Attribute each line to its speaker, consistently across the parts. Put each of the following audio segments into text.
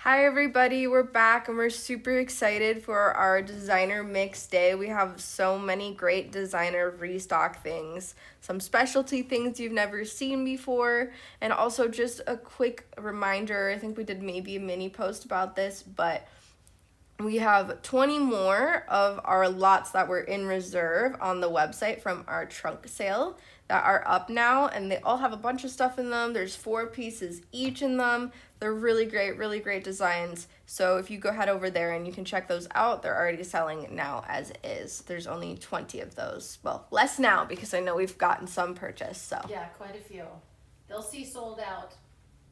Speaker 1: Hi everybody, we're back and we're super excited for our designer mix day. We have so many great designer restock things, some specialty things you've never seen before, and also just a quick reminder, I think we did maybe a mini post about this, but we have 20 more of our lots that were in reserve on the website from our trunk sale that are up now, and they all have a bunch of stuff in them. There's 4 pieces each in them. They're really great designs. So if you go head over there and you can check those out, they're already selling now as is. There's only 20 of those. Well, less now because I know we've gotten some purchased, so.
Speaker 2: Yeah, quite a few. They'll see sold out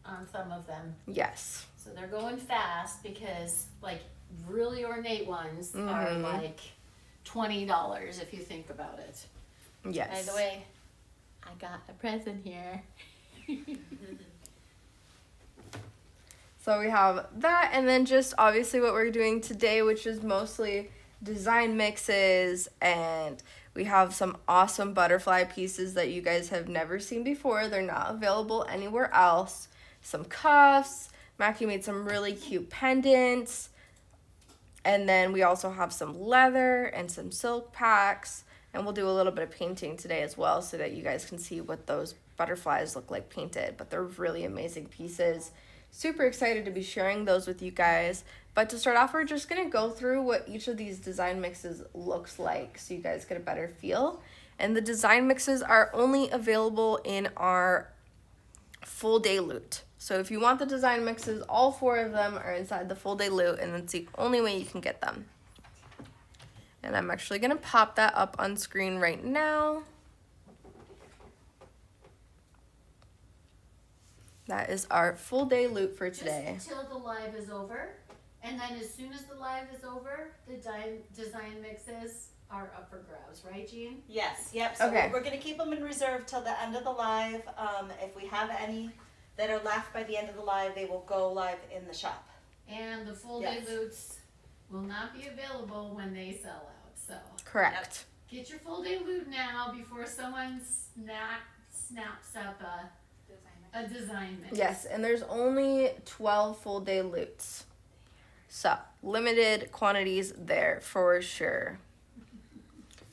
Speaker 2: on some of them.
Speaker 1: Yes.
Speaker 2: So they're going fast because like really ornate ones are like $20 if you think about it.
Speaker 1: Yes.
Speaker 2: By the way, I got a present here.
Speaker 1: So we have that, and then just obviously what we're doing today, which is mostly design mixes, and we have some awesome butterfly pieces that you guys have never seen before. They're not available anywhere else. Some cuffs. Mackie made some really cute pendants. And then we also have some leather and some silk packs. And we'll do a little bit of painting today as well so that you guys can see what those butterflies look like painted. But they're really amazing pieces. Super excited to be sharing those with you guys. But to start off, we're just going to go through what each of these design mixes looks like so you guys get a better feel. And the design mixes are only available in our full day loot. So if you want the design mixes, all 4 of them are inside the full day loot, and that's the only way you can get them. And I'm actually going to pop that up on screen right now. That is our full day loot for today.
Speaker 2: Just until the live is over. And then as soon as the live is over, the design mixes are up for grabs, right, Jean?
Speaker 3: Yes, yep. So
Speaker 1: Okay.
Speaker 3: we're going to keep them in reserve till the end of the live. If we have any that are left by the end of the live, they will go live in the shop.
Speaker 2: And the full day loots will not be available when they sell out. So
Speaker 1: Correct.
Speaker 2: get your full day loot now before someone snaps up a design mix.
Speaker 1: Yes, and there's only 12 full day loots. So, limited quantities there for sure.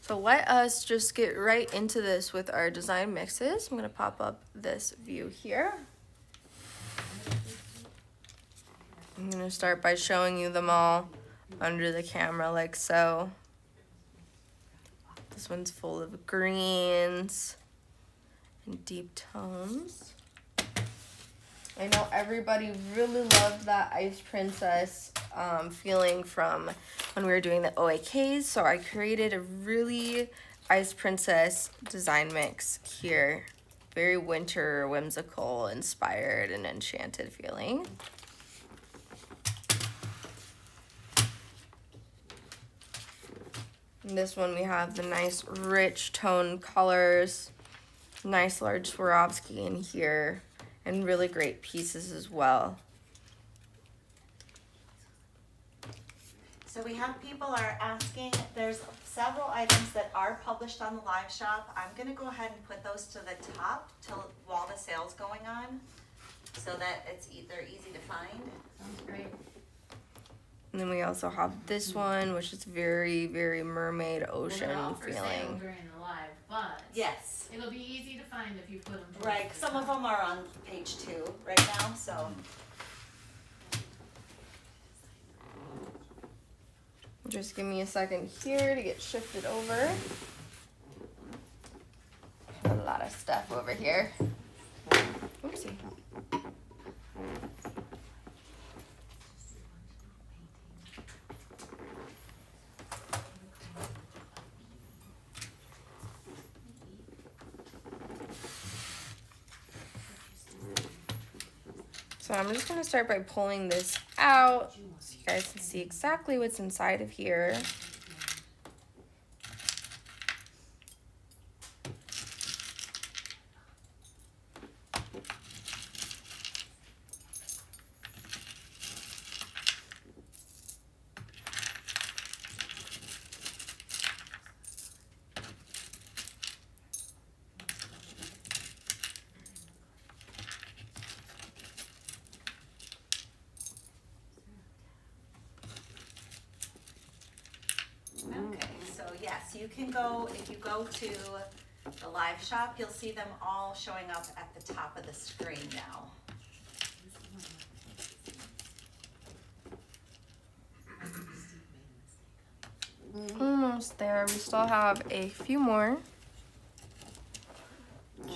Speaker 1: So let us just get right into this with our design mixes. I'm going to pop up this view here. I'm going to start by showing you them all under the camera like so. This one's full of greens and deep tones. I know everybody really loved that Ice Princess feeling from when we were doing the OAKs, so I created a really Ice Princess design mix here. Very winter, whimsical, inspired, and enchanted feeling. In this one we have the nice rich tone colors, nice large Swarovski in here, and really great pieces as well.
Speaker 3: So we have people are asking, there's several items that are published on the live shop. I'm going to go ahead and put those to the top while the sale's going on so that they're easy to find.
Speaker 2: Sounds great.
Speaker 1: And then we also have this one, which is very, very mermaid ocean
Speaker 2: They're all for sale
Speaker 1: feeling.
Speaker 2: during the live, but
Speaker 3: Yes.
Speaker 2: it'll be easy to find if you put them towards
Speaker 3: Right,
Speaker 2: the
Speaker 3: some of
Speaker 2: top.
Speaker 3: them are on page 2 right now, so.
Speaker 1: Just give me a second here to get shifted over. A lot of stuff over here. Oopsie. So I'm just going to start by pulling this out so you guys can see exactly what's inside of here.
Speaker 3: yes, you can go, if you go to the live shop, you'll see them all showing up at the top of the screen now.
Speaker 1: Almost there. We still have a few more.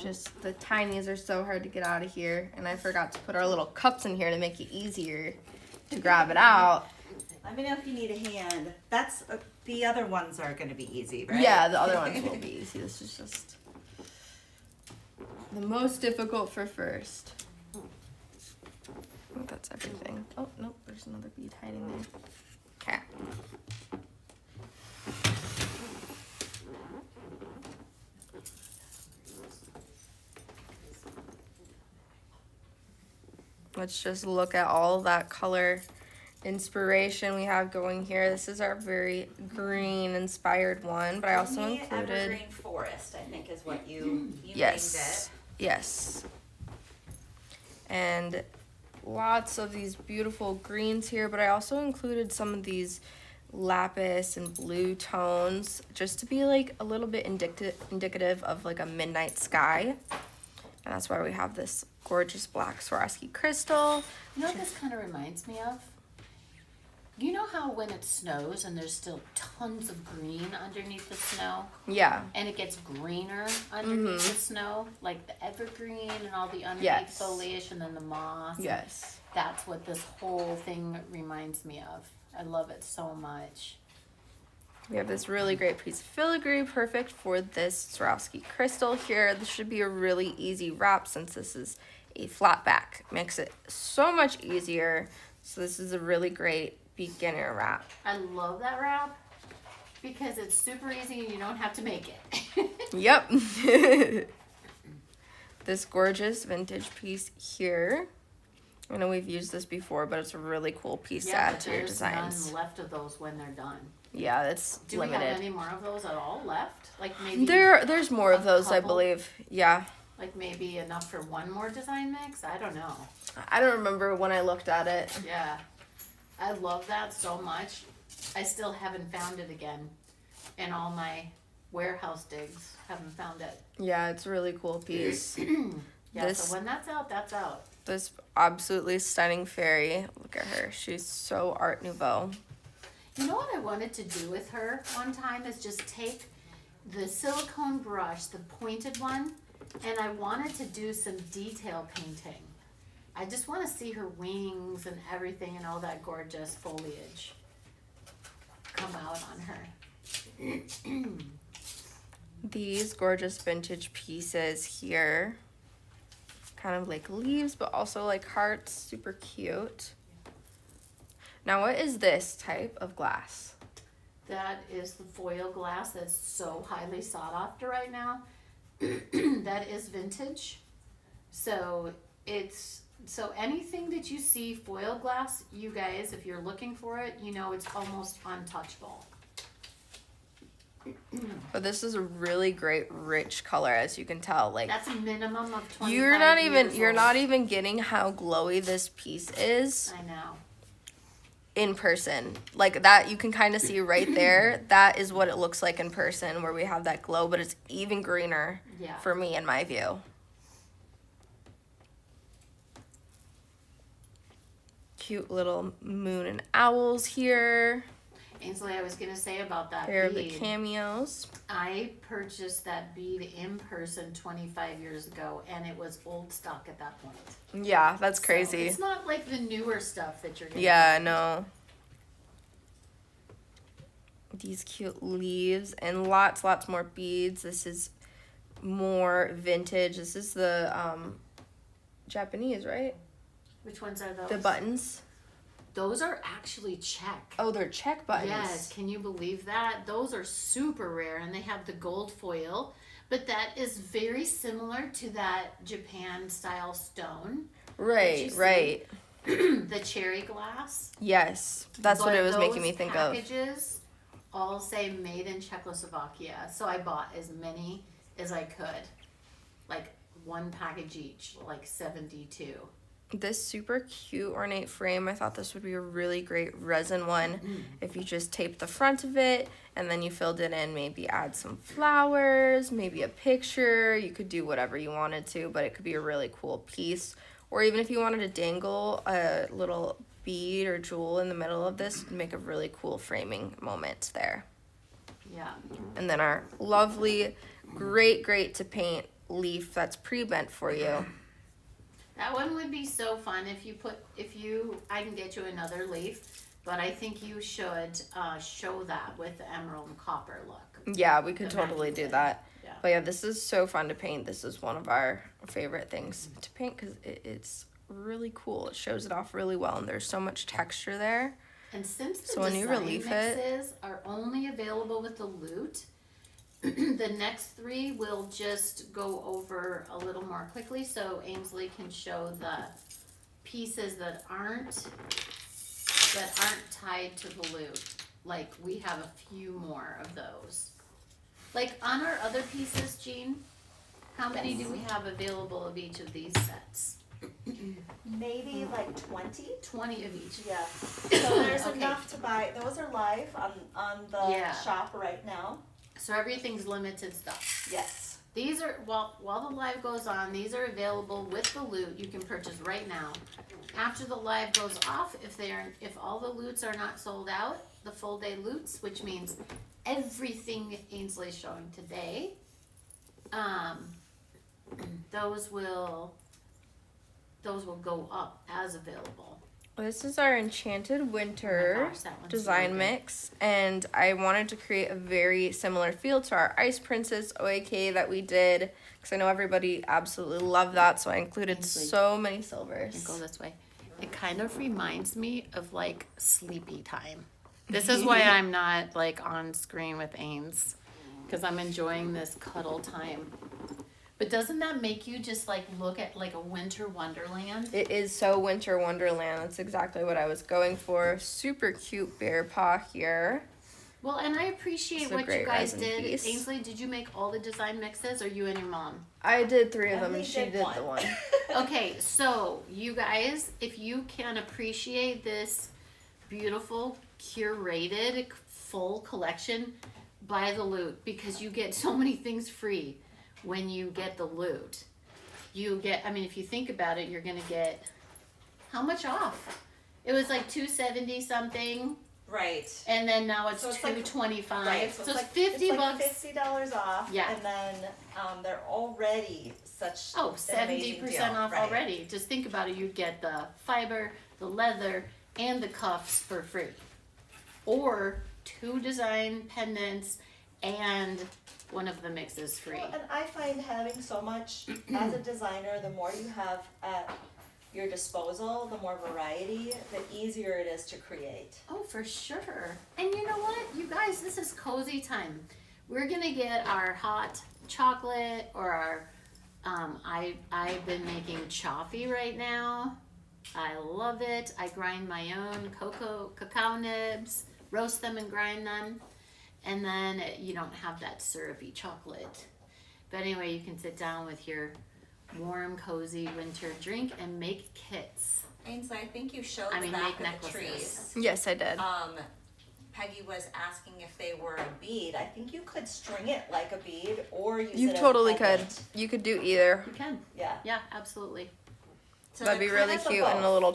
Speaker 1: Just the tinies are so hard to get out of here, and I forgot to put our little cups in here to make it easier to grab it out.
Speaker 3: Let me know if you need a hand. That's the other ones are going to be easy, right?
Speaker 1: Yeah, the other ones will be easy. This is just the most difficult for first. I think that's everything. Oh, nope, there's another bead hiding there. Okay. Let's just look at all that color inspiration we have going here. This is our very green inspired one, but I also included
Speaker 3: Evergreen Forest, I think is what you
Speaker 1: yes,
Speaker 3: named it.
Speaker 1: yes, and lots of these beautiful greens here, but I also included some of these lapis and blue tones just to be like a little bit indicative of like a midnight sky. And that's why we have this gorgeous black Swarovski crystal.
Speaker 2: You know what this kind of reminds me of? You know how when it snows and there's still tons of green underneath the snow?
Speaker 1: Yeah.
Speaker 2: And it gets greener underneath the snow? Like the evergreen and all the underneath
Speaker 1: Yes.
Speaker 2: foliage and then the moss.
Speaker 1: Yes.
Speaker 2: That's what this whole thing reminds me of. I love it so much.
Speaker 1: We have this really great piece of filigree, perfect for this Swarovski crystal here. This should be a really easy wrap since this is a flat back. Makes it so much easier. So this is a really great beginner wrap.
Speaker 2: I love that wrap because it's super easy and you don't have to make it.
Speaker 1: Yep. This gorgeous vintage piece here. I know we've used this before, but it's a really cool piece to add
Speaker 2: but
Speaker 1: to your
Speaker 2: there's
Speaker 1: designs.
Speaker 2: none left of those when they're done.
Speaker 1: Yeah, it's
Speaker 2: Do
Speaker 1: limited.
Speaker 2: we have any more of those at all left? Like maybe
Speaker 1: There's more of
Speaker 2: a
Speaker 1: those, I
Speaker 2: couple?
Speaker 1: believe. Yeah.
Speaker 2: like maybe enough for one more design mix? I don't know.
Speaker 1: I don't remember when I looked at it.
Speaker 2: Yeah. I love that so much. I still haven't found it again in all my warehouse digs. Haven't found it.
Speaker 1: Yeah, it's a really cool piece.
Speaker 2: Yeah,
Speaker 1: This-
Speaker 2: so when that's out, that's out.
Speaker 1: This absolutely stunning fairy. Look at her. She's so Art Nouveau.
Speaker 2: You know what I wanted to do with her one time is just take the silicone brush, the pointed one, and I wanted to do some detail painting. I just want to see her wings and everything and all that gorgeous foliage come out on her.
Speaker 1: These gorgeous vintage pieces here. Kind of like leaves, but also like hearts. Super cute. Now, what is this type of glass?
Speaker 2: That is the foil glass that's so highly sought after right now. That is vintage. So anything that you see foil glass, you guys, if you're looking for it, you know it's almost untouchable.
Speaker 1: But this is a really great rich color, as you can tell. Like
Speaker 2: That's a minimum of 25
Speaker 1: you're
Speaker 2: years
Speaker 1: not
Speaker 2: old.
Speaker 1: even getting how glowy this piece is
Speaker 2: I know.
Speaker 1: in person. Like that, you can kind of see right there. That is what it looks like in person, where we have that glow, but it's even greener
Speaker 2: Yeah.
Speaker 1: for me in my view. Cute little moon and owls here.
Speaker 2: Ainsley, I was gonna say about that
Speaker 1: Pair of the
Speaker 2: bead.
Speaker 1: cameos.
Speaker 2: I purchased that bead in person 25 years ago, and it was old stock at that point.
Speaker 1: Yeah, that's
Speaker 2: So
Speaker 1: crazy.
Speaker 2: it's not like the newer stuff that you're getting.
Speaker 1: Yeah, no. These cute leaves and lots more beads. This is more vintage. This is the Japanese, right?
Speaker 2: Which ones are those?
Speaker 1: The buttons.
Speaker 2: Those are actually check.
Speaker 1: Oh, they're check buttons.
Speaker 2: Yes, can you believe that? Those are super rare, and they have the gold foil, but that is very similar to that Japan style stone.
Speaker 1: Right,
Speaker 2: see?
Speaker 1: right.
Speaker 2: The cherry glass.
Speaker 1: Yes, that's what
Speaker 2: But
Speaker 1: it was making me
Speaker 2: those
Speaker 1: think of.
Speaker 2: packages all say made in Czechoslovakia, so I bought as many as I could, like one package each, like 72.
Speaker 1: this super cute ornate frame. I thought this would be a really great resin one if you just taped the front of it and then you filled it in, maybe add some flowers, maybe a picture. You could do whatever you wanted to, but it could be a really cool piece. Or even if you wanted to dangle a little bead or jewel in the middle of this, make a really cool framing moment there.
Speaker 2: Yeah.
Speaker 1: And then our lovely, great to paint leaf that's pre-bent for you.
Speaker 2: That one would be so fun I can get you another leaf, but I think you should show that with the emerald and copper look.
Speaker 1: Yeah, we could
Speaker 2: The
Speaker 1: totally
Speaker 2: backing
Speaker 1: do that.
Speaker 2: Yeah.
Speaker 1: But yeah, this is so fun to paint. This is one of our favorite things to paint because it's really cool. It shows it off really well, and there's so much texture there.
Speaker 2: And since the
Speaker 1: So when you
Speaker 2: design
Speaker 1: relief
Speaker 2: mixes are only available with the loot, the next three we'll just go over a little more quickly so Ainsley can show the pieces that aren't tied to the loot. Like we have a few more of those. Like on our other pieces, Jean, how many do we have available of each of these sets?
Speaker 3: Maybe like 20?
Speaker 2: 20 of each.
Speaker 3: Yeah. So there's
Speaker 2: Okay.
Speaker 3: enough to buy. Those are live on the
Speaker 2: Yeah.
Speaker 3: shop right now.
Speaker 2: So everything's limited stuff.
Speaker 3: Yes.
Speaker 2: These are, while the live goes on, these are available with the loot. You can purchase right now. After the live goes off, if all the loots are not sold out, the full day loots, which means everything Ainsley's showing today, those will go up as available.
Speaker 1: This is our Enchanted Winter
Speaker 2: gosh, that one's
Speaker 1: design
Speaker 2: really good.
Speaker 1: mix, and I wanted to create a very similar feel to our Ice Princess OAK that we did because I know everybody absolutely loved that, so I included
Speaker 2: Ainsley.
Speaker 1: so many
Speaker 2: And
Speaker 1: silvers.
Speaker 2: go this way. It kind of reminds me of like sleepy time. This is why I'm not like on screen with Ains, because I'm enjoying this cuddle time. But doesn't that make you just like look at like a winter wonderland?
Speaker 1: It is so Winter Wonderland. That's exactly what I was going for. Super cute bear paw here.
Speaker 2: Well, and I appreciate
Speaker 1: It's a
Speaker 2: what you
Speaker 1: great
Speaker 2: guys
Speaker 1: resin
Speaker 2: did.
Speaker 1: piece.
Speaker 2: Ainsley, did you make all the design mixes or you and your mom?
Speaker 1: I did 3 of them,
Speaker 3: Emily
Speaker 1: and she
Speaker 3: did
Speaker 1: did
Speaker 3: one.
Speaker 1: the one.
Speaker 2: Okay, so you guys, if you can appreciate this beautiful, curated, full collection, buy the loot because you get so many things free when you get the loot. You get, I mean, if you think about it, you're gonna get, how much off? It was like $270 something,
Speaker 3: Right.
Speaker 2: and then now it's
Speaker 3: So it's like-
Speaker 2: $225.
Speaker 3: Right.
Speaker 2: So
Speaker 3: it's
Speaker 2: it's
Speaker 3: like
Speaker 2: 50
Speaker 3: it's
Speaker 2: bucks.
Speaker 3: like $50 off.
Speaker 2: Yeah.
Speaker 3: And then they're already such
Speaker 2: Oh,
Speaker 3: an
Speaker 2: 70%
Speaker 3: amazing deal,
Speaker 2: off
Speaker 3: right.
Speaker 2: already. Just think about it. You get the fiber, the leather, and the cuffs for free. Or 2 design pendants and one of the mixes free.
Speaker 3: Well, and I find having so much as a designer, the more you have at your disposal, the more variety, the easier it is to create.
Speaker 2: Oh, for sure. And you know what? You guys, this is cozy time. We're gonna get our hot chocolate or our, I've been making chaffee right now. I love it. I grind my own cacao nibs, roast them and grind them. And then you don't have that syrupy chocolate. But anyway, you can sit down with your warm, cozy winter drink and make kits.
Speaker 3: Ainsley, I think you showed
Speaker 2: I
Speaker 3: the
Speaker 2: mean,
Speaker 3: back
Speaker 2: make
Speaker 3: of the
Speaker 2: necklaces.
Speaker 3: trees.
Speaker 1: Yes, I did.
Speaker 3: Peggy was asking if they were a bead. I think you could string it like a bead or use
Speaker 1: You
Speaker 3: it
Speaker 1: totally
Speaker 3: as a
Speaker 1: could.
Speaker 3: pendant.
Speaker 1: You could do either.
Speaker 2: You can.
Speaker 3: Yeah.
Speaker 2: Yeah, absolutely.
Speaker 3: So
Speaker 1: That'd be
Speaker 3: they're kind
Speaker 1: really
Speaker 3: of a
Speaker 1: cute, and a
Speaker 3: both.
Speaker 1: little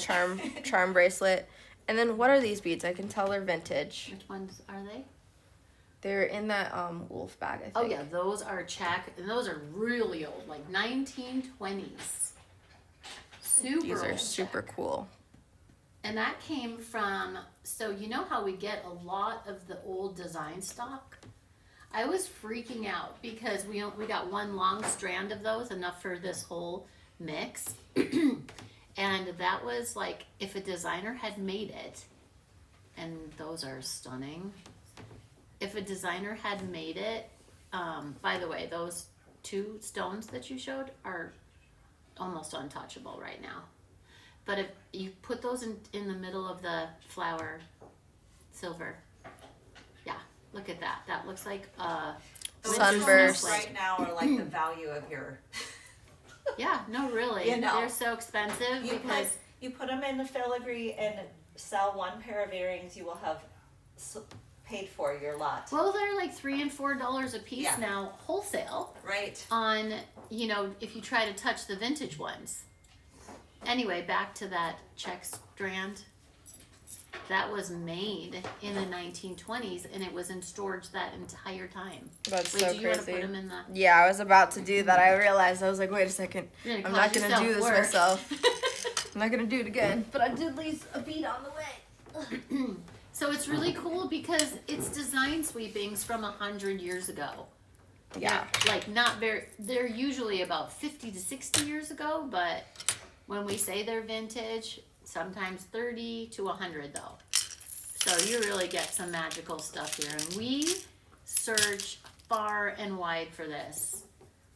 Speaker 1: charm bracelet. And then what are these beads? I can tell they're vintage.
Speaker 2: Which ones are they?
Speaker 1: They're in that wolf bag, I think.
Speaker 2: Oh yeah, those are Czech, and those are really old, like 1920s. Super
Speaker 1: These are
Speaker 2: old
Speaker 1: super
Speaker 2: Czech.
Speaker 1: cool.
Speaker 2: And that came from, so you know how we get a lot of the old design stock? I was freaking out because we got one long strand of those, enough for this whole mix. And that was like, if a designer had made it, and those are stunning. If a designer had made it, by the way, those 2 stones that you showed are almost untouchable right now. But if you put those in the middle of the flower silver, yeah, look at that. That looks like a
Speaker 3: Those
Speaker 1: Sunburst.
Speaker 3: stones right now are like the value of your
Speaker 2: Yeah, no, really.
Speaker 3: You know.
Speaker 2: They're so expensive because
Speaker 3: You put them in the filigree and sell one pair of earrings, you will have paid for your lot.
Speaker 2: well, they're like $3 and $4 a piece
Speaker 3: Yeah.
Speaker 2: now, wholesale.
Speaker 3: Right.
Speaker 2: On, you know, if you try to touch the vintage ones. Anyway, back to that check strand. That was made in the 1920s, and it was in storage that entire time.
Speaker 1: That's
Speaker 2: Wait,
Speaker 1: so
Speaker 2: do you want to
Speaker 1: crazy.
Speaker 2: put them in the?
Speaker 1: Yeah, I was about to do that. I realized, I was like, wait a second.
Speaker 2: You're
Speaker 1: I'm
Speaker 2: gonna
Speaker 1: not
Speaker 2: cause
Speaker 1: going to do this
Speaker 2: yourself work.
Speaker 1: myself. I'm not going to do it again. But I did leave a bead on the way.
Speaker 2: So it's really cool because it's design sweepings from 100 years ago.
Speaker 1: Yeah.
Speaker 2: Like not very, they're usually about 50 to 60 years ago, but when we say they're vintage, sometimes 30 to 100 though. So you really get some magical stuff here. And we search far and wide for this.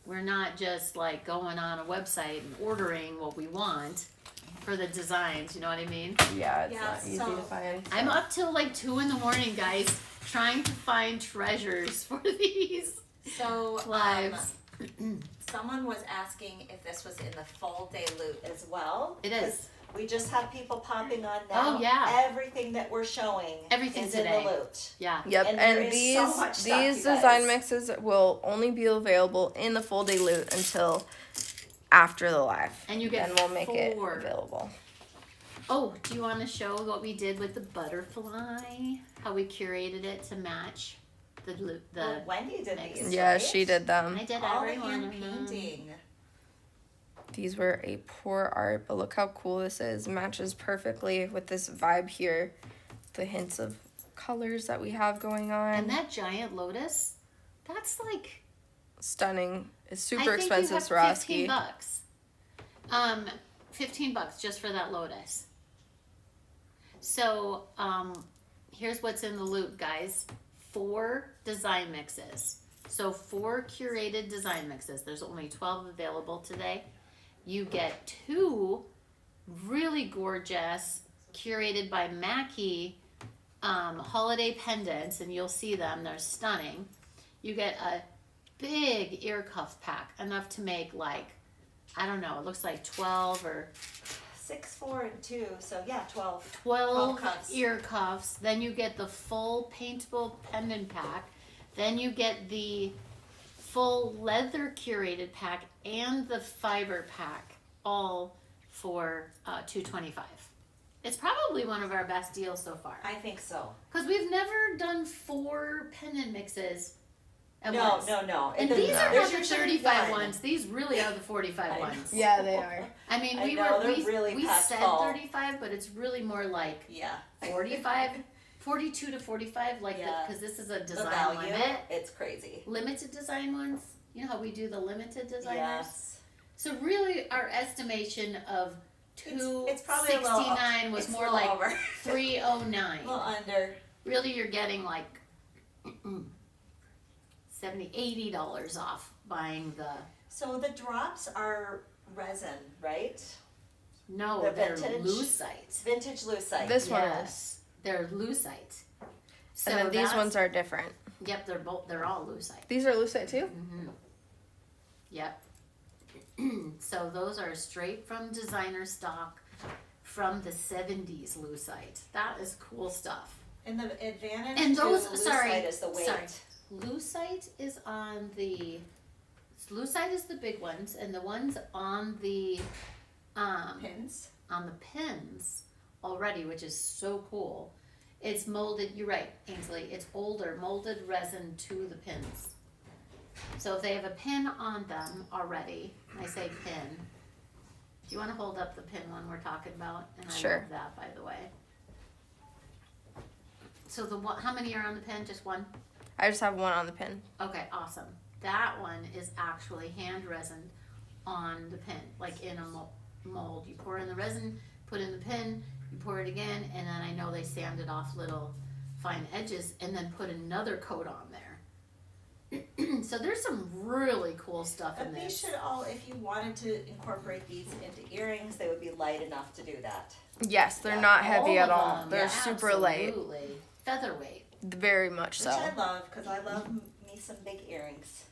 Speaker 2: We're not just like going on a website and ordering what we want for the designs, you know what I mean?
Speaker 1: Yeah, it's
Speaker 3: Yeah,
Speaker 1: not easy
Speaker 3: so
Speaker 1: to find.
Speaker 2: I'm up till like 2 in the morning, guys, trying to find treasures for these
Speaker 3: So,
Speaker 2: lives.
Speaker 3: someone was asking if this was in the full day loot as well.
Speaker 2: It is.
Speaker 3: We just have people popping on now.
Speaker 2: Oh, yeah.
Speaker 3: Everything that we're showing
Speaker 2: Everything
Speaker 3: is
Speaker 2: today.
Speaker 3: in the loot.
Speaker 2: Yeah.
Speaker 1: Yep,
Speaker 3: And there
Speaker 1: and
Speaker 3: is so much stuff,
Speaker 1: these
Speaker 3: you guys.
Speaker 1: design mixes will only be available in the full day loot until after the live.
Speaker 2: And you get
Speaker 1: Then we'll make it
Speaker 2: 4.
Speaker 1: available.
Speaker 2: Oh, do you want to show what we did with the butterfly? How we curated it to match the
Speaker 3: Well, Wendy did
Speaker 2: mix.
Speaker 3: these,
Speaker 1: Yeah,
Speaker 3: right?
Speaker 1: she did them.
Speaker 2: I did
Speaker 3: All
Speaker 2: every
Speaker 3: the
Speaker 2: one
Speaker 3: hand
Speaker 2: of them.
Speaker 3: painting.
Speaker 1: These were a poor art, but look how cool this is. Matches perfectly with this vibe here. The hints of colors that we have going on.
Speaker 2: And that giant lotus, that's like
Speaker 1: Stunning. It's super
Speaker 2: I think
Speaker 1: expensive,
Speaker 2: you have
Speaker 1: Swarovski.
Speaker 2: $15. $15 just for that lotus. So, here's what's in the loot, guys. 4 design mixes. So 4 curated design mixes. There's only 12 available today. You get 2 really gorgeous, curated by Mackie, holiday pendants, and you'll see them. They're stunning. You get a big ear cuff pack, enough to make like, I don't know, it looks like 12 or
Speaker 3: 6, 4, and 2. So yeah, 12.
Speaker 2: 12
Speaker 3: cuffs.
Speaker 2: ear cuffs. Then you get the full paintable pendant pack. Then you get the full leather curated pack and the fiber pack, all for $225. It's probably one of our best deals so far.
Speaker 3: I think so.
Speaker 2: Because we've never done 4 pendant mixes at
Speaker 3: No,
Speaker 2: once.
Speaker 3: no.
Speaker 2: And
Speaker 3: There's
Speaker 2: these are not the
Speaker 3: usually
Speaker 2: 35
Speaker 3: one.
Speaker 2: ones. These really are the 45
Speaker 3: I know.
Speaker 2: ones.
Speaker 1: Yeah, they are.
Speaker 2: I mean,
Speaker 3: I
Speaker 2: we
Speaker 3: know,
Speaker 2: were
Speaker 3: they're really
Speaker 2: we
Speaker 3: packed
Speaker 2: said
Speaker 3: full.
Speaker 2: 35, but it's really more like
Speaker 3: Yeah.
Speaker 2: 45, 42 to 45, like
Speaker 3: Yeah.
Speaker 2: because this is a
Speaker 3: The
Speaker 2: design
Speaker 3: value,
Speaker 2: limit.
Speaker 3: it's crazy.
Speaker 2: Limited design ones. You know how we do the limited designers.
Speaker 3: Yes.
Speaker 2: So really, our estimation of
Speaker 3: It's probably a little,
Speaker 2: 269 was
Speaker 3: it's
Speaker 2: more
Speaker 3: a
Speaker 2: like
Speaker 3: little over.
Speaker 2: 309.
Speaker 3: A little under.
Speaker 2: Really, you're getting like $70, $80 off buying the.
Speaker 3: So the drops are resin, right?
Speaker 2: No,
Speaker 3: The
Speaker 2: they're
Speaker 3: vintage?
Speaker 2: lucite.
Speaker 3: Vintage lucite.
Speaker 1: This one is.
Speaker 2: Yes, they're lucite. So
Speaker 1: And then these
Speaker 2: that's-
Speaker 1: ones are different.
Speaker 2: Yep, they're all lucite.
Speaker 1: These are lucite too?
Speaker 2: Mm-hmm. Yep. So those are straight from designer stock from the 70s lucite. That is cool stuff.
Speaker 3: And the advantage
Speaker 2: And
Speaker 3: to
Speaker 2: those,
Speaker 3: lucite
Speaker 2: sorry,
Speaker 3: is the weight.
Speaker 2: sorry. Lucite is on the, lucite is the big ones, and the ones on the,
Speaker 3: Pins.
Speaker 2: on the pins already, which is so cool. It's molded, you're right, Ainsley, it's older, molded resin to the pins. So if they have a pin on them already, I say pin. Do you wanna hold up the pin one we're talking about? And I
Speaker 1: Sure.
Speaker 2: love that, by the way. So the one, how many are on the pin? Just one?
Speaker 1: I just have one on the pin.
Speaker 2: Okay, awesome. That one is actually hand resined on the pin, like in a mold. You pour in the resin, put in the pin, you pour it again, and then I know they sanded off little fine edges and then put another coat on there. So there's some really cool stuff in
Speaker 3: But these
Speaker 2: this.
Speaker 3: should all, if you wanted to incorporate these into earrings, they would be light enough to do that.
Speaker 1: Yes, they're
Speaker 3: Yeah,
Speaker 1: not heavy
Speaker 2: All
Speaker 1: at
Speaker 2: of
Speaker 1: all.
Speaker 2: them,
Speaker 1: They're super light.
Speaker 2: Absolutely. Featherweight.
Speaker 1: Very much
Speaker 3: Which
Speaker 1: so.
Speaker 3: I love, because I love me some big earrings.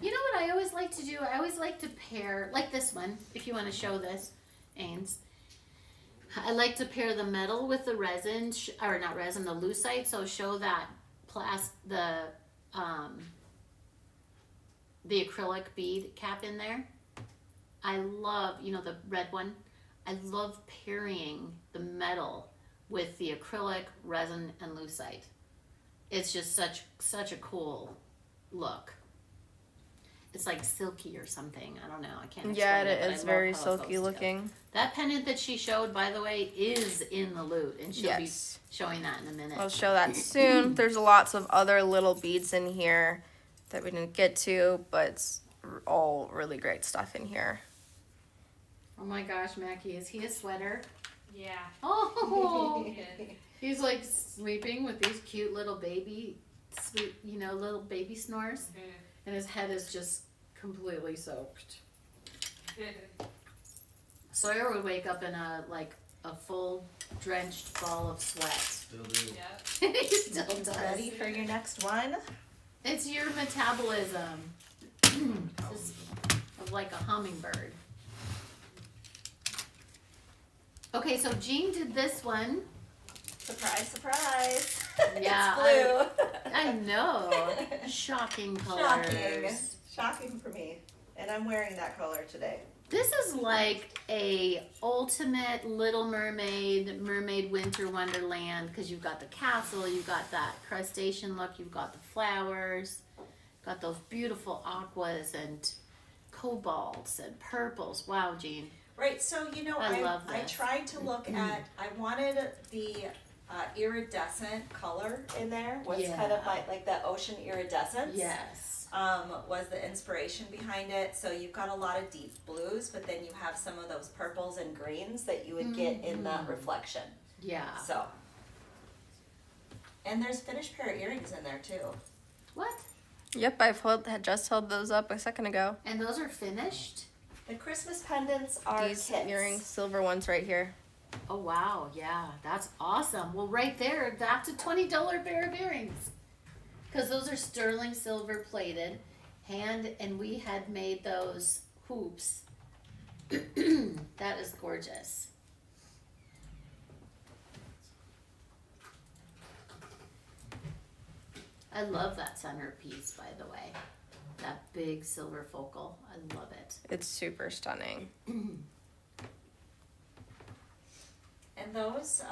Speaker 2: You know what I always like to do? I always like to pair, like this one, if you want to show this, Ains. I like to pair the metal with the resin, or not resin, the lucite, so show that the acrylic bead cap in there. I love, you know, the red one. I love pairing the metal with the acrylic, resin, and lucite. It's just such a cool look. It's like silky or something. I don't know. I can't explain
Speaker 1: Yeah,
Speaker 2: it, but
Speaker 1: it is
Speaker 2: I
Speaker 1: very
Speaker 2: love how it
Speaker 1: silky
Speaker 2: goes
Speaker 1: looking.
Speaker 2: together. That pendant that she showed, by the way, is in the loot, and she'll
Speaker 1: Yes.
Speaker 2: be showing that in a minute.
Speaker 1: I'll show that soon. There's lots of other little beads in here that we didn't get to, but it's all really great stuff in here.
Speaker 2: Oh my gosh, Mackie, is he a sweater?
Speaker 4: Yeah.
Speaker 2: Oh,
Speaker 4: Good.
Speaker 2: he's like sleeping with these cute little baby, sweet, you know, little baby snores, and his head is just completely soaked. Sawyer would wake up in a full drenched ball of sweat.
Speaker 5: Still do.
Speaker 4: Yep.
Speaker 2: He still does.
Speaker 3: Ready for your next one?
Speaker 2: It's your metabolism. Just of like a hummingbird.
Speaker 3: Okay, so Jean did this one. Surprise, surprise.
Speaker 2: Yeah,
Speaker 3: It's blue.
Speaker 2: I know. Shocking colors.
Speaker 3: Shocking. Shocking for me. And I'm wearing that color today.
Speaker 2: This is like a ultimate Little Mermaid, Mermaid Winter Wonderland, because you've got the castle, you've got that crustacean look, you've got the flowers, got those beautiful aquas and cobalts and purples. Wow, Jean.
Speaker 3: Right, so you know,
Speaker 2: I love
Speaker 3: I
Speaker 2: this.
Speaker 3: tried to look at, I wanted the iridescent color in there, was
Speaker 2: Yeah.
Speaker 3: kind of like the ocean iridescence.
Speaker 2: Yes.
Speaker 3: Was the inspiration behind it. So you've got a lot of deep blues, but then you have some of those purples and greens that you would get in that reflection.
Speaker 2: Yeah.
Speaker 3: So, and there's finished pair of earrings in there too.
Speaker 2: What?
Speaker 1: Yep, had just held those up a second ago.
Speaker 2: And those are finished?
Speaker 3: The Christmas pendants are
Speaker 1: These
Speaker 3: kits.
Speaker 1: earrings, silver ones right here.
Speaker 2: Oh, wow. Yeah, that's awesome. Well, right there, that's a $20 pair of earrings. Because those are sterling silver plated. And we had made those hoops. That is gorgeous. I love that centerpiece, by the way. That big silver focal. I love it.
Speaker 1: It's super stunning.
Speaker 3: And those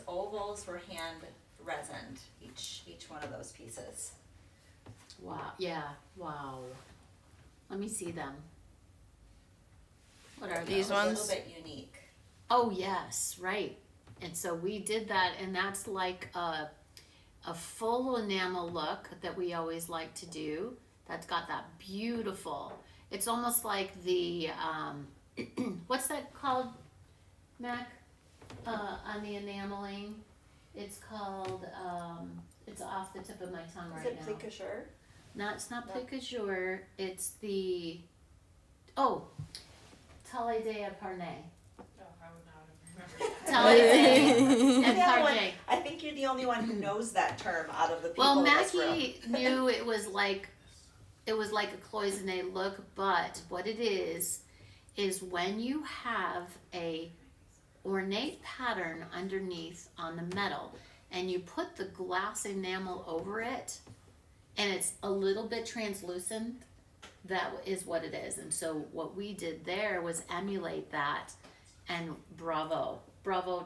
Speaker 3: ovals were hand resined, each one of those pieces.
Speaker 2: Wow. Yeah. Wow. Let me see them. What are
Speaker 1: These
Speaker 2: those?
Speaker 3: A
Speaker 1: ones?
Speaker 3: little bit unique.
Speaker 2: Oh, yes. Right. And so we did that, and that's like a full enamel look that we always like to do. That's got that beautiful, it's almost like the, what's that called, Mac? On the enameling? It's called, it's off the tip of my tongue
Speaker 3: Is
Speaker 2: right
Speaker 3: it
Speaker 2: now.
Speaker 3: plicature?
Speaker 2: No, it's not
Speaker 3: No.
Speaker 2: plicature. It's the, Taille de Parnay.
Speaker 4: Oh, I would not have remembered that.
Speaker 2: Taille de
Speaker 3: You're
Speaker 2: and
Speaker 3: the only one-
Speaker 2: Parnay.
Speaker 3: I think you're the only one who knows that term out of the people
Speaker 2: Well,
Speaker 3: in this room.
Speaker 2: Mackie knew it was like a cloisonne look, but what it is when you have a ornate pattern underneath on the metal and you put the glass enamel over it and it's a little bit translucent, that is what it is. And so what we did there was emulate that, and bravo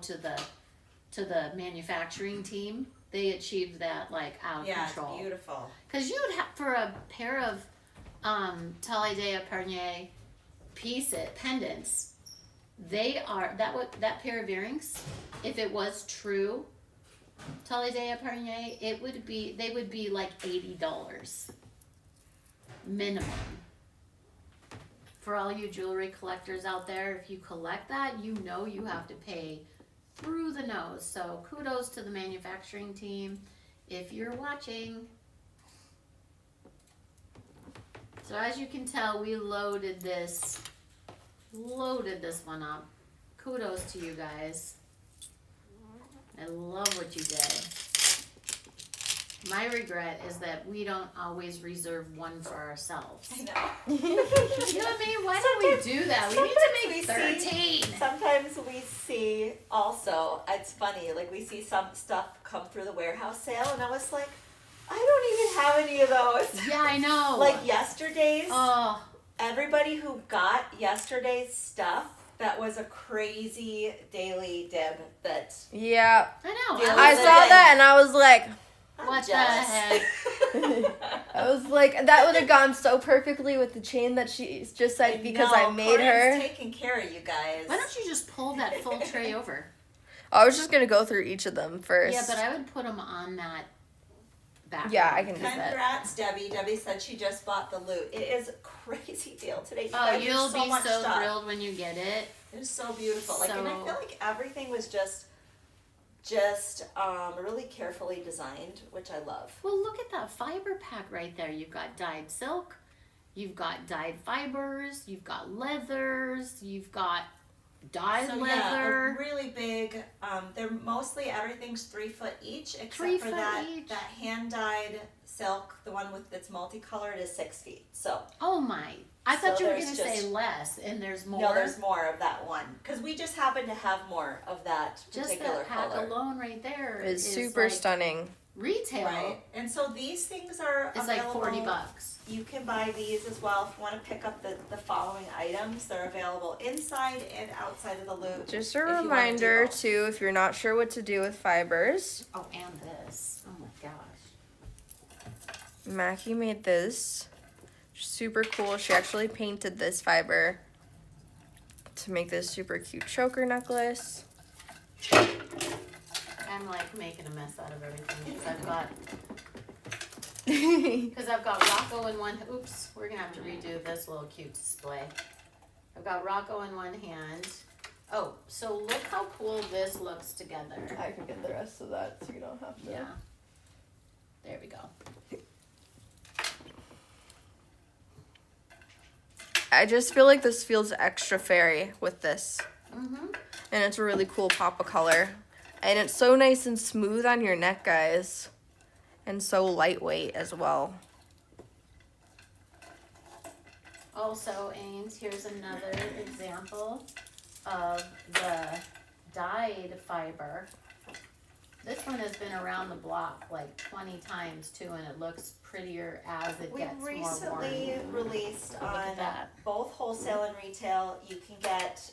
Speaker 2: to the manufacturing team. They achieved that like out of
Speaker 3: Yeah,
Speaker 2: control.
Speaker 3: it's beautiful.
Speaker 2: Because you would have, for a pair of Taille de Parnay pendants, that pair of earrings, if it was true Taille de Parnay, they would be like $80 minimum. For all you jewelry collectors out there, if you collect that, you know you have to pay through the nose. So kudos to the manufacturing team if you're watching. So as you can tell, we loaded this one up. Kudos to you guys. I love what you did. My regret is that we don't always reserve one for ourselves.
Speaker 3: I know.
Speaker 2: You know what I mean? Why don't we do that? We need to make
Speaker 3: sometimes
Speaker 2: 13.
Speaker 3: Sometimes we see also, it's funny, like we see some stuff come through the warehouse sale and I was like, I don't even have any of those.
Speaker 2: Yeah, I know.
Speaker 3: Like yesterday's,
Speaker 2: Oh,
Speaker 3: everybody who got yesterday's stuff, that was a crazy daily dib that
Speaker 1: Yeah.
Speaker 2: I know.
Speaker 3: Yeah,
Speaker 1: I
Speaker 3: was
Speaker 1: saw
Speaker 3: it?
Speaker 1: that and I was like,
Speaker 3: I'm
Speaker 2: What the
Speaker 3: jealous.
Speaker 2: heck?
Speaker 1: I was like, that would have gone so perfectly with the chain that she just said because I made
Speaker 3: Corinne's
Speaker 1: her.
Speaker 3: taking care of you guys.
Speaker 2: Why don't you just pull that full tray over?
Speaker 1: I was just gonna go through each of them first.
Speaker 2: Yeah, but I would put them on that back.
Speaker 1: Yeah, I can do that.
Speaker 3: Congrats, Debbie. Debbie said she just bought the loot. It is a crazy deal today. You
Speaker 2: Oh,
Speaker 3: guys,
Speaker 2: you'll
Speaker 3: there's so
Speaker 2: be
Speaker 3: much
Speaker 2: so
Speaker 3: stuff.
Speaker 2: thrilled when you get it.
Speaker 3: It was so beautiful. Like, and I
Speaker 2: So-
Speaker 3: feel like everything was just really carefully designed, which I love.
Speaker 2: Well, look at that fiber pack right there. You've got dyed silk, you've got dyed fibers, you've got leathers, you've got dyed
Speaker 3: So
Speaker 2: leather.
Speaker 3: yeah, a really big. They're mostly everything's 3 foot each, except
Speaker 2: 3
Speaker 3: for
Speaker 2: foot
Speaker 3: that
Speaker 2: each.
Speaker 3: that hand dyed silk, the one with that's multicolored, is 6 feet. So
Speaker 2: Oh my! I thought
Speaker 3: So
Speaker 2: you were gonna
Speaker 3: there's
Speaker 2: say
Speaker 3: just-
Speaker 2: less, and there's more.
Speaker 3: no, there's more of that one because we just happen to have more of that
Speaker 2: just
Speaker 3: particular
Speaker 2: that pack
Speaker 3: color.
Speaker 2: alone right there
Speaker 1: It's
Speaker 2: is
Speaker 1: super
Speaker 2: like
Speaker 1: stunning.
Speaker 2: Retail
Speaker 3: Right, and so these things are
Speaker 2: is like
Speaker 3: available.
Speaker 2: $40.
Speaker 3: You can buy these as well if you want to pick up the following items. They're available inside and outside of the loop.
Speaker 1: Just a
Speaker 3: if you wanna do
Speaker 1: reminder
Speaker 3: both.
Speaker 1: too, if you're not sure what to do with fibers,
Speaker 2: Oh, and this. Oh my gosh.
Speaker 1: Mackie made this. Super cool. She actually painted this fiber to make this super cute choker necklace.
Speaker 2: I'm like making a mess out of everything because I've got Rocco in one. Oops, we're gonna have to redo this little cute display. I've got Rocco in one hand. Oh, so look how cool this looks together.
Speaker 1: I can get the rest of that so you don't have to.
Speaker 2: Yeah. There we go.
Speaker 1: I just feel like this feels extra fairy with this.
Speaker 2: Mm-hmm.
Speaker 1: And it's a really cool pop of color. And it's so nice and smooth on your neck, guys. And so lightweight as well.
Speaker 2: Also, Ames, here's another example of the dyed fiber. This one has been around the block like 20 times too, and it looks prettier as it
Speaker 3: We
Speaker 2: gets more
Speaker 3: recently
Speaker 2: worn.
Speaker 3: released
Speaker 2: Look at
Speaker 3: on
Speaker 2: that.
Speaker 3: both wholesale and retail. You can get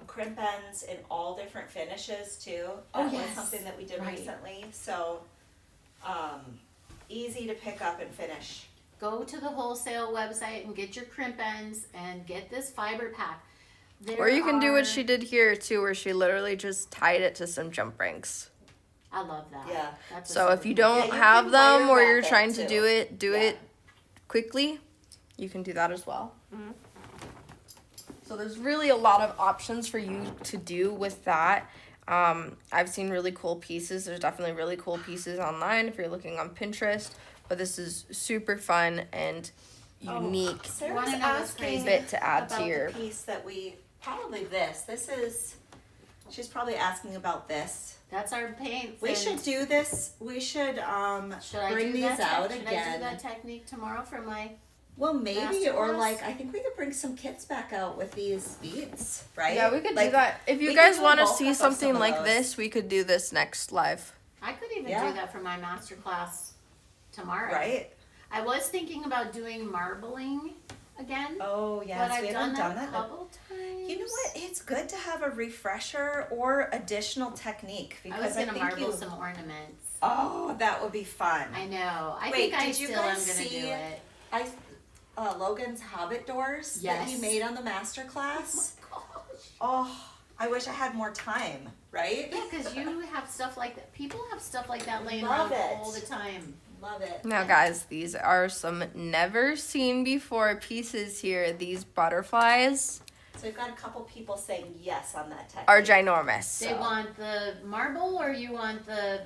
Speaker 3: crimp ends in all different finishes too.
Speaker 2: Oh,
Speaker 3: That was
Speaker 2: yes.
Speaker 3: something that we did
Speaker 2: Right.
Speaker 3: recently. So easy to pick up and finish.
Speaker 2: Go to the wholesale website and get your crimp ends and get this fiber pack.
Speaker 1: Or you can do what
Speaker 2: are-
Speaker 1: she did here too, where she literally just tied it to some jump rings.
Speaker 2: I love that.
Speaker 3: Yeah.
Speaker 2: That's a
Speaker 1: So if
Speaker 2: super
Speaker 1: you
Speaker 2: cool-
Speaker 1: don't
Speaker 3: you
Speaker 1: have
Speaker 3: can
Speaker 1: them or
Speaker 3: wire
Speaker 1: you're
Speaker 3: wrap it,
Speaker 1: trying to
Speaker 3: too.
Speaker 1: do
Speaker 3: Yeah.
Speaker 1: it quickly, you can do that as well.
Speaker 3: Mhm.
Speaker 1: So there's really a lot of options for you to do with that. I've seen really cool pieces. There's definitely really cool pieces online if you're looking on Pinterest. But this is super fun and unique.
Speaker 3: Sarah's
Speaker 2: Wanna know what's
Speaker 3: asking
Speaker 2: crazy?
Speaker 1: Bit to add
Speaker 3: about
Speaker 1: to your.
Speaker 3: the piece that we probably this is. She's probably asking about this.
Speaker 2: That's our paints.
Speaker 3: We
Speaker 2: and
Speaker 3: should do this. We should
Speaker 2: should I
Speaker 3: bring
Speaker 2: do
Speaker 3: these
Speaker 2: that
Speaker 3: out
Speaker 2: should I
Speaker 3: again.
Speaker 2: do that technique tomorrow for my?
Speaker 3: Well, maybe, or
Speaker 2: Masterclass?
Speaker 3: like I think we could bring some kits back out with these beads, right?
Speaker 1: Yeah, we could
Speaker 3: Like,
Speaker 1: do that. If you
Speaker 3: we
Speaker 1: guys
Speaker 3: could do a
Speaker 1: want to
Speaker 3: bulk
Speaker 1: see
Speaker 3: up of some
Speaker 1: something
Speaker 3: of
Speaker 1: like
Speaker 3: those.
Speaker 1: this, we could do this next live.
Speaker 2: I could even
Speaker 3: Yeah.
Speaker 2: do that for my master class tomorrow.
Speaker 3: Right?
Speaker 2: I was thinking about doing marbling again,
Speaker 3: Oh
Speaker 2: but
Speaker 3: yes,
Speaker 2: I've
Speaker 3: we
Speaker 2: done
Speaker 3: haven't
Speaker 2: that
Speaker 3: done
Speaker 2: a
Speaker 3: that.
Speaker 2: couple times.
Speaker 3: You know what? It's good to have a refresher or additional technique
Speaker 2: I was
Speaker 3: because
Speaker 2: gonna
Speaker 3: think
Speaker 2: marble
Speaker 3: you.
Speaker 2: some ornaments.
Speaker 3: Oh, that would be fun.
Speaker 2: I know. I
Speaker 3: Wait,
Speaker 2: think I
Speaker 3: did you
Speaker 2: still am
Speaker 3: guys
Speaker 2: gonna do
Speaker 3: see-
Speaker 2: it.
Speaker 3: Logan's Hobbit doors that
Speaker 2: Yes.
Speaker 3: he made on the master class.
Speaker 2: Gosh.
Speaker 3: Oh, I wish I had more time. Right?
Speaker 2: Yeah, because you have stuff like that. People have stuff like that laying
Speaker 3: Love
Speaker 2: around
Speaker 3: it.
Speaker 2: all the time.
Speaker 3: Love it.
Speaker 1: Now, guys, these are some never seen before pieces here. These butterflies
Speaker 3: So we've got a couple people saying yes on that technique.
Speaker 1: are ginormous.
Speaker 2: They want the marble, or you want the?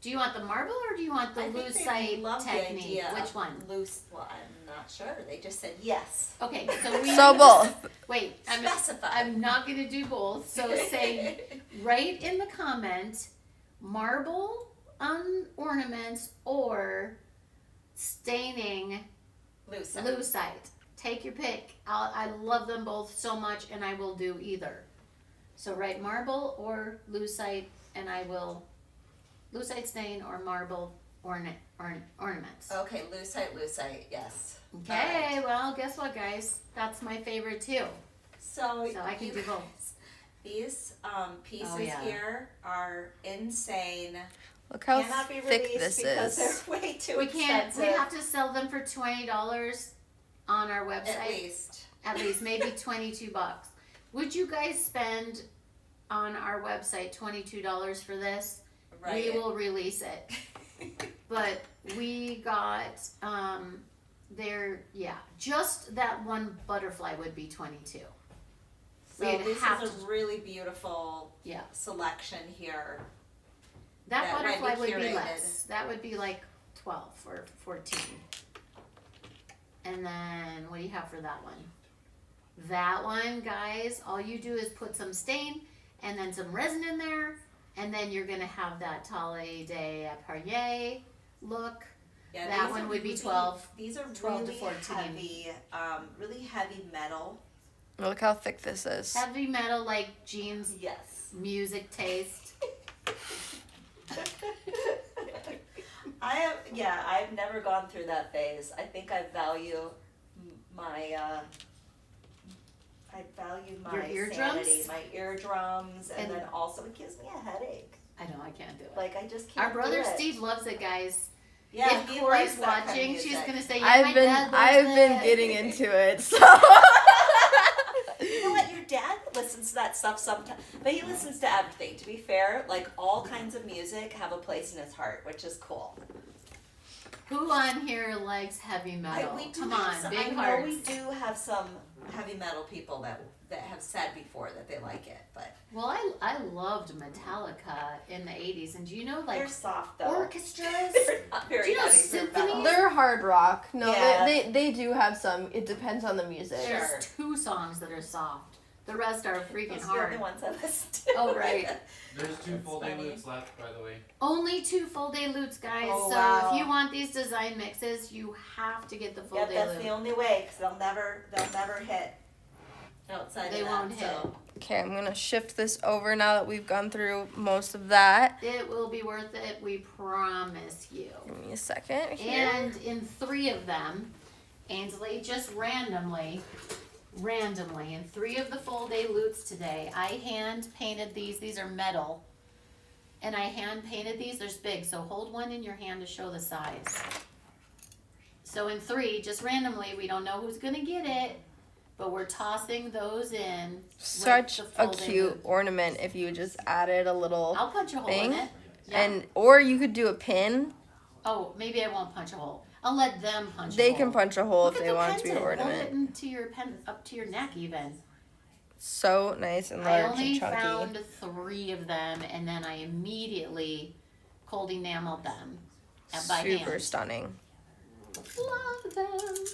Speaker 2: Do you want the marble, or do you want the
Speaker 3: I think they
Speaker 2: lucite
Speaker 3: love the
Speaker 2: technique?
Speaker 3: idea
Speaker 2: Which
Speaker 3: of
Speaker 2: one?
Speaker 3: Loose. Well, I'm not sure. They just said yes.
Speaker 2: Okay, so we.
Speaker 1: So both.
Speaker 2: Wait,
Speaker 3: Specify.
Speaker 2: I'm not gonna do both. So say, write in the comment, marble ornaments or staining
Speaker 3: Lucite.
Speaker 2: Lucite. Take your pick. I love them both so much, and I will do either. So write marble or Lucite, and I will Lucite stain or marble ornaments.
Speaker 3: Okay, Lucite, yes.
Speaker 2: Okay,
Speaker 3: Alright.
Speaker 2: well, guess what, guys? That's my favorite too.
Speaker 3: So
Speaker 2: I can
Speaker 3: you
Speaker 2: do both.
Speaker 3: guys, these pieces
Speaker 2: Oh, yeah.
Speaker 3: here are insane.
Speaker 1: Look how
Speaker 3: Cannot be
Speaker 1: thick
Speaker 3: released
Speaker 1: this
Speaker 3: because
Speaker 1: is.
Speaker 3: they're way too
Speaker 2: We can't.
Speaker 3: expensive.
Speaker 2: We have to sell them for $20 on our website.
Speaker 3: At least.
Speaker 2: At least, maybe $22. Would you guys spend on our website $22 for this?
Speaker 3: Right.
Speaker 2: We will release it. But we got just that one butterfly would be 22.
Speaker 3: So
Speaker 2: We'd
Speaker 3: this
Speaker 2: have
Speaker 3: is a really beautiful
Speaker 2: Yeah.
Speaker 3: selection here.
Speaker 2: That
Speaker 3: That might
Speaker 2: butterfly
Speaker 3: be
Speaker 2: would be
Speaker 3: curated.
Speaker 2: less. That would be like 12 or 14. And then what do you have for that one? That one, guys, all you do is put some stain and then some resin in there, and then you're gonna have that Talle de Perrier look.
Speaker 3: Yeah,
Speaker 2: That
Speaker 3: these
Speaker 2: one
Speaker 3: are
Speaker 2: would be
Speaker 3: really-
Speaker 2: 12.
Speaker 3: These are
Speaker 2: 12 to
Speaker 3: really
Speaker 2: 14.
Speaker 3: really heavy metal.
Speaker 1: Look how thick this is.
Speaker 2: Heavy metal like Jean's
Speaker 3: Yes.
Speaker 2: music taste.
Speaker 3: I've never gone through that phase. I think I value my
Speaker 2: Your eardrums?
Speaker 3: sanity, my eardrums, and
Speaker 2: And-
Speaker 3: then also it gives me a headache.
Speaker 2: I know, I can't do it.
Speaker 3: Like I just can't.
Speaker 2: Our brother
Speaker 3: do it.
Speaker 2: Steve loves it, guys.
Speaker 3: Yeah,
Speaker 2: if
Speaker 3: he
Speaker 2: Corey's
Speaker 3: likes that kind of
Speaker 2: watching, she's
Speaker 3: music.
Speaker 2: gonna say, yeah, my dad loves
Speaker 1: I've been
Speaker 2: it.
Speaker 1: getting into it, so
Speaker 3: You know what? Your dad listens to that stuff sometimes, but he listens to everything. To be fair, like all kinds of music have a place in his heart, which is cool.
Speaker 2: Who on here likes heavy metal?
Speaker 3: We do
Speaker 2: Come
Speaker 3: have
Speaker 2: on,
Speaker 3: some,
Speaker 2: big
Speaker 3: I know
Speaker 2: hearts.
Speaker 3: we do have some heavy metal people that have said before that they like it, but
Speaker 2: Well, I loved Metallica in the 80s, and do you know, like,
Speaker 3: they're soft though.
Speaker 2: orchestras?
Speaker 3: They're not very
Speaker 2: Do you know
Speaker 3: heavy. They're metal.
Speaker 2: symphonies?
Speaker 1: they're hard rock. No,
Speaker 3: Yeah.
Speaker 1: they do have some. It depends on the music.
Speaker 3: Sure.
Speaker 2: There's 2 songs that are soft. The rest are freaking
Speaker 3: Those are the
Speaker 2: hard.
Speaker 3: only ones I listen to.
Speaker 2: Oh, right.
Speaker 4: There's 2
Speaker 3: That's
Speaker 4: full day
Speaker 3: funny.
Speaker 4: loops left, by the way.
Speaker 2: Only 2 full day loots, guys.
Speaker 3: Oh,
Speaker 2: so
Speaker 3: wow.
Speaker 2: if you want these design mixes, you have to get the full
Speaker 3: Yep,
Speaker 2: day
Speaker 3: that's
Speaker 2: loot.
Speaker 3: the only way, because they'll never hit outside
Speaker 2: They
Speaker 3: of that.
Speaker 2: won't hit.
Speaker 3: So.
Speaker 1: Okay, I'm gonna shift this over now that we've gone through most of that.
Speaker 2: It will be worth it, we promise you.
Speaker 1: Give me a second here.
Speaker 2: And in 3 of them, Ainsley just randomly, in 3 of the full day loots today, I hand painted these. These are metal. And I hand painted these. There's big, so hold one in your hand to show the size. So in 3, just randomly, we don't know who's gonna get it, but we're tossing those in.
Speaker 1: Such
Speaker 2: with the
Speaker 1: a
Speaker 2: full day
Speaker 1: cute
Speaker 2: loot.
Speaker 1: ornament if you just added a little
Speaker 2: I'll punch a hole
Speaker 1: thing.
Speaker 2: in it. Yeah.
Speaker 1: and or you could do a pin.
Speaker 2: Oh, maybe I won't punch a hole. I'll let them punch a
Speaker 1: They
Speaker 2: hole.
Speaker 1: can punch a hole
Speaker 2: Look
Speaker 1: if
Speaker 2: at
Speaker 1: they
Speaker 2: the
Speaker 1: want it to be an
Speaker 2: pendant. Hold
Speaker 1: ornament.
Speaker 2: it into your pen, up to your neck even.
Speaker 1: So nice and
Speaker 2: I
Speaker 1: large
Speaker 2: only
Speaker 1: and chunky.
Speaker 2: found 3 of them, and then I immediately cold enameled them by
Speaker 1: Super
Speaker 2: hand.
Speaker 1: stunning.
Speaker 2: Love them.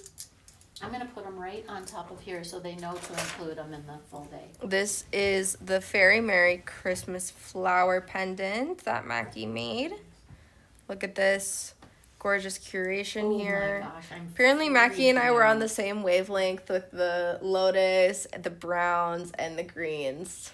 Speaker 2: I'm gonna put them right on top of here so they know to include them in the full day.
Speaker 1: This is the Fairy Mary Christmas flower pendant that Mackie made. Look at this gorgeous curation
Speaker 2: Oh
Speaker 1: here.
Speaker 2: my gosh, I'm
Speaker 1: Apparently Mackie and I were on
Speaker 2: freaking
Speaker 1: the same wavelength with the lotus, the browns, and the greens.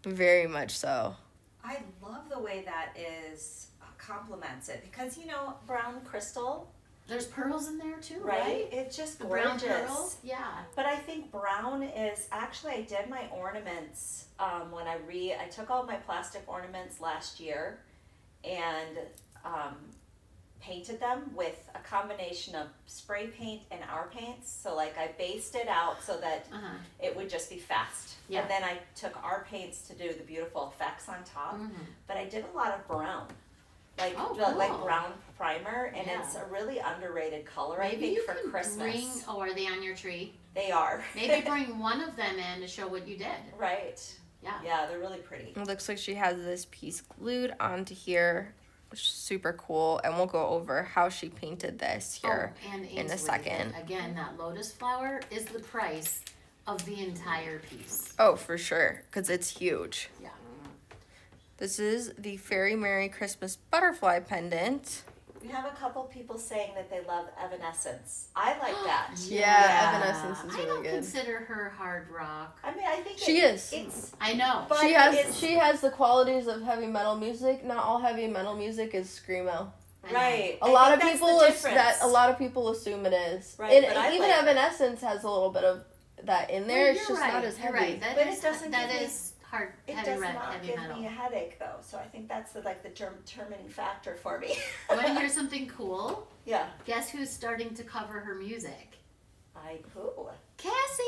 Speaker 1: Very much so.
Speaker 3: I love the way that is complements it, because you know, brown crystal,
Speaker 2: There's pearls in there too,
Speaker 3: right?
Speaker 2: right?
Speaker 3: It's just
Speaker 2: The brown
Speaker 3: gorgeous.
Speaker 2: pearl, yeah.
Speaker 3: But I think brown is actually, I did my ornaments when I took all my plastic ornaments last year and painted them with a combination of spray paint and our paints. So like I based it out so that
Speaker 2: Uh-huh.
Speaker 3: it would just be fast.
Speaker 2: Yeah.
Speaker 3: And then I took our paints to do the beautiful effects on top.
Speaker 2: Mhm.
Speaker 3: But I did a lot of brown. Like
Speaker 2: Oh,
Speaker 3: like
Speaker 2: cool.
Speaker 3: brown primer, and
Speaker 2: Yeah.
Speaker 3: it's a really underrated color, I
Speaker 2: Maybe
Speaker 3: think,
Speaker 2: you
Speaker 3: for
Speaker 2: can
Speaker 3: Christmas.
Speaker 2: bring, are they on your tree?
Speaker 3: They are.
Speaker 2: Maybe bring one of them in to show what you did.
Speaker 3: Right.
Speaker 2: Yeah.
Speaker 3: Yeah, they're really pretty.
Speaker 1: It looks like she has this piece glued onto here, which is super cool. And we'll go over how she painted this here
Speaker 2: Oh, and
Speaker 1: in a
Speaker 2: Ainsley,
Speaker 1: second.
Speaker 2: Again, that lotus flower is the price of the entire piece.
Speaker 1: Oh, for sure, because it's huge.
Speaker 2: Yeah.
Speaker 1: This is the Fairy Merry Christmas Butterfly Pendant.
Speaker 3: We have a couple people saying that they love Evanescence. I like that.
Speaker 1: Yeah, Evanescence is
Speaker 2: I
Speaker 1: really
Speaker 2: don't
Speaker 1: good.
Speaker 2: consider her hard rock.
Speaker 3: I mean, I think
Speaker 1: She is.
Speaker 3: It's
Speaker 2: I know.
Speaker 3: but
Speaker 1: She
Speaker 3: it's,
Speaker 1: has the qualities of heavy metal music. Not all heavy metal music is screamo.
Speaker 3: right.
Speaker 1: A lot
Speaker 3: I
Speaker 1: of
Speaker 3: think
Speaker 1: people
Speaker 3: that's the difference.
Speaker 1: a lot of people assume it is.
Speaker 3: Right,
Speaker 1: And
Speaker 3: but I
Speaker 1: even
Speaker 3: like it.
Speaker 1: Evanescence has a little bit of that in there.
Speaker 2: Well,
Speaker 1: It's just not as
Speaker 2: You're
Speaker 1: heavy.
Speaker 2: right. That
Speaker 3: But
Speaker 2: is
Speaker 3: it doesn't
Speaker 2: that
Speaker 3: give me-
Speaker 2: is hard.
Speaker 3: It
Speaker 2: Heavy
Speaker 3: does
Speaker 2: red,
Speaker 3: not
Speaker 2: heavy
Speaker 3: give
Speaker 2: metal.
Speaker 3: me a headache though, so I think that's the determining factor for me.
Speaker 2: Want to hear something cool?
Speaker 3: Yeah.
Speaker 2: Guess who's starting to cover her music?
Speaker 3: Who?
Speaker 2: Cassie.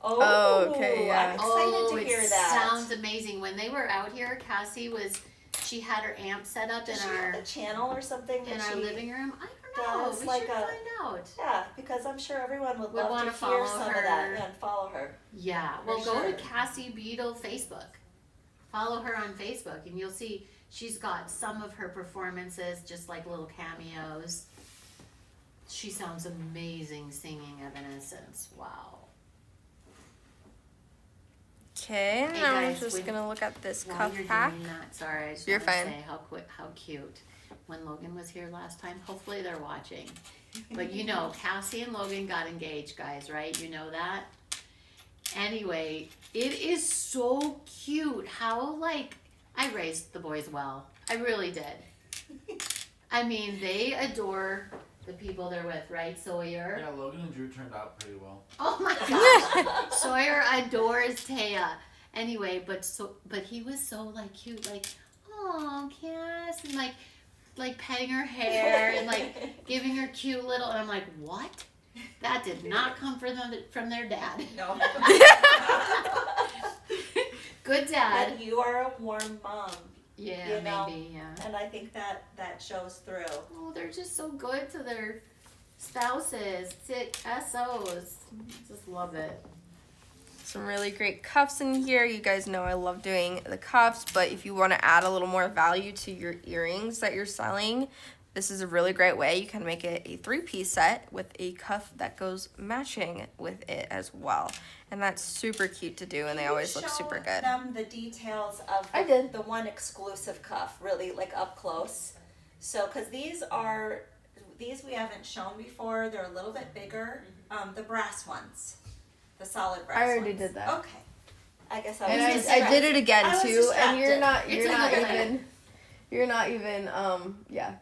Speaker 1: Oh, okay, yeah.
Speaker 3: I'm excited to
Speaker 2: it
Speaker 3: hear that.
Speaker 2: sounds amazing. When they were out here, she had her amp set up in
Speaker 3: Does she
Speaker 2: our
Speaker 3: have a channel or something that she
Speaker 2: living room. I don't know.
Speaker 3: does,
Speaker 2: We
Speaker 3: like
Speaker 2: should
Speaker 3: a-
Speaker 2: find out.
Speaker 3: Yeah, because I'm sure everyone would
Speaker 2: Would
Speaker 3: love
Speaker 2: wanna
Speaker 3: to hear
Speaker 2: follow
Speaker 3: some
Speaker 2: her.
Speaker 3: of that and follow her.
Speaker 2: Yeah.
Speaker 3: For
Speaker 2: Well, go
Speaker 3: sure.
Speaker 2: to Cassie Beadle Facebook. Follow her on Facebook, and you'll see she's got some of her performances, just like little cameos. She sounds amazing singing Evanescence. Wow.
Speaker 1: Okay,
Speaker 2: Hey
Speaker 1: now I'm
Speaker 2: guys,
Speaker 1: just
Speaker 2: when-
Speaker 1: gonna look at this
Speaker 2: While
Speaker 1: cuff
Speaker 2: you're
Speaker 1: pack.
Speaker 2: doing that, sorry, I just
Speaker 1: You're
Speaker 2: want to
Speaker 1: fine.
Speaker 2: say how cute. When Logan was here last time, hopefully they're watching. But you know, Cassie and Logan got engaged, guys, right? You know that? Anyway, it is so cute how, like, I raised the boys well. I really did. I mean, they adore the people they're with, right? Sawyer.
Speaker 5: Yeah, Logan and Drew turned out pretty well.
Speaker 2: Oh my gosh. Sawyer adores Taya. Anyway, but he was so like cute, like, oh, Cass, and like petting her hair and like giving her cute little, and I'm like, what? That did not come from their dad.
Speaker 3: No.
Speaker 2: Good dad.
Speaker 3: But you are a warm mom,
Speaker 2: Yeah,
Speaker 3: you know,
Speaker 2: maybe, yeah.
Speaker 3: and I think that shows through.
Speaker 2: Oh, they're just so good to their spouses, SOs. Just love it.
Speaker 1: Some really great cuffs in here. You guys know I love doing the cuffs, but if you want to add a little more value to your earrings that you're selling, this is a really great way. You can make it a 3-piece set with a cuff that goes matching with it as well. And that's super cute to do, and they always look super
Speaker 3: Show
Speaker 1: good.
Speaker 3: them the details of
Speaker 1: I did.
Speaker 3: the one exclusive cuff, really like up close. So, because these we haven't shown before. They're a little bit bigger. The brass ones, the solid brass.
Speaker 1: I already
Speaker 3: ones.
Speaker 1: did that.
Speaker 3: Okay. I guess I
Speaker 1: And
Speaker 3: was.
Speaker 1: I did it again
Speaker 3: I was
Speaker 1: too, and you're
Speaker 3: distracted.
Speaker 1: not even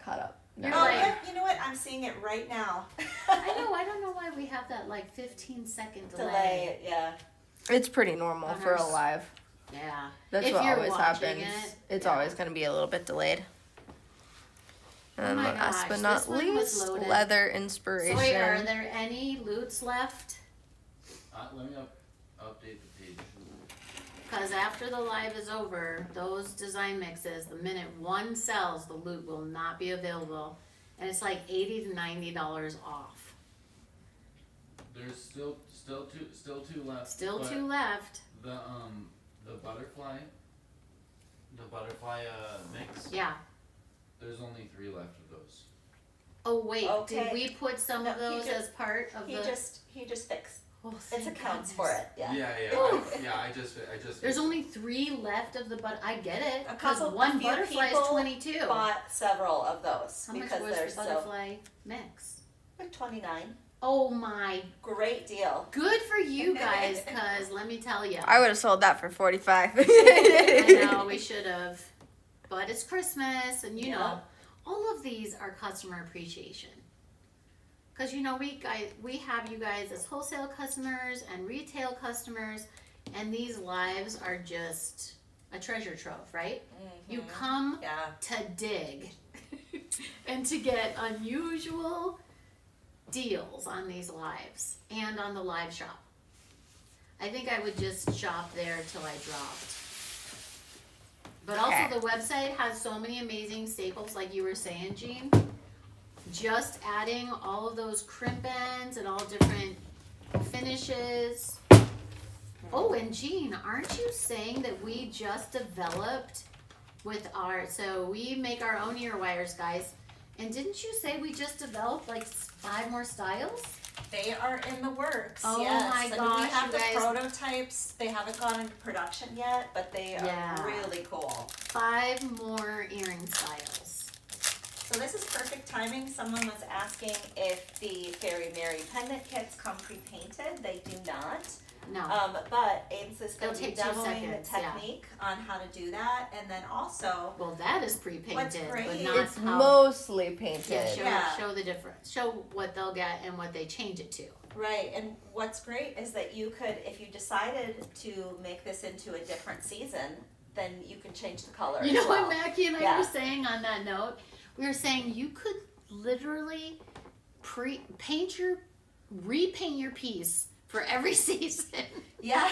Speaker 1: caught up.
Speaker 2: You're
Speaker 3: Oh,
Speaker 2: like-
Speaker 3: yeah, you know what? I'm seeing it right now.
Speaker 2: I don't know why we have that like 15-second
Speaker 3: Delay, yeah.
Speaker 1: It's pretty normal
Speaker 2: On
Speaker 1: for a
Speaker 2: our
Speaker 1: live.
Speaker 2: Yeah.
Speaker 1: That's
Speaker 2: If
Speaker 1: what
Speaker 2: you're
Speaker 1: always
Speaker 2: watching
Speaker 1: happens.
Speaker 2: it,
Speaker 1: It's
Speaker 2: yeah.
Speaker 1: always going to be a little bit delayed. And
Speaker 2: my
Speaker 1: last but
Speaker 2: gosh,
Speaker 1: not
Speaker 2: this one was
Speaker 1: least,
Speaker 2: loaded.
Speaker 1: leather inspiration.
Speaker 2: Sawyer, are there any loots left?
Speaker 5: Let me update the page.
Speaker 2: Because after the live is over, those design mixes, the minute one sells, the loot will not be available. And it's like $80 to $90 off.
Speaker 5: There's still two left.
Speaker 2: Still
Speaker 5: but
Speaker 2: 2 left.
Speaker 5: the butterfly mix.
Speaker 2: Yeah.
Speaker 5: There's only 3 left of those.
Speaker 2: Oh wait, did
Speaker 3: Okay.
Speaker 2: we put some of
Speaker 3: No, he
Speaker 2: those
Speaker 3: just-
Speaker 2: as part of
Speaker 3: He
Speaker 2: the?
Speaker 3: just fixed.
Speaker 2: Oh,
Speaker 3: It
Speaker 2: thank
Speaker 3: accounts
Speaker 2: goodness.
Speaker 3: for it. Yeah.
Speaker 5: I just.
Speaker 2: There's only 3 left of the I get it.
Speaker 3: A
Speaker 2: Because
Speaker 3: couple-
Speaker 2: one
Speaker 3: a few
Speaker 2: butterfly is
Speaker 3: people
Speaker 2: 22.
Speaker 3: Bought several of those
Speaker 2: How much
Speaker 3: because
Speaker 2: was
Speaker 3: they're
Speaker 2: the
Speaker 3: so
Speaker 2: butterfly mix?
Speaker 3: like 29.
Speaker 2: Oh my,
Speaker 3: Great deal.
Speaker 2: good for you guys, cause let me tell you.
Speaker 1: I would have sold that for 45.
Speaker 2: I know we should have, but it's Christmas, and you know, all of these are customer appreciation. Cause you know we have you guys as wholesale customers and retail customers, and these lives are just a treasure trove, right? You come
Speaker 3: Yeah.
Speaker 2: to dig and to get unusual deals on these lives and on the live shop. I think I would just shop there till I dropped. But also
Speaker 1: Okay.
Speaker 2: the website has so many amazing staples, like you were saying, Jean. Just adding all of those crimp ends and all different finishes. Oh, and Jean, aren't you saying that we just developed so we make our own ear wires, guys. And didn't you say we just developed like 5 more styles?
Speaker 3: They are in the works.
Speaker 2: Oh
Speaker 3: yes.
Speaker 2: my
Speaker 3: I mean,
Speaker 2: gosh,
Speaker 3: we have
Speaker 2: you
Speaker 3: the
Speaker 2: guys.
Speaker 3: prototypes. They haven't gone into production yet, but they are
Speaker 2: Yeah.
Speaker 3: really cool.
Speaker 2: 5 more earring styles.
Speaker 3: So this is perfect timing. Someone was asking if the Fairy Mary pendant kits come pre-painted. They do not.
Speaker 2: No.
Speaker 3: But Ainsley's going
Speaker 2: It'll
Speaker 3: to be
Speaker 2: take 2
Speaker 3: demoing the
Speaker 2: seconds, yeah.
Speaker 3: technique on how to do that. And then also,
Speaker 2: Well, that is pre-painted,
Speaker 3: What's
Speaker 2: but
Speaker 3: great-
Speaker 2: not
Speaker 1: It's
Speaker 2: how.
Speaker 1: mostly painted.
Speaker 2: Yeah, show,
Speaker 3: Yeah.
Speaker 2: show the difference. Show what they'll get and what they change it to.
Speaker 3: right, and what's great is that you could, if you decided to make this into a different season, then you can change the color
Speaker 2: You
Speaker 3: as
Speaker 2: know
Speaker 3: well.
Speaker 2: what Mackie and I
Speaker 3: Yeah.
Speaker 2: were saying on that note? We were saying you could literally repaint your piece for every season.
Speaker 3: Yeah,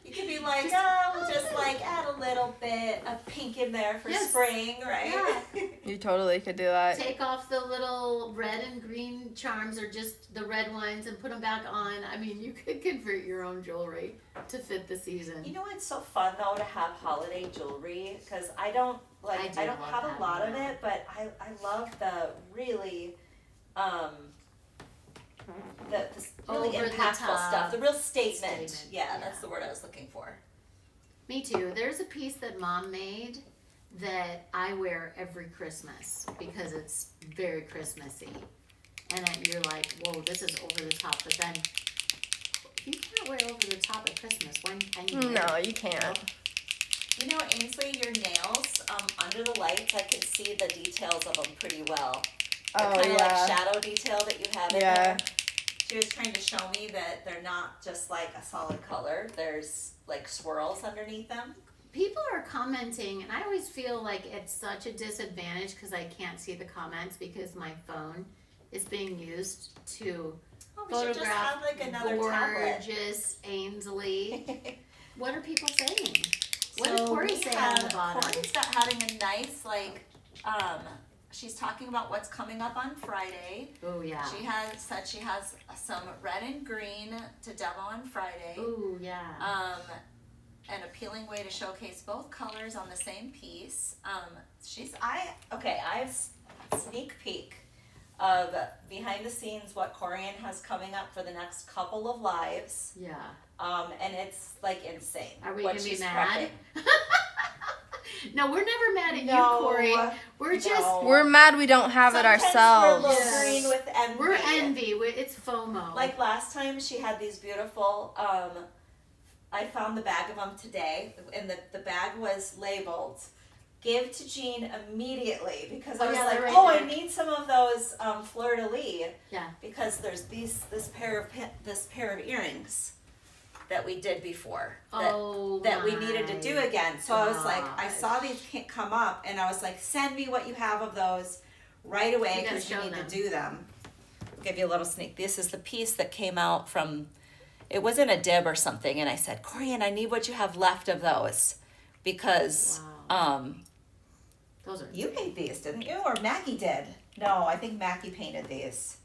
Speaker 3: you could be like, we'll just like add a little bit of pink in there for
Speaker 2: Yes.
Speaker 3: spring, right?
Speaker 1: You totally could do that.
Speaker 2: Take off the little red and green charms or just the red ones and put them back on. I mean, you could convert your own jewelry to fit the season.
Speaker 3: You know what's so fun though to have holiday jewelry, because I don't
Speaker 2: I do
Speaker 3: don't
Speaker 2: love
Speaker 3: have
Speaker 2: that,
Speaker 3: a lot of
Speaker 2: yeah.
Speaker 3: it, but I love the really the really
Speaker 2: Over the
Speaker 3: impactful
Speaker 2: top
Speaker 3: stuff, the real statement.
Speaker 2: statement,
Speaker 3: Yeah,
Speaker 2: yeah.
Speaker 3: that's the word I was looking for.
Speaker 2: Me too. There's a piece that Mom made that I wear every Christmas because it's very Christmassy. And then you're like, whoa, this is over the top. But then you can't wear over the top at Christmas. When can you wear
Speaker 1: No,
Speaker 2: it?
Speaker 1: you can't.
Speaker 3: You know, Ainsley, your nails, under the lights, I can see the details of them pretty well. The
Speaker 1: Oh,
Speaker 3: kind of
Speaker 1: yeah.
Speaker 3: like shadow detail that you have in
Speaker 1: Yeah.
Speaker 3: there. She was trying to show me that they're not just like a solid color. There's like swirls underneath them.
Speaker 2: People are commenting, and I always feel like it's such a disadvantage because I can't see the comments because my phone is being used to
Speaker 3: Oh, we should just have
Speaker 2: photograph
Speaker 3: like another tablet.
Speaker 2: gorgeous Ainsley. What are people saying? What did
Speaker 3: So
Speaker 2: Corey
Speaker 3: we
Speaker 2: say
Speaker 3: have-
Speaker 2: on the bottom?
Speaker 3: Corey's got having a nice like, she's talking about what's coming up on Friday.
Speaker 2: Oh yeah.
Speaker 3: She said she has some red and green to demo on Friday.
Speaker 2: Oh yeah.
Speaker 3: An appealing way to showcase both colors on the same piece. I have sneak peek of behind the scenes what Corian has coming up for the next couple of lives.
Speaker 2: Yeah.
Speaker 3: And it's like insane.
Speaker 2: Are we
Speaker 3: what
Speaker 2: gonna be
Speaker 3: she's
Speaker 2: mad?
Speaker 3: prepping.
Speaker 2: No, we're never mad at
Speaker 3: No,
Speaker 2: you, Corey. We're just
Speaker 3: no.
Speaker 1: We're mad we don't have it
Speaker 3: Sometimes
Speaker 1: ourselves.
Speaker 3: We're a little
Speaker 2: Yes.
Speaker 3: green with envy.
Speaker 2: we're envy. It's FOMO.
Speaker 3: Like last time, she had these beautiful. I found the bag of them today, and the bag was labeled "Give to Jean immediately" because I
Speaker 2: Oh,
Speaker 3: was
Speaker 2: yeah,
Speaker 3: like,
Speaker 2: they're right
Speaker 3: "Oh,
Speaker 2: there.
Speaker 3: I need some of those fleur de lis."
Speaker 2: Yeah.
Speaker 3: Because there's this pair of earrings that we did before that we needed to do
Speaker 2: my
Speaker 3: again. So I was like, I
Speaker 2: gosh.
Speaker 3: saw these can't come up, and I was like, "Send me what you have of those right away
Speaker 2: You gotta
Speaker 3: because you
Speaker 2: show
Speaker 3: need
Speaker 2: them.
Speaker 3: to do them." I'll give you a little sneak. This is the piece that came out from. It was in a dib or something, and I said, "Corian, I need what you have left of those," because
Speaker 2: Those are
Speaker 3: you made these, didn't you, or Mackie did? No, I think Mackie painted these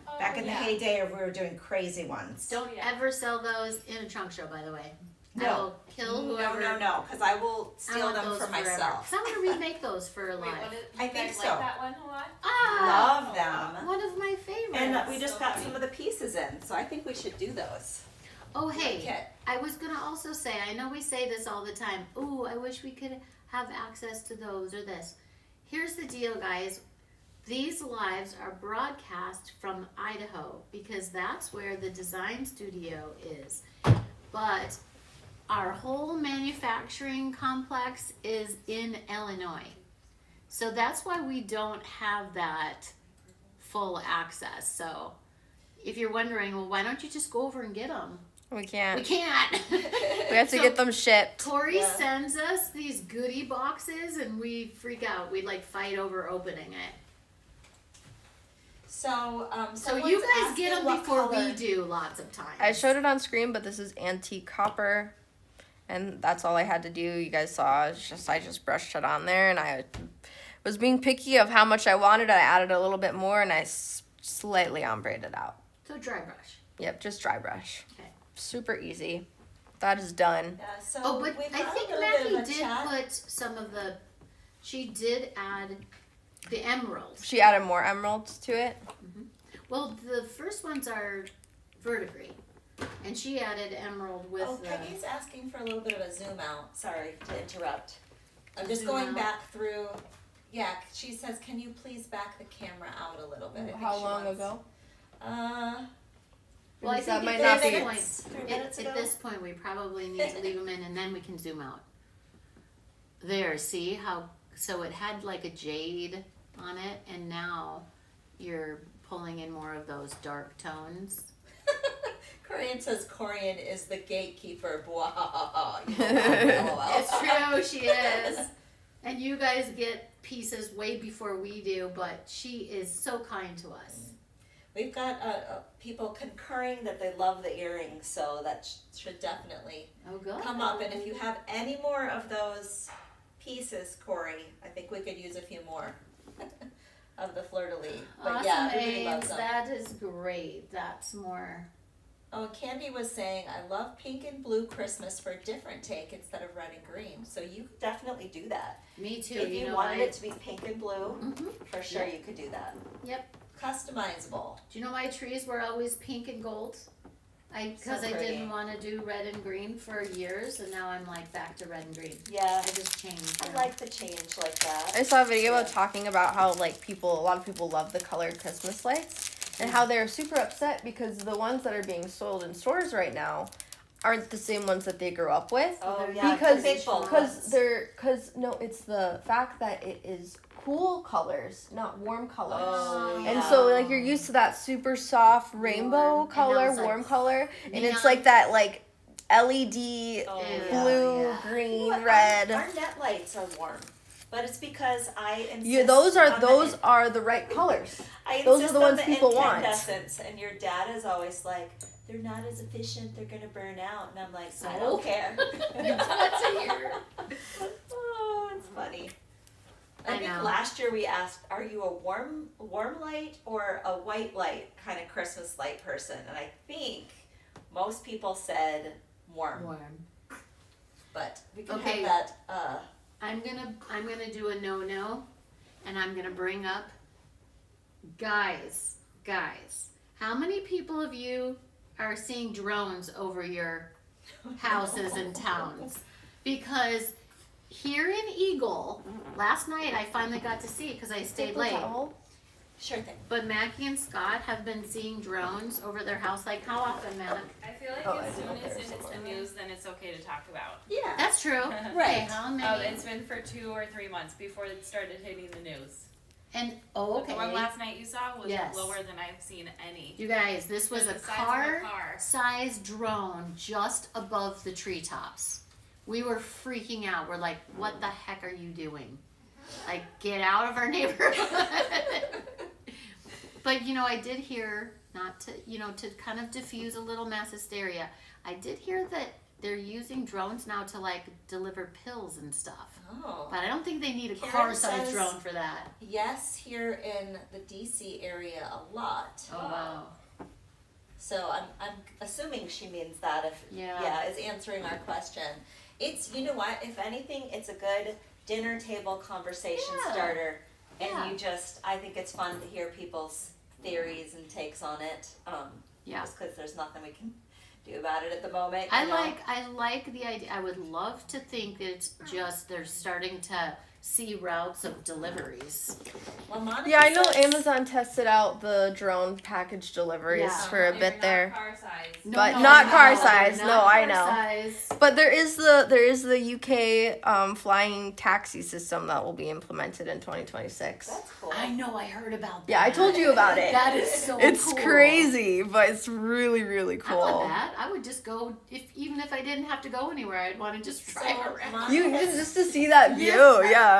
Speaker 4: Oh,
Speaker 3: back in the
Speaker 4: yeah.
Speaker 3: heyday of we were doing crazy ones.
Speaker 2: Don't
Speaker 4: Yeah.
Speaker 2: ever sell those in a trunk show, by the way.
Speaker 3: No.
Speaker 2: I will kill whoever.
Speaker 3: No, because I will
Speaker 2: I
Speaker 3: steal
Speaker 2: want
Speaker 3: them
Speaker 2: those
Speaker 3: for
Speaker 2: forever.
Speaker 3: myself.
Speaker 2: 'Cause I'm gonna remake those for
Speaker 4: Wait,
Speaker 2: life.
Speaker 4: what is,
Speaker 3: I
Speaker 4: you
Speaker 3: think
Speaker 4: guys
Speaker 3: so.
Speaker 4: like that one a lot?
Speaker 2: Ah,
Speaker 3: Love them.
Speaker 2: one of my favorites.
Speaker 3: And we just
Speaker 4: So
Speaker 3: got
Speaker 4: funny.
Speaker 3: some of the pieces in, so I think we should do those.
Speaker 2: Oh hey,
Speaker 3: Kit.
Speaker 2: I was gonna also say, I know we say this all the time. Ooh, I wish we could have access to those or this. Here's the deal, guys. These lives are broadcast from Idaho because that's where the design studio is. But our whole manufacturing complex is in Illinois. So that's why we don't have that full access. So if you're wondering, well, why don't you just go over and get them?
Speaker 1: We
Speaker 2: We
Speaker 1: can't.
Speaker 2: can't.
Speaker 1: We have to
Speaker 2: So
Speaker 1: get them shipped.
Speaker 2: Corey
Speaker 3: Yeah.
Speaker 2: sends us these goodie boxes and we freak out. We like fight over opening it.
Speaker 3: So,
Speaker 2: So you guys get them
Speaker 3: what
Speaker 2: before
Speaker 3: color.
Speaker 2: we do lots of times.
Speaker 1: I showed it on screen, but this is antique copper, and that's all I had to do. You guys saw. I just brushed it on there, and I was being picky of how much I wanted. I added a little bit more, and I slightly ombreed it out.
Speaker 2: So dry brush.
Speaker 1: Yep, just dry brush.
Speaker 2: Okay.
Speaker 1: Super easy. That is done.
Speaker 3: Yeah, so
Speaker 2: Oh, but
Speaker 3: we've
Speaker 2: I
Speaker 3: had a
Speaker 2: think
Speaker 3: little bit of
Speaker 2: Mackie
Speaker 3: a
Speaker 2: did
Speaker 3: chat.
Speaker 2: put some of the. She did add the emeralds.
Speaker 1: She added more emeralds to it.
Speaker 2: Well, the first ones are verdigris, and she added emerald with
Speaker 3: Oh,
Speaker 2: the.
Speaker 3: Peggy's asking for a little bit of a zoom out. Sorry to interrupt. I'm just
Speaker 2: Zoom
Speaker 3: going
Speaker 2: out.
Speaker 3: back through, yeah, she says, can you please back the camera out a little bit? I think
Speaker 1: How
Speaker 3: she
Speaker 1: long
Speaker 3: wants-
Speaker 1: ago?
Speaker 2: Well, I
Speaker 1: Because that
Speaker 2: think
Speaker 1: might
Speaker 2: at
Speaker 1: not
Speaker 2: this
Speaker 1: be-
Speaker 2: point,
Speaker 3: 3 minutes ago?
Speaker 2: at this point, we probably need to leave them in and then we can zoom out. There, see how, so it had like a jade on it and now you're pulling in more of those dark tones.
Speaker 3: Corian says Corian is the gatekeeper. Blah.
Speaker 2: It's true, she is. And you guys get pieces way before we do, but she is so kind to us.
Speaker 3: We've got people concurring that they love the earrings, so that should definitely
Speaker 2: Oh, good.
Speaker 3: come up. And if you have any more of those pieces, Corey, I think we could use a few more of the fleur-de-lis. But
Speaker 2: Awesome,
Speaker 3: yeah, everybody
Speaker 2: Ames.
Speaker 3: loves them.
Speaker 2: That is great. That's more.
Speaker 3: Oh, Candy was saying, I love pink and blue Christmas for a different take instead of red and green. So you could definitely do that.
Speaker 2: Me too.
Speaker 3: If you
Speaker 2: know,
Speaker 3: wanted it to be pink and blue,
Speaker 2: Mhm.
Speaker 3: for sure
Speaker 2: Yep.
Speaker 3: you could do that.
Speaker 2: Yep.
Speaker 3: Customizable.
Speaker 2: Do you know my trees were always pink and gold? Because
Speaker 3: So
Speaker 2: I
Speaker 3: pretty.
Speaker 2: didn't want to do red and green for years, and now I'm like back to red and green.
Speaker 3: Yeah,
Speaker 2: I just changed.
Speaker 3: I
Speaker 2: now.
Speaker 3: like the change like that.
Speaker 1: I saw a video about
Speaker 3: Yeah.
Speaker 1: talking about how like a lot of people love the colored Christmas lights and how they're super upset because the ones that are being sold in stores right now aren't the same ones that they grew up with.
Speaker 3: Oh
Speaker 2: They're
Speaker 3: yeah,
Speaker 1: because-
Speaker 3: the big bulb
Speaker 1: Because
Speaker 3: ones.
Speaker 1: no, it's the fact that it is cool colors, not warm colors.
Speaker 3: Oh,
Speaker 1: And
Speaker 3: yeah.
Speaker 1: so like you're used to that super soft rainbow
Speaker 2: Warm. And
Speaker 1: color,
Speaker 2: now it's, like,
Speaker 1: warm color, and it's
Speaker 2: neon.
Speaker 1: like that like LED
Speaker 3: Oh,
Speaker 2: Yeah.
Speaker 1: blue,
Speaker 2: yeah.
Speaker 1: green,
Speaker 3: What?
Speaker 1: red.
Speaker 3: Our net lights are warm, but it's because I insist.
Speaker 1: Yeah, those
Speaker 3: on
Speaker 1: are the right colors.
Speaker 3: I
Speaker 1: those are
Speaker 3: insist
Speaker 1: the
Speaker 3: on
Speaker 1: ones
Speaker 3: the
Speaker 1: people want.
Speaker 3: incandescents, and your dad is always like, "They're not as efficient. They're gonna burn out," and I'm like, "I
Speaker 2: So?
Speaker 3: don't care."
Speaker 2: What's a year?
Speaker 3: Oh, it's funny. I
Speaker 2: I
Speaker 3: think
Speaker 2: know.
Speaker 3: last year we asked, "Are you a warm light or a white light kind of Christmas light person?" And I think most people said warm,
Speaker 2: Warm.
Speaker 3: but we can
Speaker 2: Okay.
Speaker 3: have that.
Speaker 2: I'm gonna do a no, and I'm gonna bring up, guys. How many people of you are seeing drones over your houses and towns? Because here in Eagle, last night I finally got to see it because I stayed late.
Speaker 3: Sure thing.
Speaker 2: But Mackie and Scott have been seeing drones over their house. Like, how often, Mac?
Speaker 4: I feel like
Speaker 1: Oh, I
Speaker 4: as
Speaker 1: didn't
Speaker 4: soon
Speaker 1: know
Speaker 4: as
Speaker 1: there
Speaker 4: it's
Speaker 1: was
Speaker 4: the
Speaker 1: somewhere.
Speaker 4: news, then it's okay to talk about.
Speaker 3: Yeah.
Speaker 2: That's true.
Speaker 3: Right.
Speaker 2: Okay, how many?
Speaker 4: It's been for 2 or 3 months before it started hitting the news.
Speaker 2: And
Speaker 4: But the one
Speaker 2: okay,
Speaker 4: last night you saw was
Speaker 2: Yes.
Speaker 4: lower than I've seen any.
Speaker 2: you guys, this was
Speaker 4: It
Speaker 2: a
Speaker 4: the size of a car.
Speaker 2: car-sized drone just above the treetops. We were freaking out. We're like, "What the heck are you doing? Like, get out of our neighborhood!" But I did hear, not to kind of diffuse a little mass hysteria. I did hear that they're using drones now to like deliver pills and stuff.
Speaker 3: Oh.
Speaker 2: But I don't think they need a
Speaker 3: Karen
Speaker 2: car-sized
Speaker 3: says-
Speaker 2: drone for that.
Speaker 3: Yes, here in the DC area a lot.
Speaker 2: Oh wow.
Speaker 3: So I'm assuming she means that if
Speaker 2: Yeah.
Speaker 3: is answering our question. It's, you know what, if anything, it's a good dinner table conversation
Speaker 2: Yeah.
Speaker 3: starter. And
Speaker 2: Yeah.
Speaker 3: I think it's fun to hear people's theories and takes on it.
Speaker 2: Yeah.
Speaker 3: Just because there's nothing we can do about it at the moment.
Speaker 2: I
Speaker 3: you know?
Speaker 2: like the idea. I would love to think that it's just they're starting to see routes of deliveries.
Speaker 3: Well, Monica
Speaker 1: Yeah, I know
Speaker 3: says-
Speaker 1: Amazon tested out the drone package deliveries
Speaker 2: Yeah.
Speaker 1: for a
Speaker 4: They're
Speaker 1: bit
Speaker 4: not
Speaker 1: there.
Speaker 4: car size.
Speaker 1: But not car size.
Speaker 2: not
Speaker 1: No, I
Speaker 2: car
Speaker 1: know.
Speaker 2: size.
Speaker 1: But there is the UK flying taxi system that will be implemented in 2026.
Speaker 3: That's cool.
Speaker 2: I know. I heard about that.
Speaker 1: Yeah, I told you about it.
Speaker 2: That is so
Speaker 1: It's
Speaker 2: cool.
Speaker 1: crazy, but it's really, really
Speaker 2: I want
Speaker 1: cool.
Speaker 2: that. I would just go even if I didn't have to go anywhere. I'd want to just drive
Speaker 3: So,
Speaker 2: around.
Speaker 3: Monica
Speaker 1: You
Speaker 3: has-
Speaker 1: just to see that view, yeah.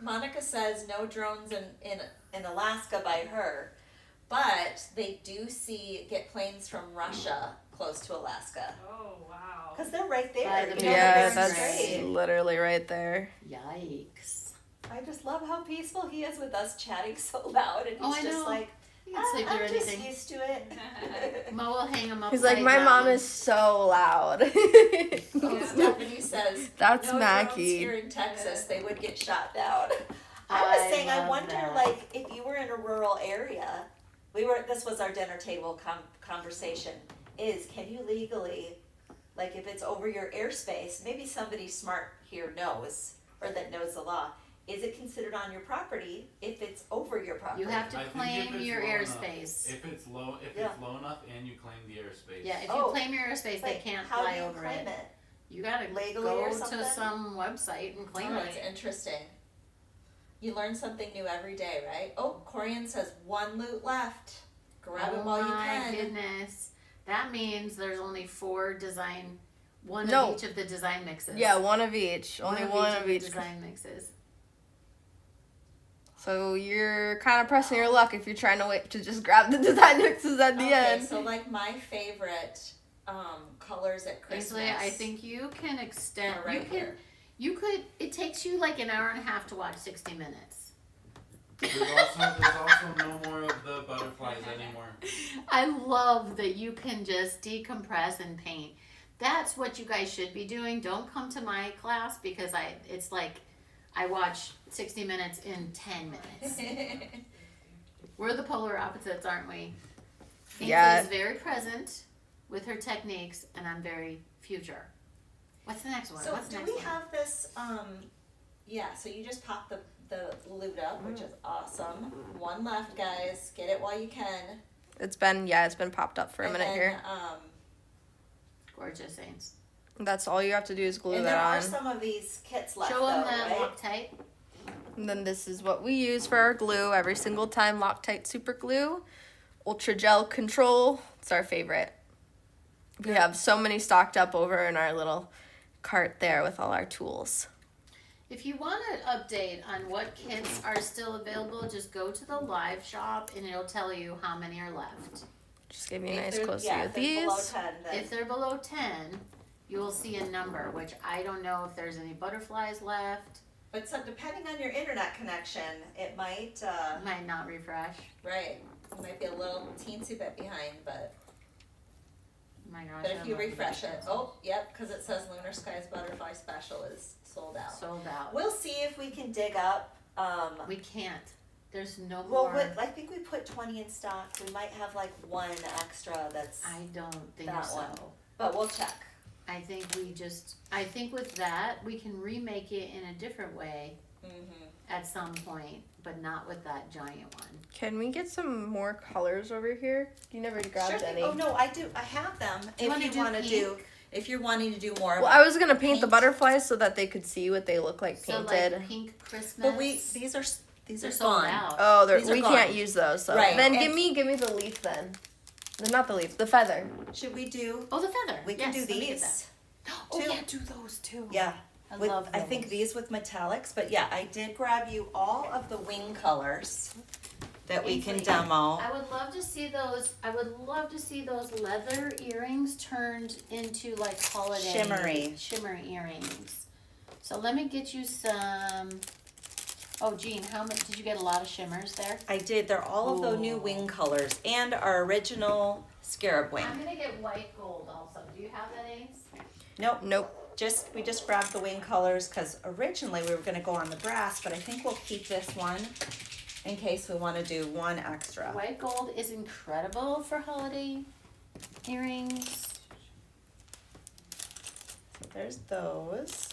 Speaker 3: Monica says no drones in Alaska by her, but they do get planes from Russia close to Alaska
Speaker 4: Oh, wow.
Speaker 3: because they're right there.
Speaker 2: By the
Speaker 3: you know,
Speaker 1: Yeah,
Speaker 3: they're
Speaker 2: Bering
Speaker 1: that's
Speaker 3: straight.
Speaker 1: literally right there.
Speaker 2: Yikes!
Speaker 3: I just love how peaceful he is with us chatting so loud, and he's
Speaker 2: Oh, I
Speaker 3: just
Speaker 2: know.
Speaker 3: like,
Speaker 2: You can sleep through
Speaker 3: I'm just
Speaker 2: anything.
Speaker 3: used to it.
Speaker 2: Mo will hang him up.
Speaker 1: He's like, my mom is so loud.
Speaker 3: Oh, Stephanie says,
Speaker 1: That's
Speaker 3: no drones
Speaker 1: Mackie.
Speaker 3: here in Texas, they would get shot down. I was saying, I
Speaker 2: love
Speaker 3: wonder,
Speaker 2: that.
Speaker 3: like, if you were in a rural area, this was our dinner table conversation, can you legally, like, if it's over your airspace, maybe somebody smart here knows, or that knows the law, is it considered on your property if it's over your property?
Speaker 2: You have to
Speaker 6: I think
Speaker 2: claim
Speaker 6: if it's
Speaker 2: your
Speaker 6: low enough-
Speaker 2: airspace.
Speaker 6: If it's low,
Speaker 3: Yeah.
Speaker 6: it's low enough and you claim the airspace.
Speaker 2: Yeah, if you
Speaker 3: Oh,
Speaker 2: claim your airspace, they
Speaker 3: But
Speaker 2: can't
Speaker 3: how
Speaker 2: fly
Speaker 3: do you
Speaker 2: over
Speaker 3: claim
Speaker 2: it.
Speaker 3: it?
Speaker 2: You gotta
Speaker 3: Legally
Speaker 2: go
Speaker 3: or
Speaker 2: to
Speaker 3: something?
Speaker 2: some website and claim
Speaker 3: Oh, that's
Speaker 2: it.
Speaker 3: interesting. You learn something new every day, right? Oh, Corian says 1 loot left. Grab it while you
Speaker 2: Oh my
Speaker 3: can.
Speaker 2: goodness. That means there's only 4 design, one
Speaker 1: No.
Speaker 2: of each of the design mixes.
Speaker 1: Yeah, one of each. Only one of
Speaker 2: the
Speaker 1: each.
Speaker 2: design mixes.
Speaker 1: So you're kind of pressing your luck if you're trying to wait to just grab the design mixes at the
Speaker 3: Okay,
Speaker 1: end.
Speaker 3: so like my favorite colors at Christmas.
Speaker 2: Ainsley, I think you can extend.
Speaker 3: are right here.
Speaker 2: You could. It takes you like an hour and a half to watch 60 Minutes.
Speaker 6: There's also no more of the butterflies anymore.
Speaker 2: I love that you can just decompress and paint. That's what you guys should be doing. Don't come to my class because it's like I watch 60 Minutes in 10 minutes. We're the polar opposites, aren't we?
Speaker 1: Yeah.
Speaker 2: Ainsley's very present with her techniques, and I'm very future. What's the next one?
Speaker 3: So
Speaker 2: What's the
Speaker 3: do
Speaker 2: next
Speaker 3: we
Speaker 2: one?
Speaker 3: have this, yeah, so you just pop the loot up, which is awesome. 1 left, guys. Get it while you can.
Speaker 1: It's been popped up for a
Speaker 3: And
Speaker 1: minute
Speaker 3: then,
Speaker 1: here.
Speaker 2: Gorgeous, Saints.
Speaker 1: That's all you have to do is glue
Speaker 3: And there
Speaker 1: that
Speaker 3: are
Speaker 1: on.
Speaker 3: some of these kits left
Speaker 2: Show them
Speaker 3: though,
Speaker 2: the
Speaker 3: right?
Speaker 2: Loctite.
Speaker 1: And then this is what we use for our glue every single time. Loctite super glue, Ultra Gel Control. It's our favorite. We have so many stocked up over in our little cart there with all our tools.
Speaker 2: If you want an update on what kits are still available, just go to the live shop and it'll tell you how many are left.
Speaker 1: Just give you a
Speaker 3: If
Speaker 1: nice
Speaker 3: they're-
Speaker 1: close
Speaker 3: yeah,
Speaker 1: view
Speaker 3: if
Speaker 1: of
Speaker 3: they're below
Speaker 1: these.
Speaker 3: 10, then
Speaker 2: If they're below 10, you will see a number, which I don't know if there's any butterflies left.
Speaker 3: but so depending on your internet connection, it might,
Speaker 2: Might not refresh.
Speaker 3: right, it might be a little teensy bit behind, but
Speaker 2: Oh my gosh.
Speaker 3: if you refresh it, oh, yep, because it says Lunar Skies Butterfly Special is sold out.
Speaker 2: Sold out.
Speaker 3: We'll see if we can dig up,
Speaker 2: We can't. There's no
Speaker 3: well,
Speaker 2: more.
Speaker 3: I think we put 20 in stock. We might have like 1 extra that's,
Speaker 2: I don't think
Speaker 3: That
Speaker 2: so.
Speaker 3: one. but we'll check.
Speaker 2: I think with that, we can remake it in a different way
Speaker 3: Mm-hmm.
Speaker 2: at some point, but not with that giant one.
Speaker 1: Can we get some more colors over here? You never grabbed
Speaker 3: Sure thing.
Speaker 1: any.
Speaker 3: Oh no, I do. I have them.
Speaker 2: Do you wanna
Speaker 3: if
Speaker 2: do
Speaker 3: you want to do,
Speaker 2: pink?
Speaker 3: if you're wanting to do more.
Speaker 1: Well, I was gonna paint the
Speaker 3: Paint.
Speaker 1: butterflies so that they could see what they look like
Speaker 2: So
Speaker 1: painted.
Speaker 2: like pink Christmas.
Speaker 3: but these are
Speaker 2: they're sold
Speaker 3: gone.
Speaker 2: out.
Speaker 1: Oh,
Speaker 3: These are
Speaker 1: we
Speaker 3: gone.
Speaker 1: can't use those. So
Speaker 3: Right,
Speaker 1: then
Speaker 3: and-
Speaker 1: give me the leaf then. No, not the leaf, the feather.
Speaker 3: Should we do?
Speaker 2: Oh, the feather.
Speaker 3: We can
Speaker 2: Yes,
Speaker 3: do
Speaker 2: let me get
Speaker 3: these.
Speaker 2: that. Oh
Speaker 3: too.
Speaker 2: yeah, do those too.
Speaker 3: Yeah.
Speaker 2: I
Speaker 3: With,
Speaker 2: love
Speaker 3: I
Speaker 2: those.
Speaker 3: think these with metallics, but yeah, I did grab you all of the wing colors that we can
Speaker 2: Ainsley,
Speaker 3: demo.
Speaker 2: I would love to see those. I would love to see those leather earrings turned into like holiday shimmery earrings. So let me get you some. Oh, Jean, how much did you get? A lot of shimmers there.
Speaker 3: I did. They're all of the new
Speaker 2: Ooh.
Speaker 3: wing colors and our original scarab wing.
Speaker 2: I'm gonna get white gold also. Do you have that, Ains?
Speaker 3: Nope. We just grabbed the wing colors because originally we were going to go on the brass, but I think we'll keep this one in case we want to do 1 extra.
Speaker 2: White gold is incredible for holiday earrings.
Speaker 3: So there's those.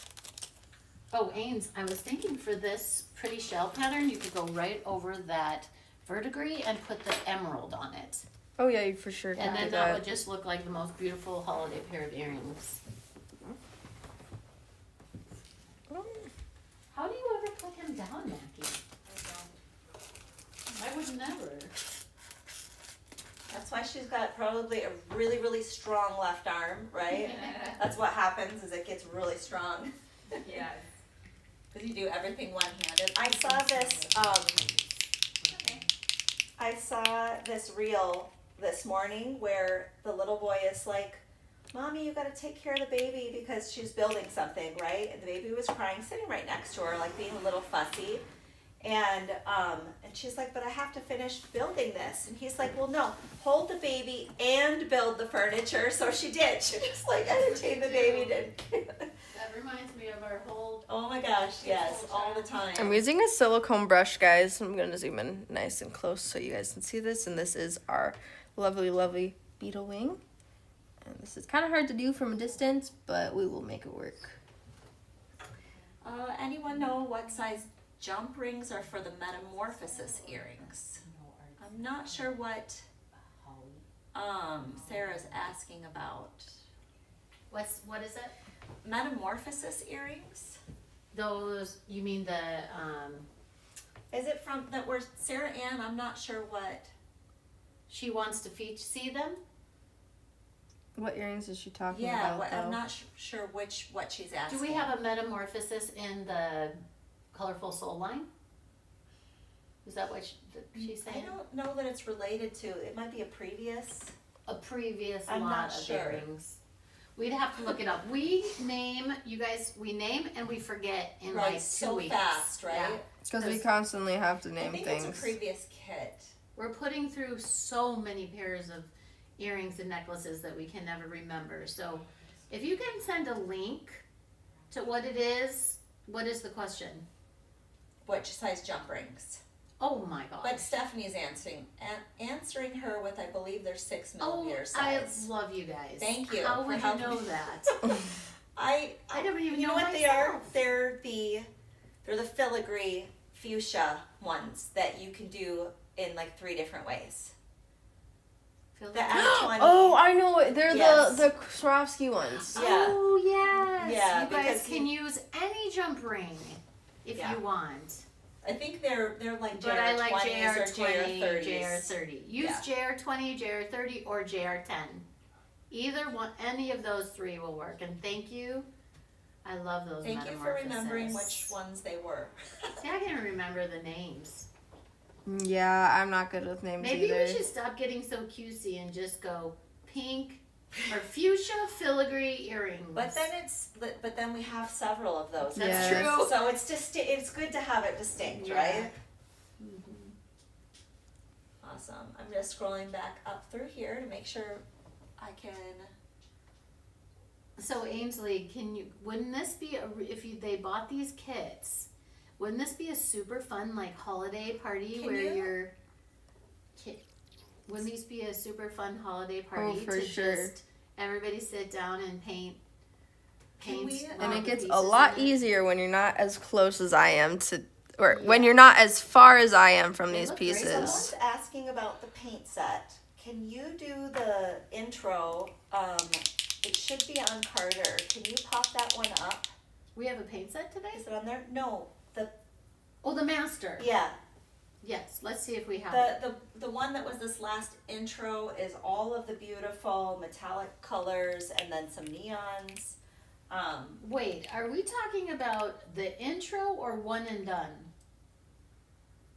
Speaker 2: Oh, Ains, I was thinking for this pretty shell pattern, you could go right over that verdigris and put the emerald on it.
Speaker 1: Oh yeah, you for sure can
Speaker 2: And
Speaker 1: do
Speaker 2: then that
Speaker 1: that.
Speaker 2: would just look like the most beautiful holiday pair of earrings. How do you ever put him down, Mackie? I would never.
Speaker 3: That's why she's got probably a really, really strong left arm, right? That's what happens is it gets really strong.
Speaker 4: Yeah.
Speaker 3: Because you do everything one-handed. I saw this reel this morning where the little boy is like, Mommy, you gotta take care of the baby because she's building something, right? And the baby was crying, sitting right next to her, like being a little fussy. And she's like, but I have to finish building this. And he's like, well, no, hold the baby and build the furniture. So she did. She just like entertained the baby.
Speaker 2: That reminds me of our whole.
Speaker 3: Oh my gosh, yes, all the time.
Speaker 1: I'm using a silicone brush, guys. I'm gonna zoom in nice and close so you guys can see this. And this is our lovely, lovely beetle wing. And this is kind of hard to do from a distance, but we will make it work.
Speaker 3: Anyone know what size jump rings are for the metamorphosis earrings? I'm not sure what Sarah's asking about.
Speaker 2: What is it?
Speaker 3: Metamorphosis earrings?
Speaker 2: Those, you mean the,
Speaker 3: Is it from that were Sarah Ann? I'm not sure what.
Speaker 2: she wants to see them?
Speaker 1: What earrings is she talking
Speaker 3: Yeah,
Speaker 1: about?
Speaker 3: what, I'm
Speaker 1: though?
Speaker 3: not sure what she's asking.
Speaker 2: Do we have a metamorphosis in the Colorful Soul line? Is that what she's
Speaker 3: I
Speaker 2: saying?
Speaker 3: don't know that it's related to. It might be a previous.
Speaker 2: A previous
Speaker 3: I'm
Speaker 2: lot
Speaker 3: not
Speaker 2: of
Speaker 3: sure.
Speaker 2: earrings. We'd have to look it up. We name and we forget in
Speaker 3: Right,
Speaker 2: like 2
Speaker 3: so
Speaker 2: weeks.
Speaker 3: fast, right?
Speaker 2: Yeah.
Speaker 1: Because we constantly have to
Speaker 3: I
Speaker 1: name
Speaker 3: think
Speaker 1: things.
Speaker 3: it's a previous kit.
Speaker 2: We're putting through so many pairs of earrings and necklaces that we can never remember. So if you can send a link to what it is, what is the question?
Speaker 3: What size jump rings?
Speaker 2: Oh my god.
Speaker 3: But Stephanie's answering her with, I believe, their 6 millimeter
Speaker 2: I
Speaker 3: size.
Speaker 2: love you guys.
Speaker 3: Thank you
Speaker 2: How
Speaker 3: for
Speaker 2: would you
Speaker 3: helping
Speaker 2: know
Speaker 3: me.
Speaker 2: that?
Speaker 3: I
Speaker 2: don't even
Speaker 3: you know
Speaker 2: know
Speaker 3: what they are?
Speaker 2: myself.
Speaker 3: They're the filigree fuchsia ones that you can do in like 3 different ways.
Speaker 2: Feel
Speaker 3: The
Speaker 2: that?
Speaker 3: M20.
Speaker 1: Oh, I know it. They're
Speaker 3: Yes.
Speaker 1: the Swarovski ones.
Speaker 3: Yeah.
Speaker 2: Oh yes.
Speaker 3: Yeah,
Speaker 2: you guys
Speaker 3: because
Speaker 2: can use any jump ring if
Speaker 3: Yeah.
Speaker 2: you want.
Speaker 3: I think they're like
Speaker 2: But I like
Speaker 3: JR20s or
Speaker 2: JR20,
Speaker 3: JR30s.
Speaker 2: JR30. Use
Speaker 3: Yeah.
Speaker 2: JR20, JR30, or JR10. Either one, any of those 3 will work. And thank you. I love those
Speaker 3: Thank you for remembering which
Speaker 2: metamorphoses.
Speaker 3: ones they were.
Speaker 2: See, I can't remember the names.
Speaker 1: Yeah, I'm not good with names
Speaker 2: Maybe
Speaker 1: either.
Speaker 2: we should stop getting so cutesy and just go pink or fuchsia filigree earrings.
Speaker 3: But then we have several of those.
Speaker 2: That's
Speaker 1: Yes.
Speaker 2: true.
Speaker 3: So it's good to have it distinct,
Speaker 2: Yeah.
Speaker 3: right?
Speaker 2: Mhm.
Speaker 3: Awesome. I'm just scrolling back up through here to make sure I can.
Speaker 2: So Ainsley, wouldn't this be they bought these kits? Wouldn't this be a super fun like holiday party wouldn't these be a super fun holiday party
Speaker 1: for
Speaker 2: to
Speaker 1: sure.
Speaker 2: just everybody sit down and paint
Speaker 3: Can we-
Speaker 2: one
Speaker 1: And
Speaker 2: of
Speaker 1: it
Speaker 2: the
Speaker 1: gets a
Speaker 2: pieces
Speaker 1: lot
Speaker 2: in it?
Speaker 1: easier when you're not as close as I am when
Speaker 2: Yeah.
Speaker 1: you're not as far as I am from
Speaker 2: They
Speaker 1: these
Speaker 2: look great.
Speaker 1: pieces.
Speaker 3: Someone's asking about the paint set. Can you do the intro? It should be on Carter. Can you pop that one up?
Speaker 2: We have a paint set today?
Speaker 3: Is it on there? No.
Speaker 2: The master.
Speaker 3: Yeah.
Speaker 2: Yes, let's see if we have it.
Speaker 3: The one that was this last intro is all of the beautiful metallic colors and then some neons.
Speaker 2: Wait, are we talking about the intro or one and done?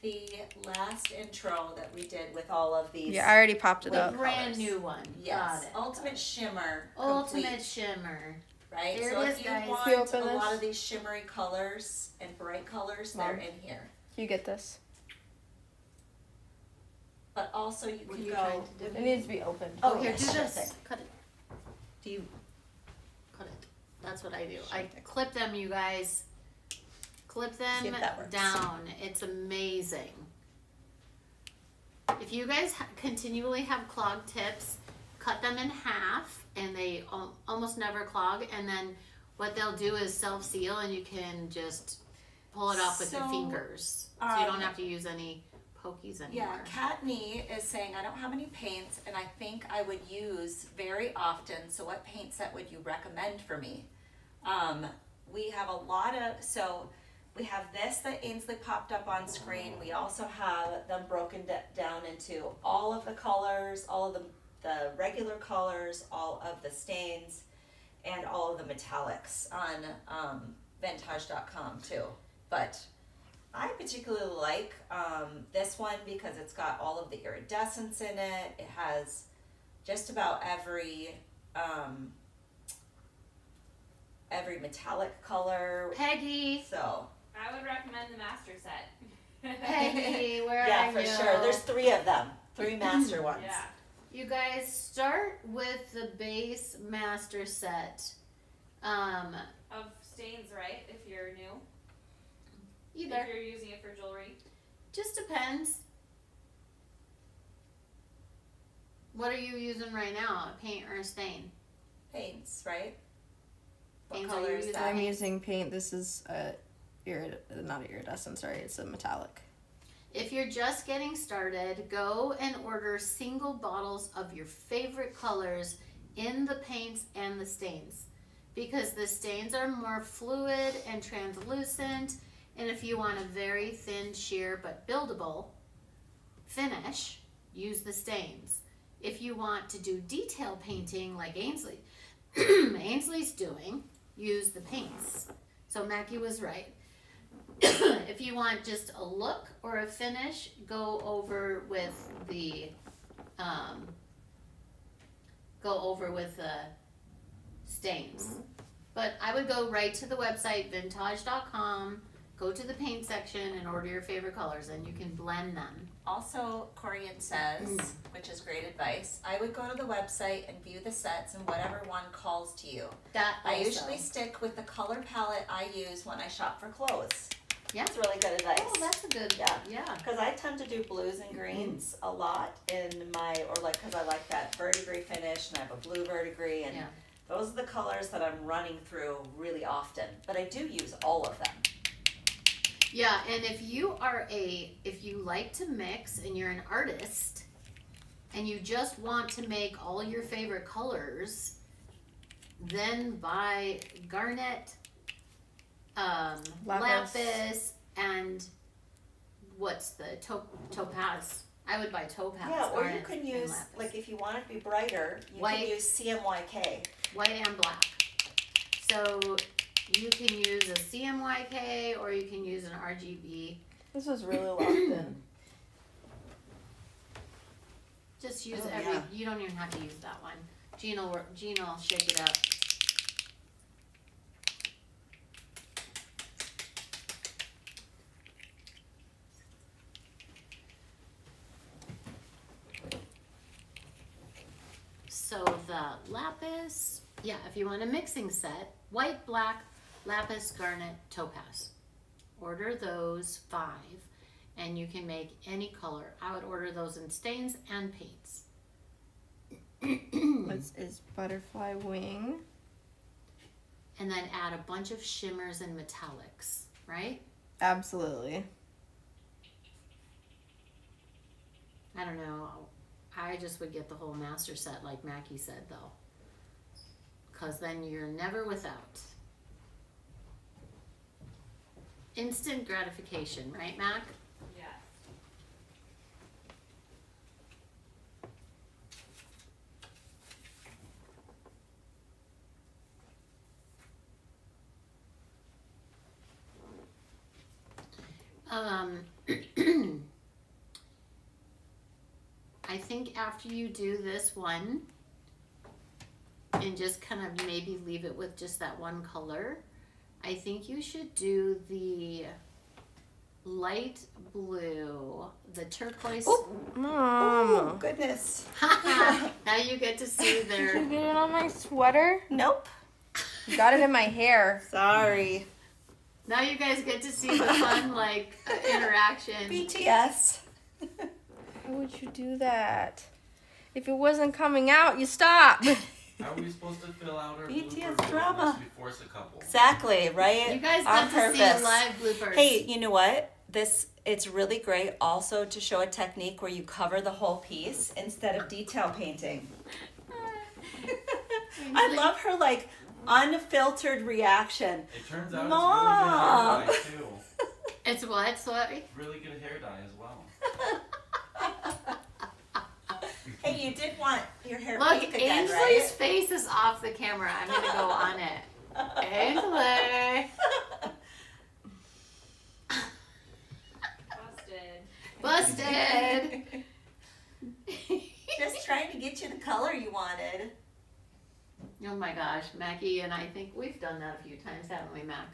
Speaker 3: The last intro that we did with all of these.
Speaker 1: Yeah, I already popped it
Speaker 2: The
Speaker 1: up.
Speaker 2: brand
Speaker 3: colors.
Speaker 2: new one.
Speaker 3: Yes.
Speaker 2: Got it.
Speaker 3: Ultimate Shimmer.
Speaker 2: Ultimate
Speaker 3: complete,
Speaker 2: Shimmer.
Speaker 3: right?
Speaker 2: There
Speaker 3: So
Speaker 2: it
Speaker 3: if
Speaker 2: is,
Speaker 3: you
Speaker 2: guys.
Speaker 3: want
Speaker 1: Can you open
Speaker 3: a lot
Speaker 1: this?
Speaker 3: of these shimmery colors and bright colors,
Speaker 1: Mom.
Speaker 3: they're in here.
Speaker 1: You get this.
Speaker 3: But also you
Speaker 2: What
Speaker 3: can
Speaker 2: are you
Speaker 3: go.
Speaker 2: trying to do?
Speaker 1: It needs to be opened.
Speaker 3: Oh,
Speaker 2: Here,
Speaker 3: yes,
Speaker 2: do
Speaker 3: sure
Speaker 2: this.
Speaker 3: thing.
Speaker 2: Cut it.
Speaker 3: Do you?
Speaker 2: Cut it. That's what I do. I clip them, you guys. Clip them
Speaker 3: See if that works.
Speaker 2: down. It's amazing. If you guys continually have clogged tips, cut them in half, and they almost never clog. And then what they'll do is self-seal, and you can just pull it off with your
Speaker 3: So,
Speaker 2: fingers. So you don't have to use any pokies anymore.
Speaker 3: Yeah, Katney is saying, I don't have any paints and I think I would use very often, so what paint set would you recommend for me? We have a lot of, so we have this that Ainsley popped up on screen. We also have them broken down into all of the colors, all of the regular colors, all of the stains, and all of the metallics on vintage.com too. But I particularly like this one because it's got all of the iridescence in it. It has just about every metallic color.
Speaker 2: Peggy,
Speaker 3: So
Speaker 4: I would recommend the master set.
Speaker 2: Peggy, where
Speaker 3: yeah,
Speaker 2: are
Speaker 3: for
Speaker 2: you?
Speaker 3: sure. There's 3 of them, 3 master ones.
Speaker 4: Yeah.
Speaker 2: You guys start with the base master set.
Speaker 4: Of stains, right? If you're new.
Speaker 2: Either.
Speaker 4: If you're using it for jewelry.
Speaker 2: Just depends. What are you using right now? A paint or a stain?
Speaker 3: Paints, right? What
Speaker 2: Paints, are you
Speaker 3: color is
Speaker 2: using
Speaker 3: that?
Speaker 1: I'm using paint. This is not iridescent, sorry, it's a metallic.
Speaker 2: If you're just getting started, go and order single bottles of your favorite colors in the paints and the stains, because the stains are more fluid and translucent, and if you want a very thin, sheer, but buildable finish, use the stains. If you want to do detail painting like Ainsley's doing, use the paints. So Mackie was right. If you want just a look or a finish, go over with the stains. But I would go right to the website vintage.com, go to the paint section and order your favorite colors, and you can blend them.
Speaker 3: Also, Corian says, which is great advice, I would go to the website and view the sets and whatever one calls to you.
Speaker 2: That also.
Speaker 3: I usually stick with the color palette I use when I shop for clothes.
Speaker 2: Yeah.
Speaker 3: That's really good advice.
Speaker 2: Oh, that's a good. Yeah.
Speaker 3: Because I tend to do blues and greens a lot in my, because I like that verdigris finish, and I have a blue verdigris, and those are the colors that I'm running through really often. But I do use all of them.
Speaker 2: Yeah, and if you like to mix and you're an artist and you just want to make all your favorite colors, then buy garnet, lapis, and what's the topaz? I would buy topaz.
Speaker 3: Yeah, or you
Speaker 2: garnet,
Speaker 3: can
Speaker 2: and
Speaker 3: use,
Speaker 2: lapis.
Speaker 3: like if you want it to be brighter, you
Speaker 2: White.
Speaker 3: can use CMYK.
Speaker 2: White and black. So you can use a CMYK or you can use an RGB.
Speaker 1: This is really locked in.
Speaker 2: Just use
Speaker 3: Oh, yeah.
Speaker 2: you don't even have to use that one. Gina will shake it up. So the lapis, yeah, if you want a mixing set, white, black, lapis, garnet, topaz. Order those 5 and you can make any color. I would order those in stains and paints.
Speaker 1: This is butterfly wing.
Speaker 2: And then add a bunch of shimmers and metallics, right?
Speaker 1: Absolutely.
Speaker 2: I don't know. I just would get the whole master set like Mackie said though. Because then you're never without. Instant gratification, right, Mac?
Speaker 4: Yes.
Speaker 2: I think after you do this one and just kind of maybe leave it with just that one color, I think you should do the light blue, the turquoise.
Speaker 1: Mom.
Speaker 3: Goodness.
Speaker 2: Now you get to see
Speaker 1: Did
Speaker 2: their.
Speaker 1: you get it on my sweater?
Speaker 3: Nope.
Speaker 1: You got it in my hair.
Speaker 3: Sorry.
Speaker 2: Now you guys get to see the fun interaction.
Speaker 3: BTS.
Speaker 1: Why would you do that? If it wasn't coming out, you stop.
Speaker 6: How are we supposed to fill out our
Speaker 3: BTS
Speaker 6: blooper reel
Speaker 3: drama.
Speaker 6: unless we force a couple?
Speaker 3: Exactly, right?
Speaker 2: You guys
Speaker 3: On
Speaker 2: got to
Speaker 3: purpose.
Speaker 2: see live bloopers.
Speaker 3: Hey, you know what? It's really great also to show a technique where you cover the whole piece instead of detail painting. I love her unfiltered reaction.
Speaker 6: It turns out
Speaker 3: Mom.
Speaker 6: it's really good hair dye too.
Speaker 2: It's what? Sorry?
Speaker 6: Really good hair dye as well.
Speaker 3: Hey, you did want your hair
Speaker 2: Look,
Speaker 3: pink again,
Speaker 2: Ainsley's
Speaker 3: right?
Speaker 2: face is off the camera. I'm going to go on it. Ainsley. Busted.
Speaker 3: Just trying to get you the color you wanted.
Speaker 2: Oh my gosh, Mackie and I think we've done that a few times, haven't we, Mac?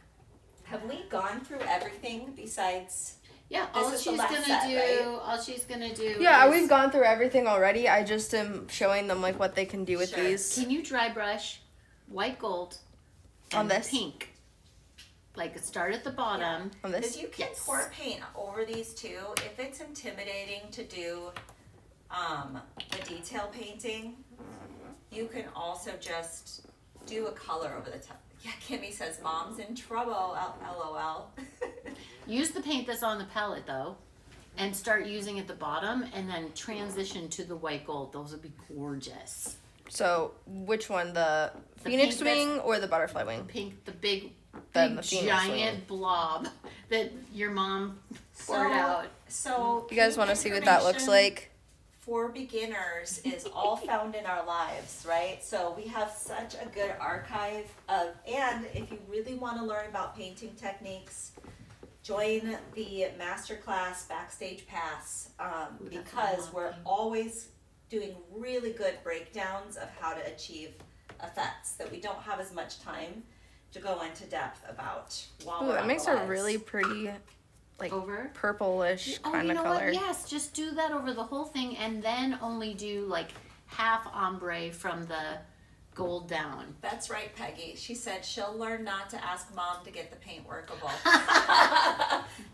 Speaker 3: Have we gone through everything besides?
Speaker 2: Yeah,
Speaker 3: This
Speaker 2: all
Speaker 3: is the
Speaker 2: she's
Speaker 3: last
Speaker 2: gonna
Speaker 3: set,
Speaker 2: do,
Speaker 3: right?
Speaker 2: all she's gonna do.
Speaker 1: Yeah,
Speaker 2: is,
Speaker 1: we've gone through everything already. I just am showing them what they can do with
Speaker 3: Sure.
Speaker 1: these.
Speaker 2: Can you dry brush white gold
Speaker 1: On
Speaker 2: and
Speaker 1: this?
Speaker 2: pink? Start at the bottom.
Speaker 1: On
Speaker 3: Because
Speaker 1: this?
Speaker 3: you can
Speaker 2: Yes.
Speaker 3: pour paint over these too. If it's intimidating to do the detail painting, you can also just do a color over the top. Yeah, Kimmy says mom's in trouble. LOL.
Speaker 2: Use the paint that's on the palette though, and start using at the bottom, and then transition to the white gold. Those would be gorgeous.
Speaker 1: So which one, the Phoenix
Speaker 2: pink that's-
Speaker 1: wing or the butterfly wing?
Speaker 2: Pink, the big
Speaker 1: The Phoenix
Speaker 2: giant
Speaker 1: wing.
Speaker 2: blob that your mom poured out.
Speaker 3: So
Speaker 1: You guys want to see what that looks
Speaker 3: information
Speaker 1: like?
Speaker 3: for beginners is all found in our lives, right? So we have such a good archive of, and if you really want to learn about painting techniques, join the masterclass Backstage Pass,
Speaker 2: Ooh, that's
Speaker 3: because
Speaker 2: a
Speaker 3: we're
Speaker 2: lot.
Speaker 3: always doing really good breakdowns of how to achieve effects that we don't have as much time to go into depth about while
Speaker 1: Ooh,
Speaker 3: we're
Speaker 1: it
Speaker 3: on
Speaker 1: makes
Speaker 3: the
Speaker 1: a
Speaker 3: lives.
Speaker 1: really pretty, like,
Speaker 2: Over.
Speaker 1: purplish
Speaker 2: Oh,
Speaker 1: kind
Speaker 2: you
Speaker 1: of
Speaker 2: know
Speaker 1: color.
Speaker 2: what? Yes, just do that over the whole thing, and then only do like half ombre from the gold down.
Speaker 3: That's right, Peggy. She said she'll learn not to ask mom to get the paint workable.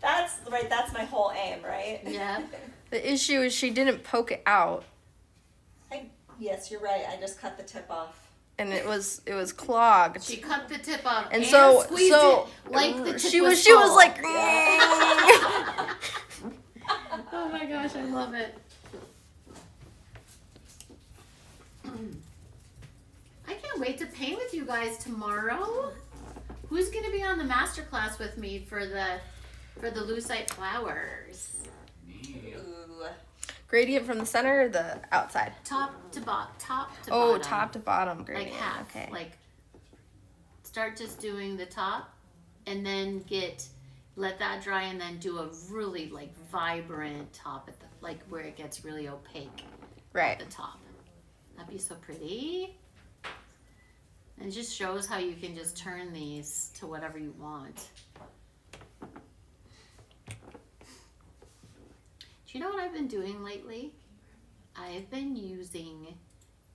Speaker 3: That's right, that's my whole aim, right?
Speaker 2: Yeah.
Speaker 1: The issue is she didn't poke it out,
Speaker 3: Yes, you're right. I just cut the tip off.
Speaker 1: and it was clogged.
Speaker 2: She cut the tip off
Speaker 1: And
Speaker 2: and
Speaker 1: so-
Speaker 2: squeezed
Speaker 1: so
Speaker 2: it like the tip
Speaker 1: she
Speaker 2: was
Speaker 1: was
Speaker 2: full.
Speaker 1: like,
Speaker 2: Oh my gosh, I love it. I can't wait to paint with you guys tomorrow. Who's gonna be on the masterclass with me for the Lucite flowers?
Speaker 5: Me.
Speaker 3: Ooh.
Speaker 1: gradient from the center or the outside?
Speaker 2: Top to bottom.
Speaker 1: Oh,
Speaker 2: bottom.
Speaker 1: top to bottom
Speaker 2: Like
Speaker 1: gradient.
Speaker 2: half.
Speaker 1: Okay.
Speaker 2: Like start just doing the top, and then let that dry, and then do a really like vibrant top at the like where it gets really opaque
Speaker 1: Right.
Speaker 2: at the top. That'd be so pretty. And it just shows how you can just turn these to whatever you want. Do you know what I've been doing lately? I've been using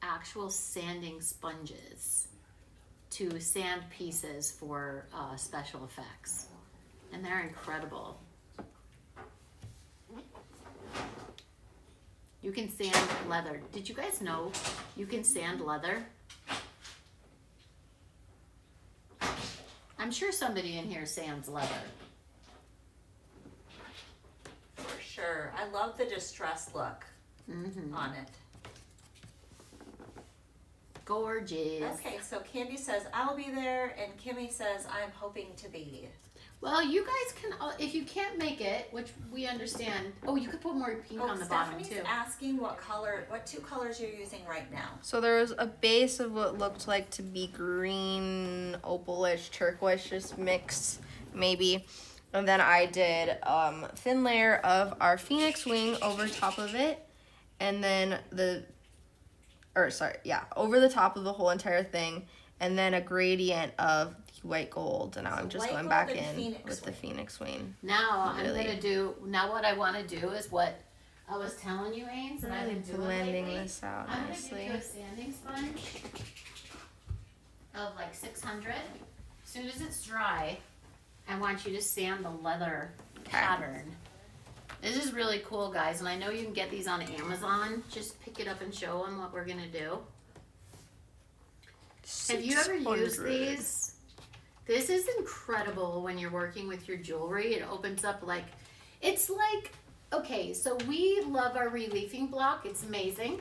Speaker 2: actual sanding sponges to sand pieces for special effects. And they're incredible. You can sand leather. Did you guys know you can sand leather? I'm sure somebody in here sands leather.
Speaker 3: For sure. I love the distressed look
Speaker 2: Mm-hmm.
Speaker 3: on it.
Speaker 2: Gorgeous.
Speaker 3: Okay, so Candy says, I'll be there, and Kimmy says, I'm hoping to be.
Speaker 2: Well, you guys can, if you can't make it, which we understand. Oh, you could put more pink on the bottom
Speaker 3: Stephanie's
Speaker 2: too.
Speaker 3: asking what two colors you're using right now.
Speaker 1: So there was a base of what looked like to be green, opalish, turquoise, just mix, maybe. And then I did thin layer of our Phoenix wing over top of it. And then over the top of the whole entire thing. And then a gradient of the white gold. And now
Speaker 3: So
Speaker 1: I'm just
Speaker 3: white
Speaker 1: going
Speaker 3: gold
Speaker 1: back
Speaker 3: and
Speaker 1: in
Speaker 3: Phoenix
Speaker 1: with the
Speaker 3: wing.
Speaker 1: Phoenix wing.
Speaker 2: Now
Speaker 1: Really?
Speaker 2: what I want to do is what I was telling you, Ains, and I've been doing
Speaker 1: blending
Speaker 2: lately.
Speaker 1: this out
Speaker 2: I'm gonna
Speaker 1: nicely.
Speaker 2: give you a sanding sponge of like 600. As soon as it's dry, I want you to sand the leather pattern. This is really cool, guys, and I know you can get these on Amazon. Just pick it up and show them what we're gonna do. Have you ever used
Speaker 1: 600.
Speaker 2: these? This is incredible when you're working with your jewelry. It opens up okay, so we love our reliefing block. It's amazing,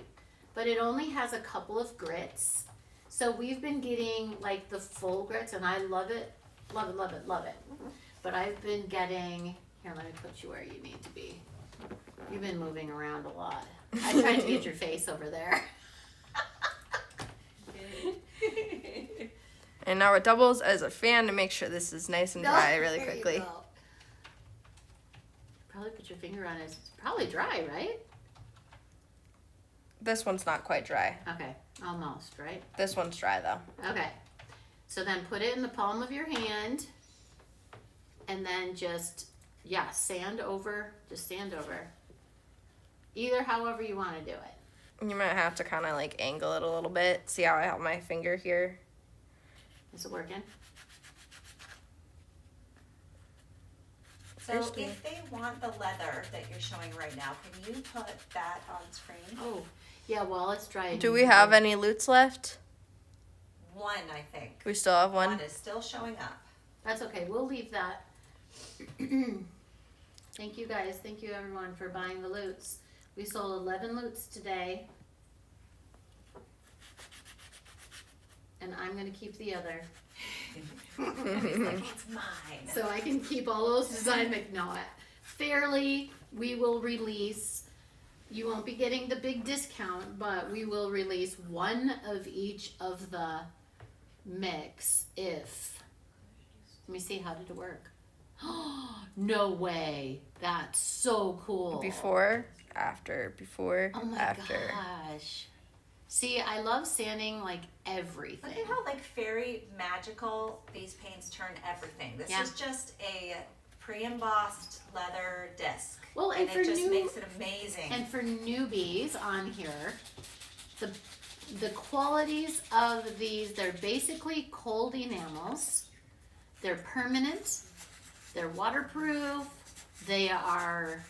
Speaker 2: but it only has a couple of grits. So we've been getting like the full grits, and I love it, love it, love it, love it. But I've been getting, here, let me put you where you need to be. You've been moving around a lot. I tried to get your face over there.
Speaker 1: And now it doubles as a fan to make sure this is nice and dry really
Speaker 2: There you
Speaker 1: quickly.
Speaker 2: go. Probably put your finger on it. It's probably dry, right?
Speaker 1: This one's not quite dry.
Speaker 2: Okay, almost, right?
Speaker 1: This one's dry though.
Speaker 2: Okay. So then put it in the palm of your hand, and then sand over. Just sand over. Either however you want to do it.
Speaker 1: You might have to kind of like angle it a little bit. See how I have my finger here?
Speaker 2: Is it working?
Speaker 3: So
Speaker 1: Seriously.
Speaker 3: if they want the leather that you're showing right now, can you put that on screen?
Speaker 2: Oh, yeah, while it's dry.
Speaker 1: Do we have any loots left?
Speaker 3: one, I think.
Speaker 1: We still have one.
Speaker 3: One is still showing up.
Speaker 2: That's okay, we'll leave that. Thank you guys, thank you everyone for buying the loots. We sold 11 loots today. And I'm gonna keep the other.
Speaker 3: He's like, it's mine.
Speaker 2: So I can keep all those design fairly, we will release, you won't be getting the big discount, but we will release one of each of the mix if, let me see, how did it work? No way, that's so cool.
Speaker 1: Before, after, before,
Speaker 2: Oh my
Speaker 1: after.
Speaker 2: gosh. See, I love sanding like everything.
Speaker 3: Look at how like fairy magical these paints turn everything. This
Speaker 2: Yeah.
Speaker 3: is just a pre-embossed leather disc.
Speaker 2: Well, and for
Speaker 3: it just
Speaker 2: new-
Speaker 3: makes it amazing.
Speaker 2: And for newbies on here, the qualities of these, they're basically cold enamels. They're permanent. They're waterproof. They are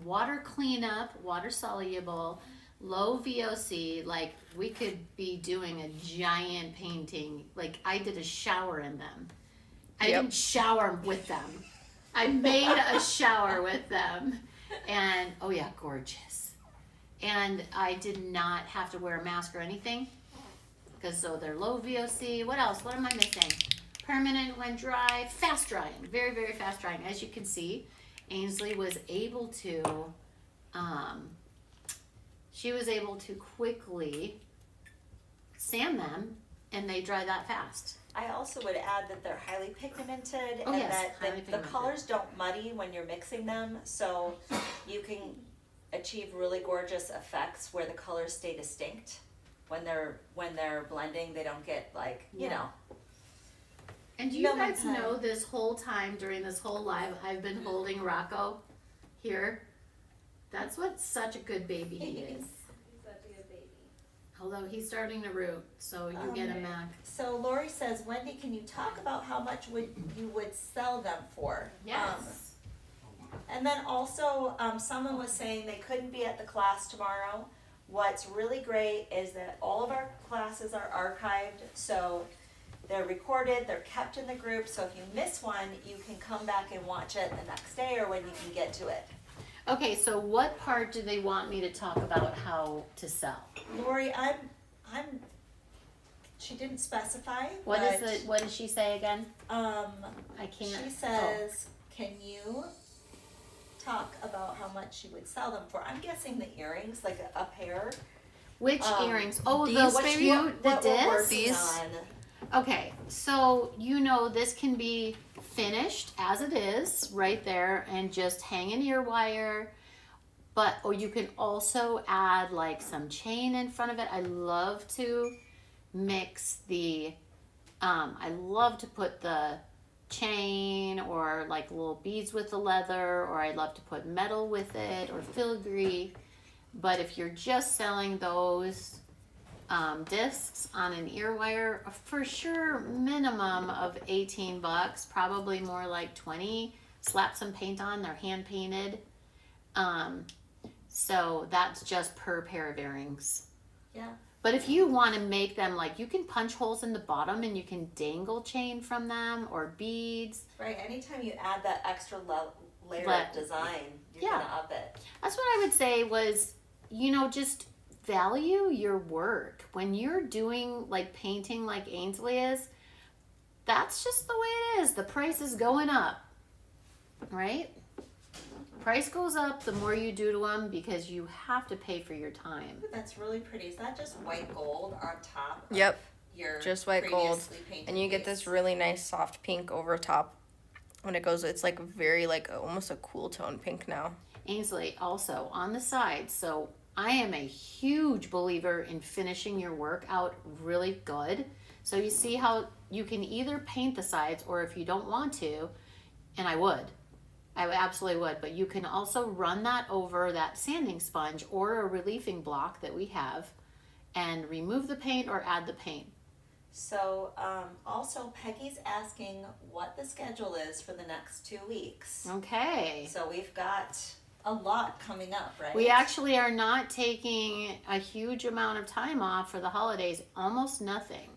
Speaker 2: water cleanup, water soluble, low VOC. Like we could be doing a giant painting. Like I did a shower in them. I
Speaker 1: Yep.
Speaker 2: didn't shower with them. I made a shower with them. And oh yeah, gorgeous. And I did not have to wear a mask or anything. Because so they're low VOC. What else? What am I missing? Permanent when dry, fast drying, very, very fast drying. As you can see, Ainsley was able to, she was able to quickly sand them and they dry that fast.
Speaker 3: I also would add that they're highly pigmented
Speaker 2: Oh,
Speaker 3: and
Speaker 2: yes,
Speaker 3: that
Speaker 2: highly
Speaker 3: the
Speaker 2: pigmented.
Speaker 3: colors don't muddy when you're mixing them, so you can achieve really gorgeous effects where the colors stay distinct. When they're blending, they don't get like, you
Speaker 2: Yeah.
Speaker 3: know.
Speaker 2: And do you
Speaker 3: No
Speaker 2: guys
Speaker 3: one
Speaker 2: know this whole time during this whole live, I've been holding Rocco here. That's what such a good baby he is. Although he's starting to root, so you get him back.
Speaker 3: So Lori says, Wendy, can you talk about how much you would sell them for?
Speaker 2: Yes.
Speaker 3: And then also, someone was saying they couldn't be at the class tomorrow. What's really great is that all of our classes are archived, so they're recorded, they're kept in the group, so if you miss one, you can come back and watch it the next day or when you can get to it.
Speaker 2: Okay, so what part do they want me to talk about how to sell?
Speaker 3: Lori, she didn't specify,
Speaker 2: What
Speaker 3: but,
Speaker 2: is what does she say again? I can't.
Speaker 3: she says, can you talk about how much you would sell them for? I'm guessing the earrings, like a pair.
Speaker 2: Which earrings? Oh,
Speaker 1: these
Speaker 2: the
Speaker 1: maybe?
Speaker 2: the
Speaker 3: What we're
Speaker 2: discs?
Speaker 3: working
Speaker 1: These?
Speaker 3: on.
Speaker 2: Okay, so you know this can be finished as it is right there and just hang an ear wire, but or you can also add like some chain in front of it. I love to mix the I love to put the chain or like little beads with the leather, or I love to put metal with it or filigree. But if you're just selling those discs on an ear wire, for sure minimum of $18, probably more like 20. Slap some paint on, they're hand painted. So that's just per pair of earrings.
Speaker 3: Yeah.
Speaker 2: But if you want to make them like, you can punch holes in the bottom and you can dangle chain from them or beads.
Speaker 3: Right, anytime you add that extra layer
Speaker 2: But-
Speaker 3: of design, you're
Speaker 2: Yeah.
Speaker 3: gonna up it.
Speaker 2: That's what I would say was, just value your work. When you're doing like painting like Ainsley is, that's just the way it is. The price is going up, right? Price goes up the more you do to them because you have to pay for your time.
Speaker 3: Ooh, that's really pretty. Is that just white gold on top of
Speaker 1: Yep,
Speaker 3: your
Speaker 1: just white gold.
Speaker 3: previously painted
Speaker 1: and you get
Speaker 3: piece?
Speaker 1: this really nice soft pink over top. When it goes, it's like very like almost a cool tone pink now.
Speaker 2: Ainsley, also on the side. So I am a huge believer in finishing your work out really good. So you see how you can either paint the sides, or if you don't want to, and I absolutely would, but you can also run that over that sanding sponge or a relieving block that we have and remove the paint or add the paint.
Speaker 3: So, also Peggy's asking what the schedule is for the next 2 weeks.
Speaker 2: Okay.
Speaker 3: So we've got a lot coming up, right?
Speaker 2: We actually are not taking a huge amount of time off for the holidays, almost nothing.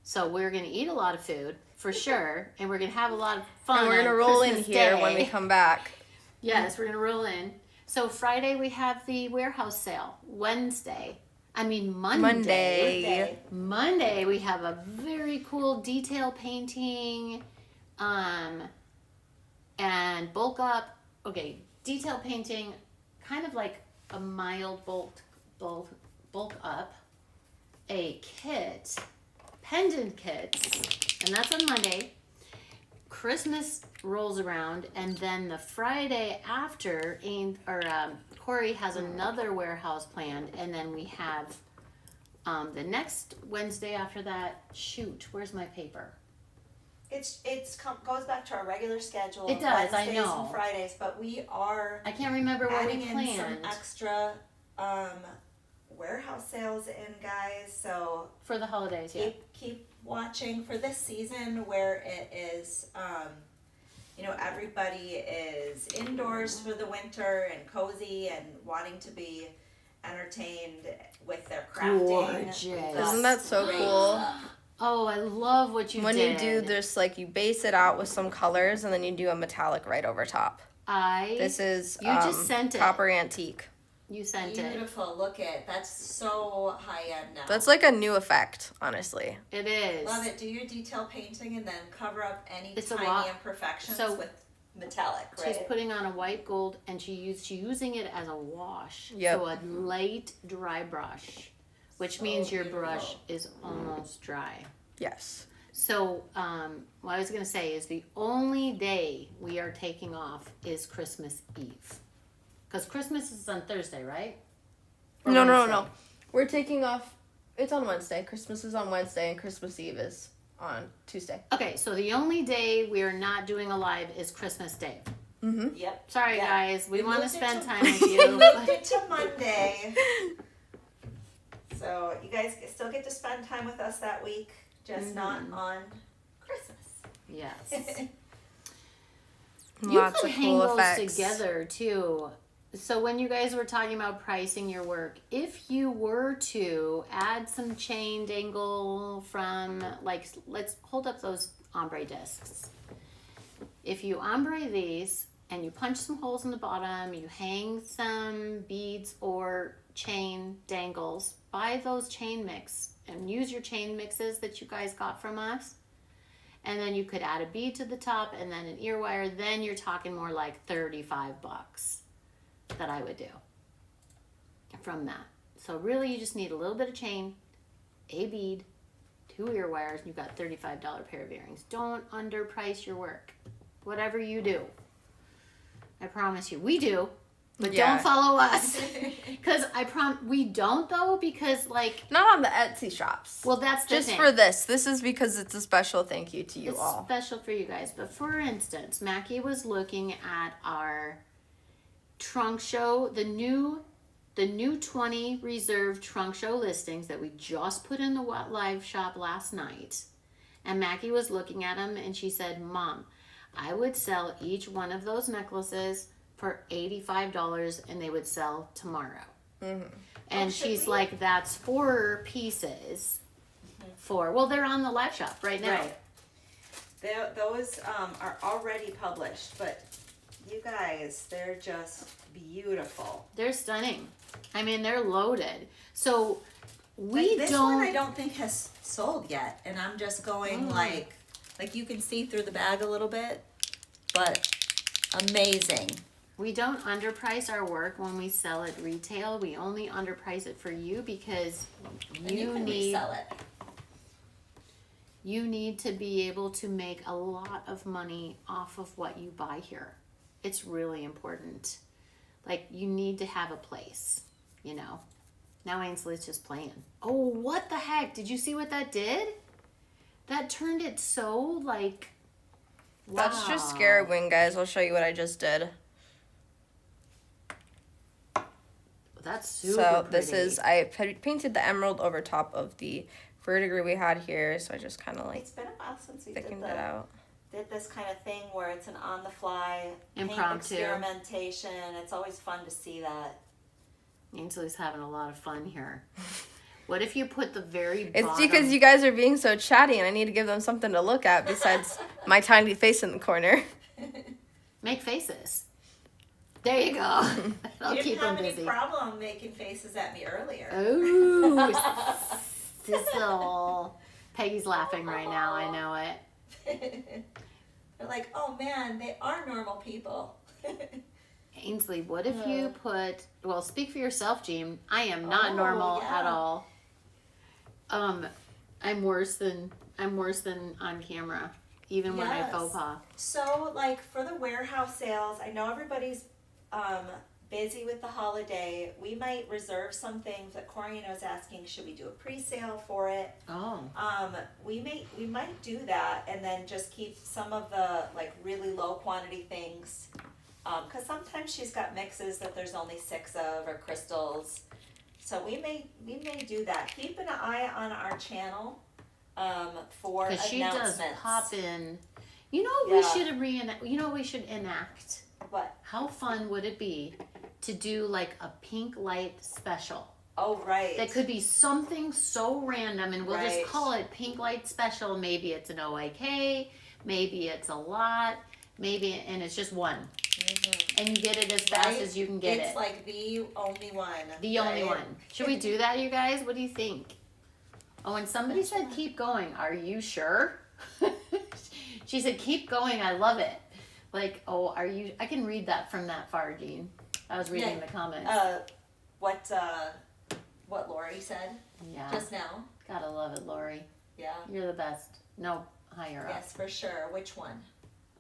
Speaker 2: So we're gonna eat a lot of food for sure, and we're gonna have a lot of fun.
Speaker 1: And we're
Speaker 2: on
Speaker 1: gonna roll in
Speaker 2: Christmas
Speaker 1: here
Speaker 2: Day.
Speaker 1: when we come back.
Speaker 2: Yes, we're gonna roll in. So Friday we have the warehouse sale. Monday. Monday we have a very cool detail painting, and bulk up. Okay, detail painting, kind of like a mild bulk up. A kit, pendant kits, and that's on Monday. Christmas rolls around, and then the Friday after, Corey has another warehouse planned, and then we have the next Wednesday after that. Shoot, where's my paper?
Speaker 3: Goes back to our regular schedule.
Speaker 2: It does, I
Speaker 3: Wednesdays
Speaker 2: know.
Speaker 3: and Fridays, but we are
Speaker 2: I can't remember what
Speaker 3: adding
Speaker 2: we
Speaker 3: in some
Speaker 2: planned
Speaker 3: extra warehouse sales in, guys. So
Speaker 2: for the holidays. Yeah,
Speaker 3: keep watching for this season where it is. Everybody is indoors for the winter and cozy and wanting to be entertained with their crafting.
Speaker 2: Gorgeous.
Speaker 1: Isn't that so cool?
Speaker 2: Oh, I love what you
Speaker 1: When
Speaker 2: did.
Speaker 1: you do this, like you base it out with some colors and then you do a metallic right over top. This is
Speaker 2: You just sent it.
Speaker 1: copper antique.
Speaker 2: You sent it.
Speaker 3: Beautiful. Look at that's so high end now.
Speaker 1: That's like a new effect, honestly.
Speaker 2: It is.
Speaker 3: Love it. Do your detail painting and then cover up any
Speaker 2: It's a
Speaker 3: tiny
Speaker 2: lot.
Speaker 3: imperfections
Speaker 2: So,
Speaker 3: with metallic, right?
Speaker 2: She's putting on a white gold, and she's using it as a wash.
Speaker 1: Yep.
Speaker 2: So a light dry brush, which
Speaker 3: So
Speaker 2: means your
Speaker 3: beautiful.
Speaker 2: brush is almost dry.
Speaker 1: Yes.
Speaker 2: So what I was gonna say is the only day we are taking off is Christmas Eve, because Christmas is on Thursday, right? Or
Speaker 1: No.
Speaker 2: Wednesday?
Speaker 1: We're taking off. It's on Wednesday. Christmas is on Wednesday and Christmas Eve is on Tuesday.
Speaker 2: Okay, so the only day we are not doing a live is Christmas Day.
Speaker 1: Mm-hmm.
Speaker 3: Yep.
Speaker 2: Sorry,
Speaker 3: Yeah.
Speaker 2: guys, we want to
Speaker 3: moved it
Speaker 2: spend
Speaker 3: to-
Speaker 2: time with
Speaker 3: We
Speaker 2: you.
Speaker 3: moved it to Monday. So you guys still get to spend time with us that week, just not on Christmas.
Speaker 2: Yes.
Speaker 1: Lots
Speaker 2: you could
Speaker 1: of
Speaker 2: hang
Speaker 1: cool
Speaker 2: those
Speaker 1: effects.
Speaker 2: together too. So when you guys were talking about pricing your work, if you were to add some chain dangle from, like, let's hold up those ombre discs. If you ombre these and you punch some holes in the bottom, you hang some beads or chain dangles, buy those chain mix and use your chain mixes that you guys got from us. And then you could add a bead to the top and then an ear wire. Then you're talking more like $35 that I would do from that. So really you just need a little bit of chain, a bead, 2 ear wires, and you've got $35 pair of earrings. Don't underprice your work. Whatever you do. I promise you. We do. But
Speaker 1: Yeah.
Speaker 2: don't follow us. Because we don't though, because like,
Speaker 1: Not on the Etsy shops.
Speaker 2: well, that's the
Speaker 1: Just
Speaker 2: thing.
Speaker 1: for this. This is because it's a special thank you to you
Speaker 2: It's
Speaker 1: all.
Speaker 2: special for you guys. But for instance, Mackie was looking at our trunk show, the new 20 reserved trunk show listings that we just put in the live shop last night. And Mackie was looking at them and she said, Mom, I would sell each one of those necklaces for $85 and they would sell tomorrow.
Speaker 1: Mm-hmm.
Speaker 2: And
Speaker 3: should
Speaker 2: she's
Speaker 3: we?
Speaker 2: like, that's 4 pieces for, well, they're on the live shop right now.
Speaker 3: Right. Those are already published, but you guys, they're just beautiful.
Speaker 2: They're stunning. I mean, they're loaded. So we
Speaker 3: Like, this
Speaker 2: don't.
Speaker 3: one I don't think has sold yet, and I'm just going like you can see through the bag a little bit, but amazing.
Speaker 2: We don't underprice our work when we sell it retail. We only underprice it for you because
Speaker 3: And you can resell it.
Speaker 2: you need to be able to make a lot of money off of what you buy here. It's really important. Like, you need to have a place, you know. Now Ainsley's just playing. Oh, what the heck? Did you see what that did? That turned it so, like, wow.
Speaker 1: That's just scary wing, guys. I'll show you what I just did.
Speaker 2: That's super
Speaker 1: So this
Speaker 2: pretty.
Speaker 1: is, I painted the emerald over top of the verdigris we had here. So I just kind of like
Speaker 3: It's been a while since we
Speaker 1: thickened
Speaker 3: did
Speaker 1: it out.
Speaker 3: did this kind of thing where it's an on-the-fly paint
Speaker 2: Impromptu.
Speaker 3: experimentation. It's always fun to see that.
Speaker 2: Ainsley's having a lot of fun here. What if you put the very
Speaker 1: It's
Speaker 2: bottom?
Speaker 1: because you guys are being so chatty, and I need to give them something to look at besides my tiny face in the corner.
Speaker 2: Make faces. There you go. I'll
Speaker 3: You
Speaker 2: keep
Speaker 3: didn't
Speaker 2: them
Speaker 3: have any
Speaker 2: busy.
Speaker 3: problem making faces at me earlier.
Speaker 2: Ooh, sizzle. Peggy's laughing right now. I know it.
Speaker 3: They're like, oh man, they are normal people.
Speaker 2: Ainsley, what if you put? Well, speak for yourself, Jean. I am not
Speaker 3: Oh,
Speaker 2: normal
Speaker 3: yeah.
Speaker 2: at all. I'm worse than on camera, even when I
Speaker 3: Yes.
Speaker 2: faux pas.
Speaker 3: So, like, for the warehouse sales, I know everybody's busy with the holiday. We might reserve some things that Corina was asking, should we do a pre-sale for it?
Speaker 2: Oh,
Speaker 3: We might do that and then just keep some of the, like, really low quantity things. Cause sometimes she's got mixes that there's only 6 of, or crystals. So we may do that. Keep an eye on our channel, for
Speaker 2: because she
Speaker 3: announcements.
Speaker 2: does pop in. You know what we
Speaker 3: Yeah.
Speaker 2: should You know what we should enact.
Speaker 3: What?
Speaker 2: How fun would it be to do like a pink light special?
Speaker 3: Oh, right.
Speaker 2: That could be something so random, and we'll
Speaker 3: Right.
Speaker 2: just call it pink light special. Maybe it's an OAK, maybe it's a lot, and it's just one. And you get it as fast
Speaker 3: Right?
Speaker 2: as you can get
Speaker 3: It's
Speaker 2: it.
Speaker 3: like the only one.
Speaker 2: The only
Speaker 3: right?
Speaker 2: one. Should we do that, you guys? What do you think? Oh, and somebody said keep going. Are you sure? She said keep going. I love it. Like, oh, are you? I can read that from that far, Jean. I was reading
Speaker 3: Yeah.
Speaker 2: the comments.
Speaker 3: What Lori said
Speaker 2: Yeah,
Speaker 3: just now.
Speaker 2: gotta love it, Lori.
Speaker 3: Yeah.
Speaker 2: You're the best. No, higher up.
Speaker 3: Yes, for sure. Which one?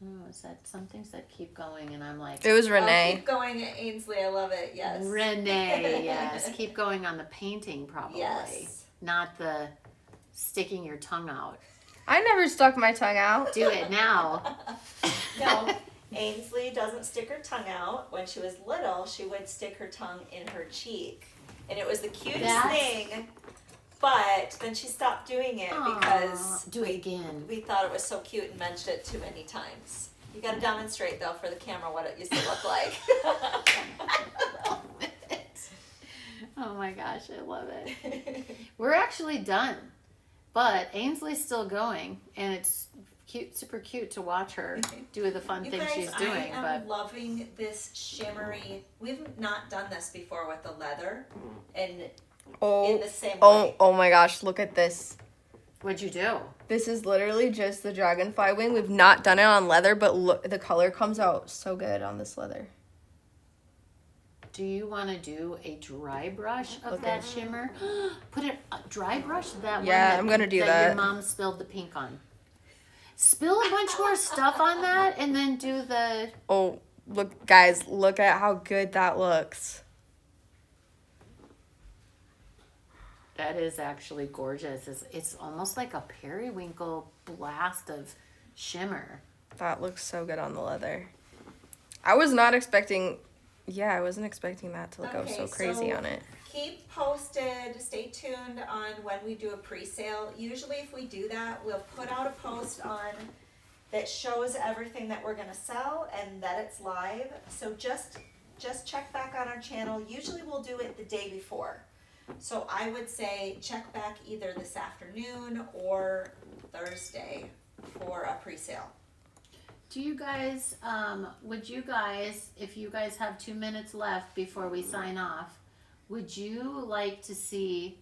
Speaker 2: Oh, it said something said keep going, and I'm like,
Speaker 1: It was
Speaker 3: Oh,
Speaker 1: Renee.
Speaker 3: keep going, Ainsley. I love it. Yes.
Speaker 2: Renee, yes. Keep going on the painting, probably.
Speaker 3: Yes.
Speaker 2: Not the sticking your tongue out.
Speaker 1: I never stuck my tongue out.
Speaker 2: Do it now.
Speaker 3: No, Ainsley doesn't stick her tongue out. When she was little, she would stick her tongue in her cheek. And it was the cutest
Speaker 2: That's-
Speaker 3: thing. But then she stopped doing it because
Speaker 2: Aw, do it again.
Speaker 3: we thought it was so cute and mentioned it too many times. You gotta demonstrate though for the camera what it used to look like.
Speaker 2: Oh my gosh, I love it. We're actually done, but Ainsley's still going, and it's cute, super cute to watch her do the fun
Speaker 3: You
Speaker 2: things
Speaker 3: guys,
Speaker 2: she's doing.
Speaker 3: I am
Speaker 2: But
Speaker 3: loving this shimmery. We've not done this before with the leather, and in
Speaker 1: Oh,
Speaker 3: the same
Speaker 1: oh,
Speaker 3: way.
Speaker 1: oh my gosh! Look at this.
Speaker 2: what'd you do?
Speaker 1: This is literally just the dragonfly wing. We've not done it on leather, but look, the color comes out so good on this leather.
Speaker 2: Do you want to do a dry brush of
Speaker 1: Okay.
Speaker 2: that shimmer? Put it dry brush that one.
Speaker 1: Yeah,
Speaker 2: that,
Speaker 1: I'm gonna do
Speaker 2: Your
Speaker 1: that.
Speaker 2: mom spilled the pink on. Spill a bunch more stuff on that, and then do the.
Speaker 1: Oh, look, guys! Look at how good that looks.
Speaker 2: That is actually gorgeous. It's almost like a periwinkle blast of shimmer.
Speaker 1: That looks so good on the leather. I was not expecting. Yeah, I wasn't expecting that to go
Speaker 3: Okay,
Speaker 1: so crazy
Speaker 3: so-
Speaker 1: on it.
Speaker 3: Keep posted, stay tuned on when we do a pre-sale. Usually if we do that, we'll put out a post on that shows everything that we're gonna sell and that it's live. So just check back on our channel. Usually we'll do it the day before. So I would say check back either this afternoon or Thursday for a pre-sale.
Speaker 2: Do you guys, would you guys, if you guys have 2 minutes left before we sign off, would you like to see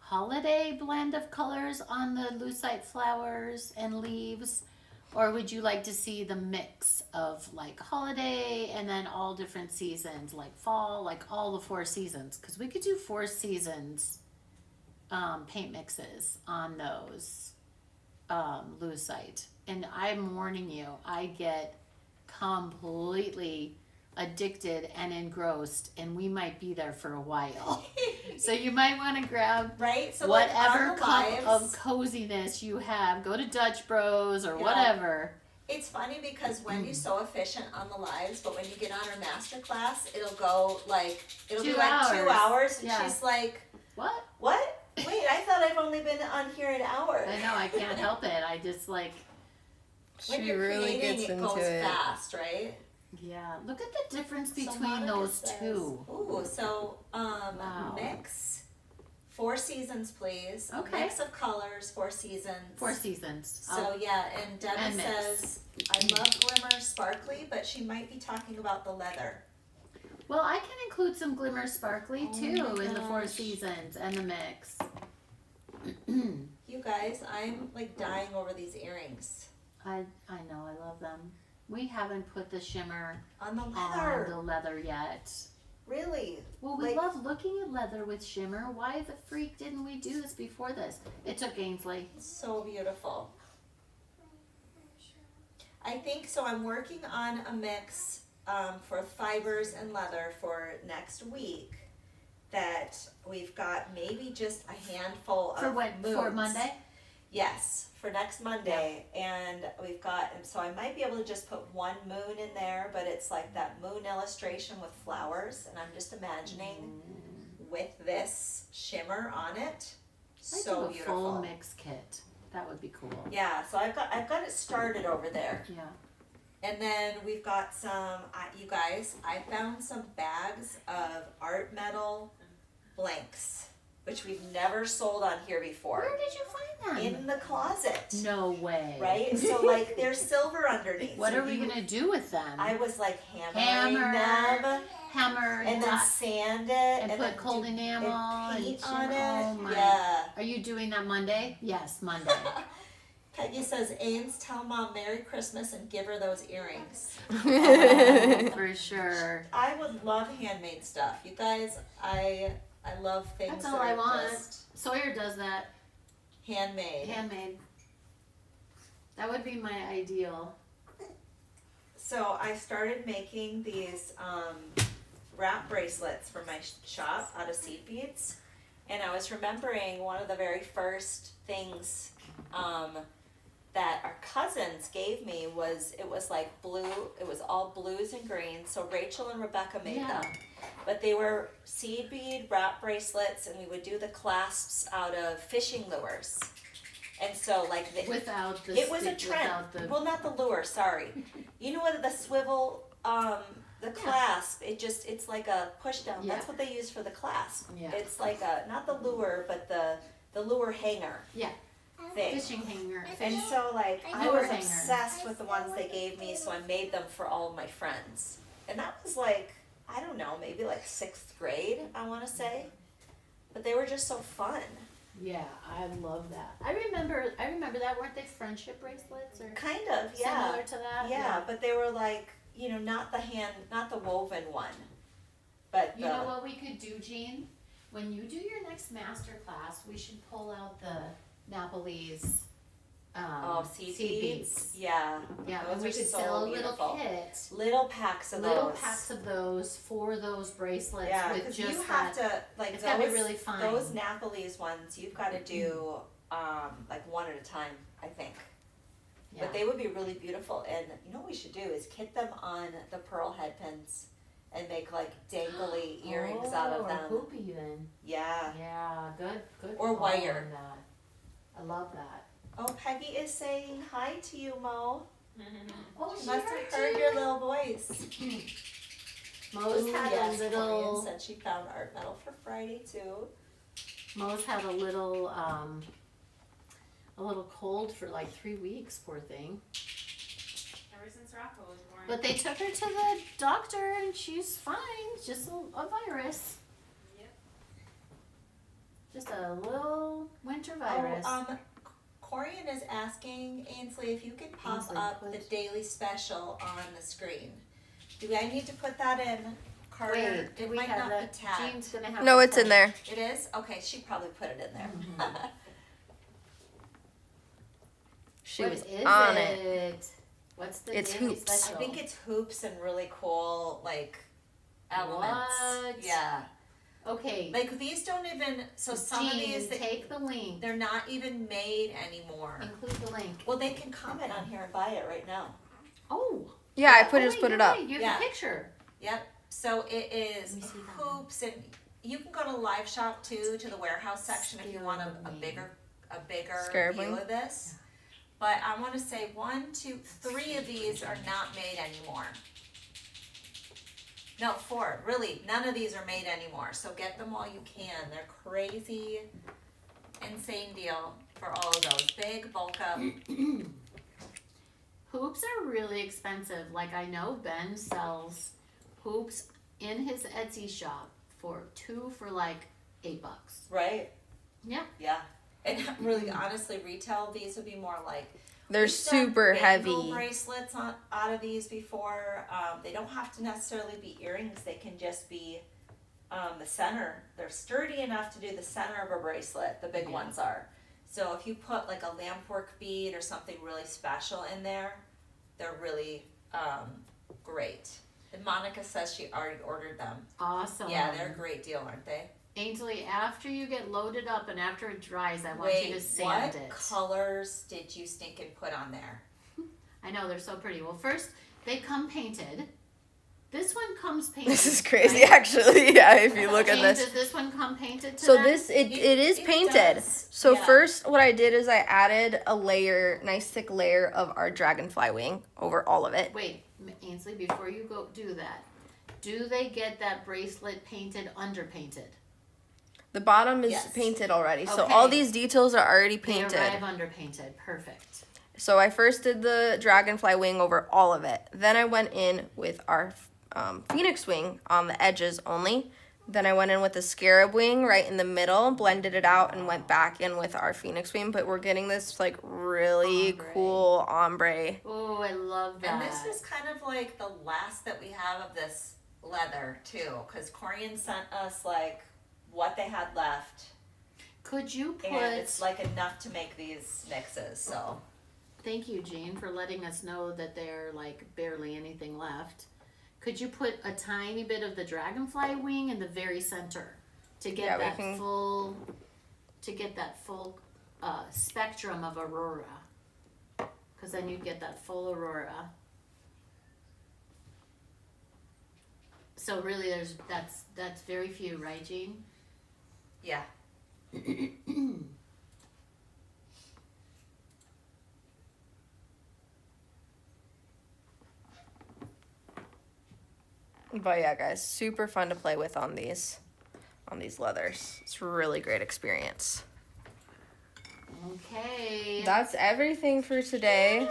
Speaker 2: holiday blend of colors on the lucite flowers and leaves? Or would you like to see the mix of like holiday and then all different seasons, like fall, like all the 4 seasons? Because we could do 4 seasons paint mixes on those lucite. And I'm warning you, I get completely addicted and engrossed, and we might be there for a while. So you might want to grab
Speaker 3: Right? So like
Speaker 2: whatever
Speaker 3: on the
Speaker 2: cup
Speaker 3: lives,
Speaker 2: of coziness you have. Go to Dutch Bros or
Speaker 3: Yeah.
Speaker 2: whatever.
Speaker 3: it's funny because Wendy's so efficient on the lives, but when you get on her master class, it'll go like, it'll
Speaker 2: 2
Speaker 3: be like 2
Speaker 2: hours.
Speaker 3: hours, and
Speaker 2: Yeah.
Speaker 3: she's like,
Speaker 2: What?
Speaker 3: what? Wait, I thought I've only been on here an hour.
Speaker 2: I know, I can't help it. I just like,
Speaker 3: When
Speaker 1: She
Speaker 3: you're
Speaker 1: really
Speaker 3: creating,
Speaker 1: gets
Speaker 3: it
Speaker 1: into
Speaker 3: goes
Speaker 1: it.
Speaker 3: fast, right?
Speaker 2: Yeah, look at the difference
Speaker 3: So
Speaker 2: between
Speaker 3: Monica
Speaker 2: those
Speaker 3: says-
Speaker 2: two.
Speaker 3: Ooh, so
Speaker 2: Wow.
Speaker 3: mix 4 seasons, please.
Speaker 2: Okay.
Speaker 3: A mix of colors, 4 seasons.
Speaker 2: 4 seasons.
Speaker 3: So yeah, and Debbie
Speaker 2: And mix.
Speaker 3: says, I love glimmer sparkly, but she might be talking about the leather.
Speaker 2: Well, I can include some glimmer sparkly
Speaker 3: Oh
Speaker 2: too
Speaker 3: my
Speaker 2: in the 4
Speaker 3: gosh.
Speaker 2: seasons and the mix.
Speaker 3: You guys, I'm like dying over these earrings.
Speaker 2: I know, I love them. We haven't put the shimmer
Speaker 3: On the
Speaker 2: on
Speaker 3: leather.
Speaker 2: the leather yet.
Speaker 3: Really?
Speaker 2: Well, we
Speaker 3: Like-
Speaker 2: love looking at leather with shimmer. Why the freak didn't we do this before this? It took Ainsley.
Speaker 3: So beautiful. I think so. I'm working on a mix for fibers and leather for next week. That we've got maybe just a handful
Speaker 2: For
Speaker 3: of
Speaker 2: what? For
Speaker 3: moons.
Speaker 2: Monday?
Speaker 3: Yes, for next Monday, and we've got. And so I might be able to just put one moon in there, but it's like that moon illustration with flowers, and I'm just imagining with this shimmer on it.
Speaker 2: I'd
Speaker 3: So
Speaker 2: do a
Speaker 3: beautiful.
Speaker 2: full mix kit. That would be cool.
Speaker 3: Yeah, so I've got it started over there.
Speaker 2: Yeah.
Speaker 3: And then we've got some, you guys, I found some bags of art metal blanks, which we've never sold on here before.
Speaker 2: Where did you find them?
Speaker 3: In the closet.
Speaker 2: No way.
Speaker 3: Right? So like they're silver underneath.
Speaker 2: What
Speaker 3: So
Speaker 2: are we gonna do with them?
Speaker 3: I was like hammering them
Speaker 2: Hammer
Speaker 3: and then
Speaker 2: dot,
Speaker 3: sand it
Speaker 2: and
Speaker 3: then
Speaker 2: put cold
Speaker 3: do-
Speaker 2: enamel and
Speaker 3: paint
Speaker 2: shimmer.
Speaker 3: on it.
Speaker 2: Oh my.
Speaker 3: Yeah.
Speaker 2: Are you doing that Monday? Yes, Monday.
Speaker 3: Peggy says, Ains, tell Mom Merry Christmas and give her those earrings.
Speaker 2: Oh, for sure.
Speaker 3: I would love handmade stuff. You guys, I love things
Speaker 2: That's
Speaker 3: that
Speaker 2: all I
Speaker 3: are
Speaker 2: want.
Speaker 3: just
Speaker 2: Sawyer does that.
Speaker 3: handmade.
Speaker 2: Handmade. That would be my ideal.
Speaker 3: So I started making these wrap bracelets for my shop out of seed beads, and I was remembering one of the very first things that our cousins gave me was like blue. It was all blues and greens. So Rachel and Rebecca made
Speaker 2: Yeah.
Speaker 3: them, but they were seed bead wrap bracelets, and we would do the clasps out of fishing lures. And so like
Speaker 2: Without the
Speaker 3: it was a
Speaker 2: stick,
Speaker 3: trend.
Speaker 2: without the
Speaker 3: Well, not the lure, sorry. You know what the swivel, the clasp, it's like a push down.
Speaker 2: Yeah.
Speaker 3: That's what they use for the clasp.
Speaker 2: Yeah.
Speaker 3: It's like not the lure, but the lure hanger
Speaker 2: Yeah.
Speaker 3: thing.
Speaker 2: fishing hanger.
Speaker 3: And so like I
Speaker 2: Lure
Speaker 3: was
Speaker 2: hanger.
Speaker 3: obsessed with the ones they gave me, so I made them for all of my friends. And that was like, I don't know, maybe like 6th grade, I wanna say. But they were just so fun.
Speaker 2: Yeah, I love that. I remember that. Weren't they friendship bracelets or
Speaker 3: Kind of, yeah.
Speaker 2: similar to that?
Speaker 3: Yeah, but they were like, not the woven one, but
Speaker 2: You know what we could do, Jean? When you do your next master class, we should pull out the Napolese
Speaker 3: seed
Speaker 2: seed
Speaker 3: beads. Yeah,
Speaker 2: Yeah,
Speaker 3: those
Speaker 2: and we
Speaker 3: are
Speaker 2: could
Speaker 3: so
Speaker 2: sell a
Speaker 3: beautiful.
Speaker 2: little kit,
Speaker 3: Little packs of
Speaker 2: little
Speaker 3: those.
Speaker 2: packs of those for those bracelets
Speaker 3: Yeah,
Speaker 2: with
Speaker 3: because
Speaker 2: just
Speaker 3: you
Speaker 2: that.
Speaker 3: have to like
Speaker 2: it's
Speaker 3: those.
Speaker 2: gotta be really fine.
Speaker 3: Those Napolese ones, you've got to do like one at a time, I think.
Speaker 2: Yeah.
Speaker 3: But they would be really beautiful, and you know what we should do is kit them on the pearl head pins, and make like dangly earrings out of
Speaker 2: or
Speaker 3: them.
Speaker 2: hoop even.
Speaker 3: Yeah.
Speaker 2: Yeah, good.
Speaker 3: Or
Speaker 2: call
Speaker 3: wire.
Speaker 2: on that. I love that.
Speaker 3: Oh, Peggy is saying hi to you, Mo.
Speaker 2: Oh,
Speaker 3: She must have heard your little voice.
Speaker 2: Mo's
Speaker 3: Ooh,
Speaker 2: had
Speaker 3: yes,
Speaker 2: a little.
Speaker 3: Corian said she found art metal for Friday too.
Speaker 2: Mo's had a little cold for like 3 weeks, poor thing.
Speaker 4: Ever since Rocco was born.
Speaker 2: But they took her to the doctor and she's fine. It's just a virus.
Speaker 4: Yep.
Speaker 2: Just a little winter virus.
Speaker 3: Corian is asking Ainsley if you could pop
Speaker 2: Ainsley,
Speaker 3: up
Speaker 2: put-
Speaker 3: the daily special on the screen. Do I need to put that in, Carter?
Speaker 2: Wait, do
Speaker 3: it
Speaker 2: we
Speaker 3: might
Speaker 2: have
Speaker 3: not
Speaker 2: that?
Speaker 3: be tagged.
Speaker 2: Jean's gonna have
Speaker 1: No,
Speaker 2: to
Speaker 1: it's in
Speaker 2: tag.
Speaker 1: there.
Speaker 3: It is? Okay, she probably put it in there.
Speaker 2: Mm-hmm.
Speaker 1: She
Speaker 2: What
Speaker 1: was
Speaker 2: is
Speaker 1: on
Speaker 2: it?
Speaker 1: it.
Speaker 2: What's the
Speaker 1: It's
Speaker 2: daily
Speaker 1: hoops.
Speaker 2: special?
Speaker 3: I think it's hoops and really cool like elements.
Speaker 2: What?
Speaker 3: Yeah.
Speaker 2: Okay.
Speaker 3: Like these don't even so some of
Speaker 2: Jean,
Speaker 3: these
Speaker 2: take the link.
Speaker 3: they're not even made anymore.
Speaker 2: Include the link.
Speaker 3: Well, they can comment on here and buy it right now.
Speaker 2: Oh.
Speaker 1: Yeah, I
Speaker 3: Yeah.
Speaker 1: put
Speaker 2: Oh,
Speaker 1: just
Speaker 2: wait,
Speaker 1: put
Speaker 2: you're
Speaker 1: it up.
Speaker 2: right, You have
Speaker 3: Yeah.
Speaker 2: the picture.
Speaker 3: Yep. So it is
Speaker 2: Let me see that
Speaker 3: hoops, and you can go to live shop too, to the warehouse section if you want a
Speaker 2: Scarabine.
Speaker 3: bigger
Speaker 1: Scarabine?
Speaker 3: view of this. But I wanna say 1, 2, 3 of these are not made anymore. No, 4, really, none of these are made anymore, so get them while you can. They're crazy, insane deal for all of those. Big, bulk up.
Speaker 2: Hoops are really expensive. Like I know Ben sells hoops in his Etsy shop for 2 for like $8.
Speaker 3: Right?
Speaker 2: Yeah.
Speaker 3: Yeah. And really, honestly, retail, these would be more like,
Speaker 1: They're
Speaker 3: we've done
Speaker 1: super
Speaker 3: bangle
Speaker 1: heavy.
Speaker 3: bracelets out of these before. They don't have to necessarily be earrings. They can just be the center. They're sturdy enough to do the center of a bracelet. The big
Speaker 2: Yeah.
Speaker 3: ones are. So if you put like a lampwork bead or something really special in there, they're really great. And Monica says she already ordered them.
Speaker 2: Awesome.
Speaker 3: Yeah, they're a great deal, aren't they?
Speaker 2: Ainsley, after you get loaded up and after it dries, I want you to sand
Speaker 3: what
Speaker 2: it.
Speaker 3: colors did you stinking put on there?
Speaker 2: I know, they're so pretty. Well, first, they come painted. This one comes painted.
Speaker 1: This is crazy,
Speaker 2: right?
Speaker 1: actually. Yeah, if you look at
Speaker 2: Jane,
Speaker 1: this.
Speaker 2: Does this one come painted to
Speaker 1: So
Speaker 2: them?
Speaker 1: this, it is
Speaker 3: It
Speaker 1: painted.
Speaker 3: does,
Speaker 1: So
Speaker 3: yeah.
Speaker 1: first, what I did is I added a layer, nice thick layer of our dragonfly wing over all of it.
Speaker 2: Wait, Ainsley, before you go do that, do they get that bracelet painted, underpainted?
Speaker 1: The bottom is
Speaker 3: Yes.
Speaker 1: painted already, so
Speaker 2: Okay.
Speaker 1: all these details are already
Speaker 2: They
Speaker 1: painted.
Speaker 2: arrive underpainted. Perfect.
Speaker 1: So I first did the dragonfly wing over all of it. Then I went in with our phoenix wing on the edges only. Then I went in with the scarab wing right in the middle, blended it out, and went back in with our phoenix wing. But we're getting this like really
Speaker 2: Ombre.
Speaker 1: cool ombre.
Speaker 2: Oh, I love that.
Speaker 3: And this is kind of like the last that we have of this leather too, because Corian sent us like what they had left,
Speaker 2: Could you put?
Speaker 3: and it's like enough to make these mixes. So
Speaker 2: Thank you, Jean, for letting us know that there like barely anything left. Could you put a tiny bit of the dragonfly wing in the very center to get
Speaker 1: Yeah, we
Speaker 2: that
Speaker 1: can-
Speaker 2: full spectrum of aurora? Because then you get that full aurora. So really, that's very few, right, Jean?
Speaker 3: yeah,
Speaker 1: But yeah, guys, super fun to play with on these leathers. It's a really great experience.
Speaker 2: Okay.
Speaker 1: That's everything for today.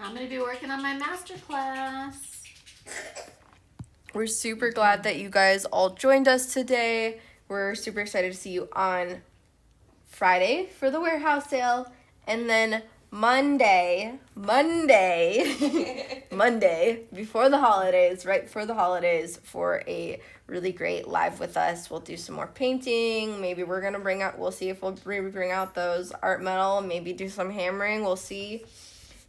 Speaker 2: I'm gonna be working on my master class.
Speaker 1: We're super glad that you guys all joined us today. We're super excited to see you on Friday for the warehouse sale, and then Monday, before the holidays, right before the holidays, for a really great live with us. We'll do some more painting. Maybe we're gonna we'll see if we'll bring out those art metal, maybe do some hammering. We'll see.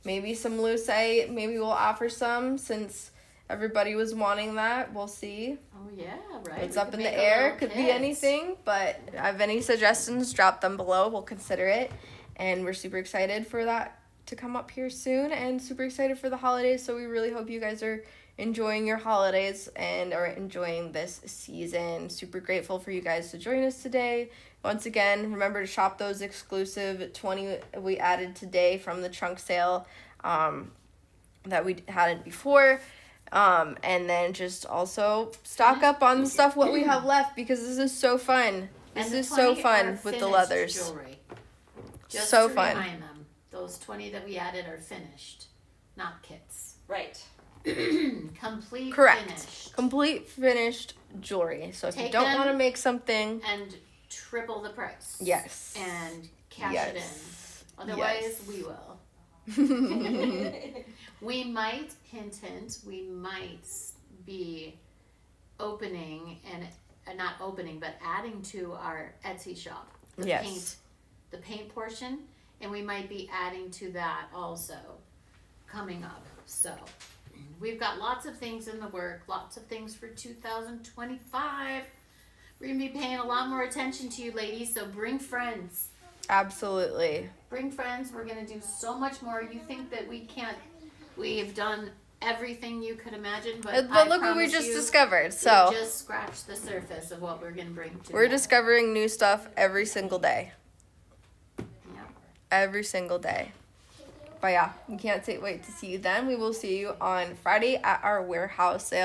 Speaker 1: Maybe some lucite. Maybe we'll offer some since everybody was wanting that. We'll see.
Speaker 2: Oh yeah, right.
Speaker 1: It's
Speaker 2: We
Speaker 1: up
Speaker 2: could
Speaker 1: in the
Speaker 2: make a
Speaker 1: air.
Speaker 2: little
Speaker 1: Could be
Speaker 2: kit.
Speaker 1: anything, but if you have any suggestions, drop them below. We'll consider it. And we're super excited for that to come up here soon, and super excited for the holidays. So we really hope you guys are enjoying your holidays and are enjoying this season. Super grateful for you guys to join us today. Once again, remember to shop those exclusive 20 we added today from the trunk sale that we hadn't before. And then just also stock up on the stuff what we have left, because this is so fun. This
Speaker 2: And the
Speaker 1: is so
Speaker 2: 20
Speaker 1: fun
Speaker 2: are
Speaker 1: with the
Speaker 2: finished
Speaker 1: leathers.
Speaker 2: Jewelry. Just
Speaker 1: So
Speaker 2: to
Speaker 1: fun.
Speaker 2: remind them, those 20 that we added are finished, not kits.
Speaker 3: right.
Speaker 2: Complete
Speaker 1: Correct.
Speaker 2: finished.
Speaker 1: Complete finished jewelry. So if you
Speaker 2: Take
Speaker 1: don't
Speaker 2: them.
Speaker 1: want to make something,
Speaker 2: And triple the price.
Speaker 1: yes.
Speaker 2: And cash
Speaker 1: Yes.
Speaker 2: it in. Otherwise, we will. We might, hint, we might be opening and not opening, but adding to our Etsy shop.
Speaker 1: Yes.
Speaker 2: The paint portion, and we might be adding to that also coming up. So we've got lots of things in the work, lots of things for 2025. We're gonna be paying a lot more attention to you ladies, so bring friends.
Speaker 1: Absolutely.
Speaker 2: Bring friends. We're gonna do so much more. You think that we've done everything you could imagine, but
Speaker 1: But look what we
Speaker 2: promise
Speaker 1: just
Speaker 2: you,
Speaker 1: discovered. So
Speaker 2: we just scratched the surface of what we're gonna bring to
Speaker 1: we're
Speaker 2: you.
Speaker 1: discovering new stuff every single day.
Speaker 2: Yeah.
Speaker 1: Every single day. But yeah, we can't wait to see you then. We will see you on Friday at our warehouse sale.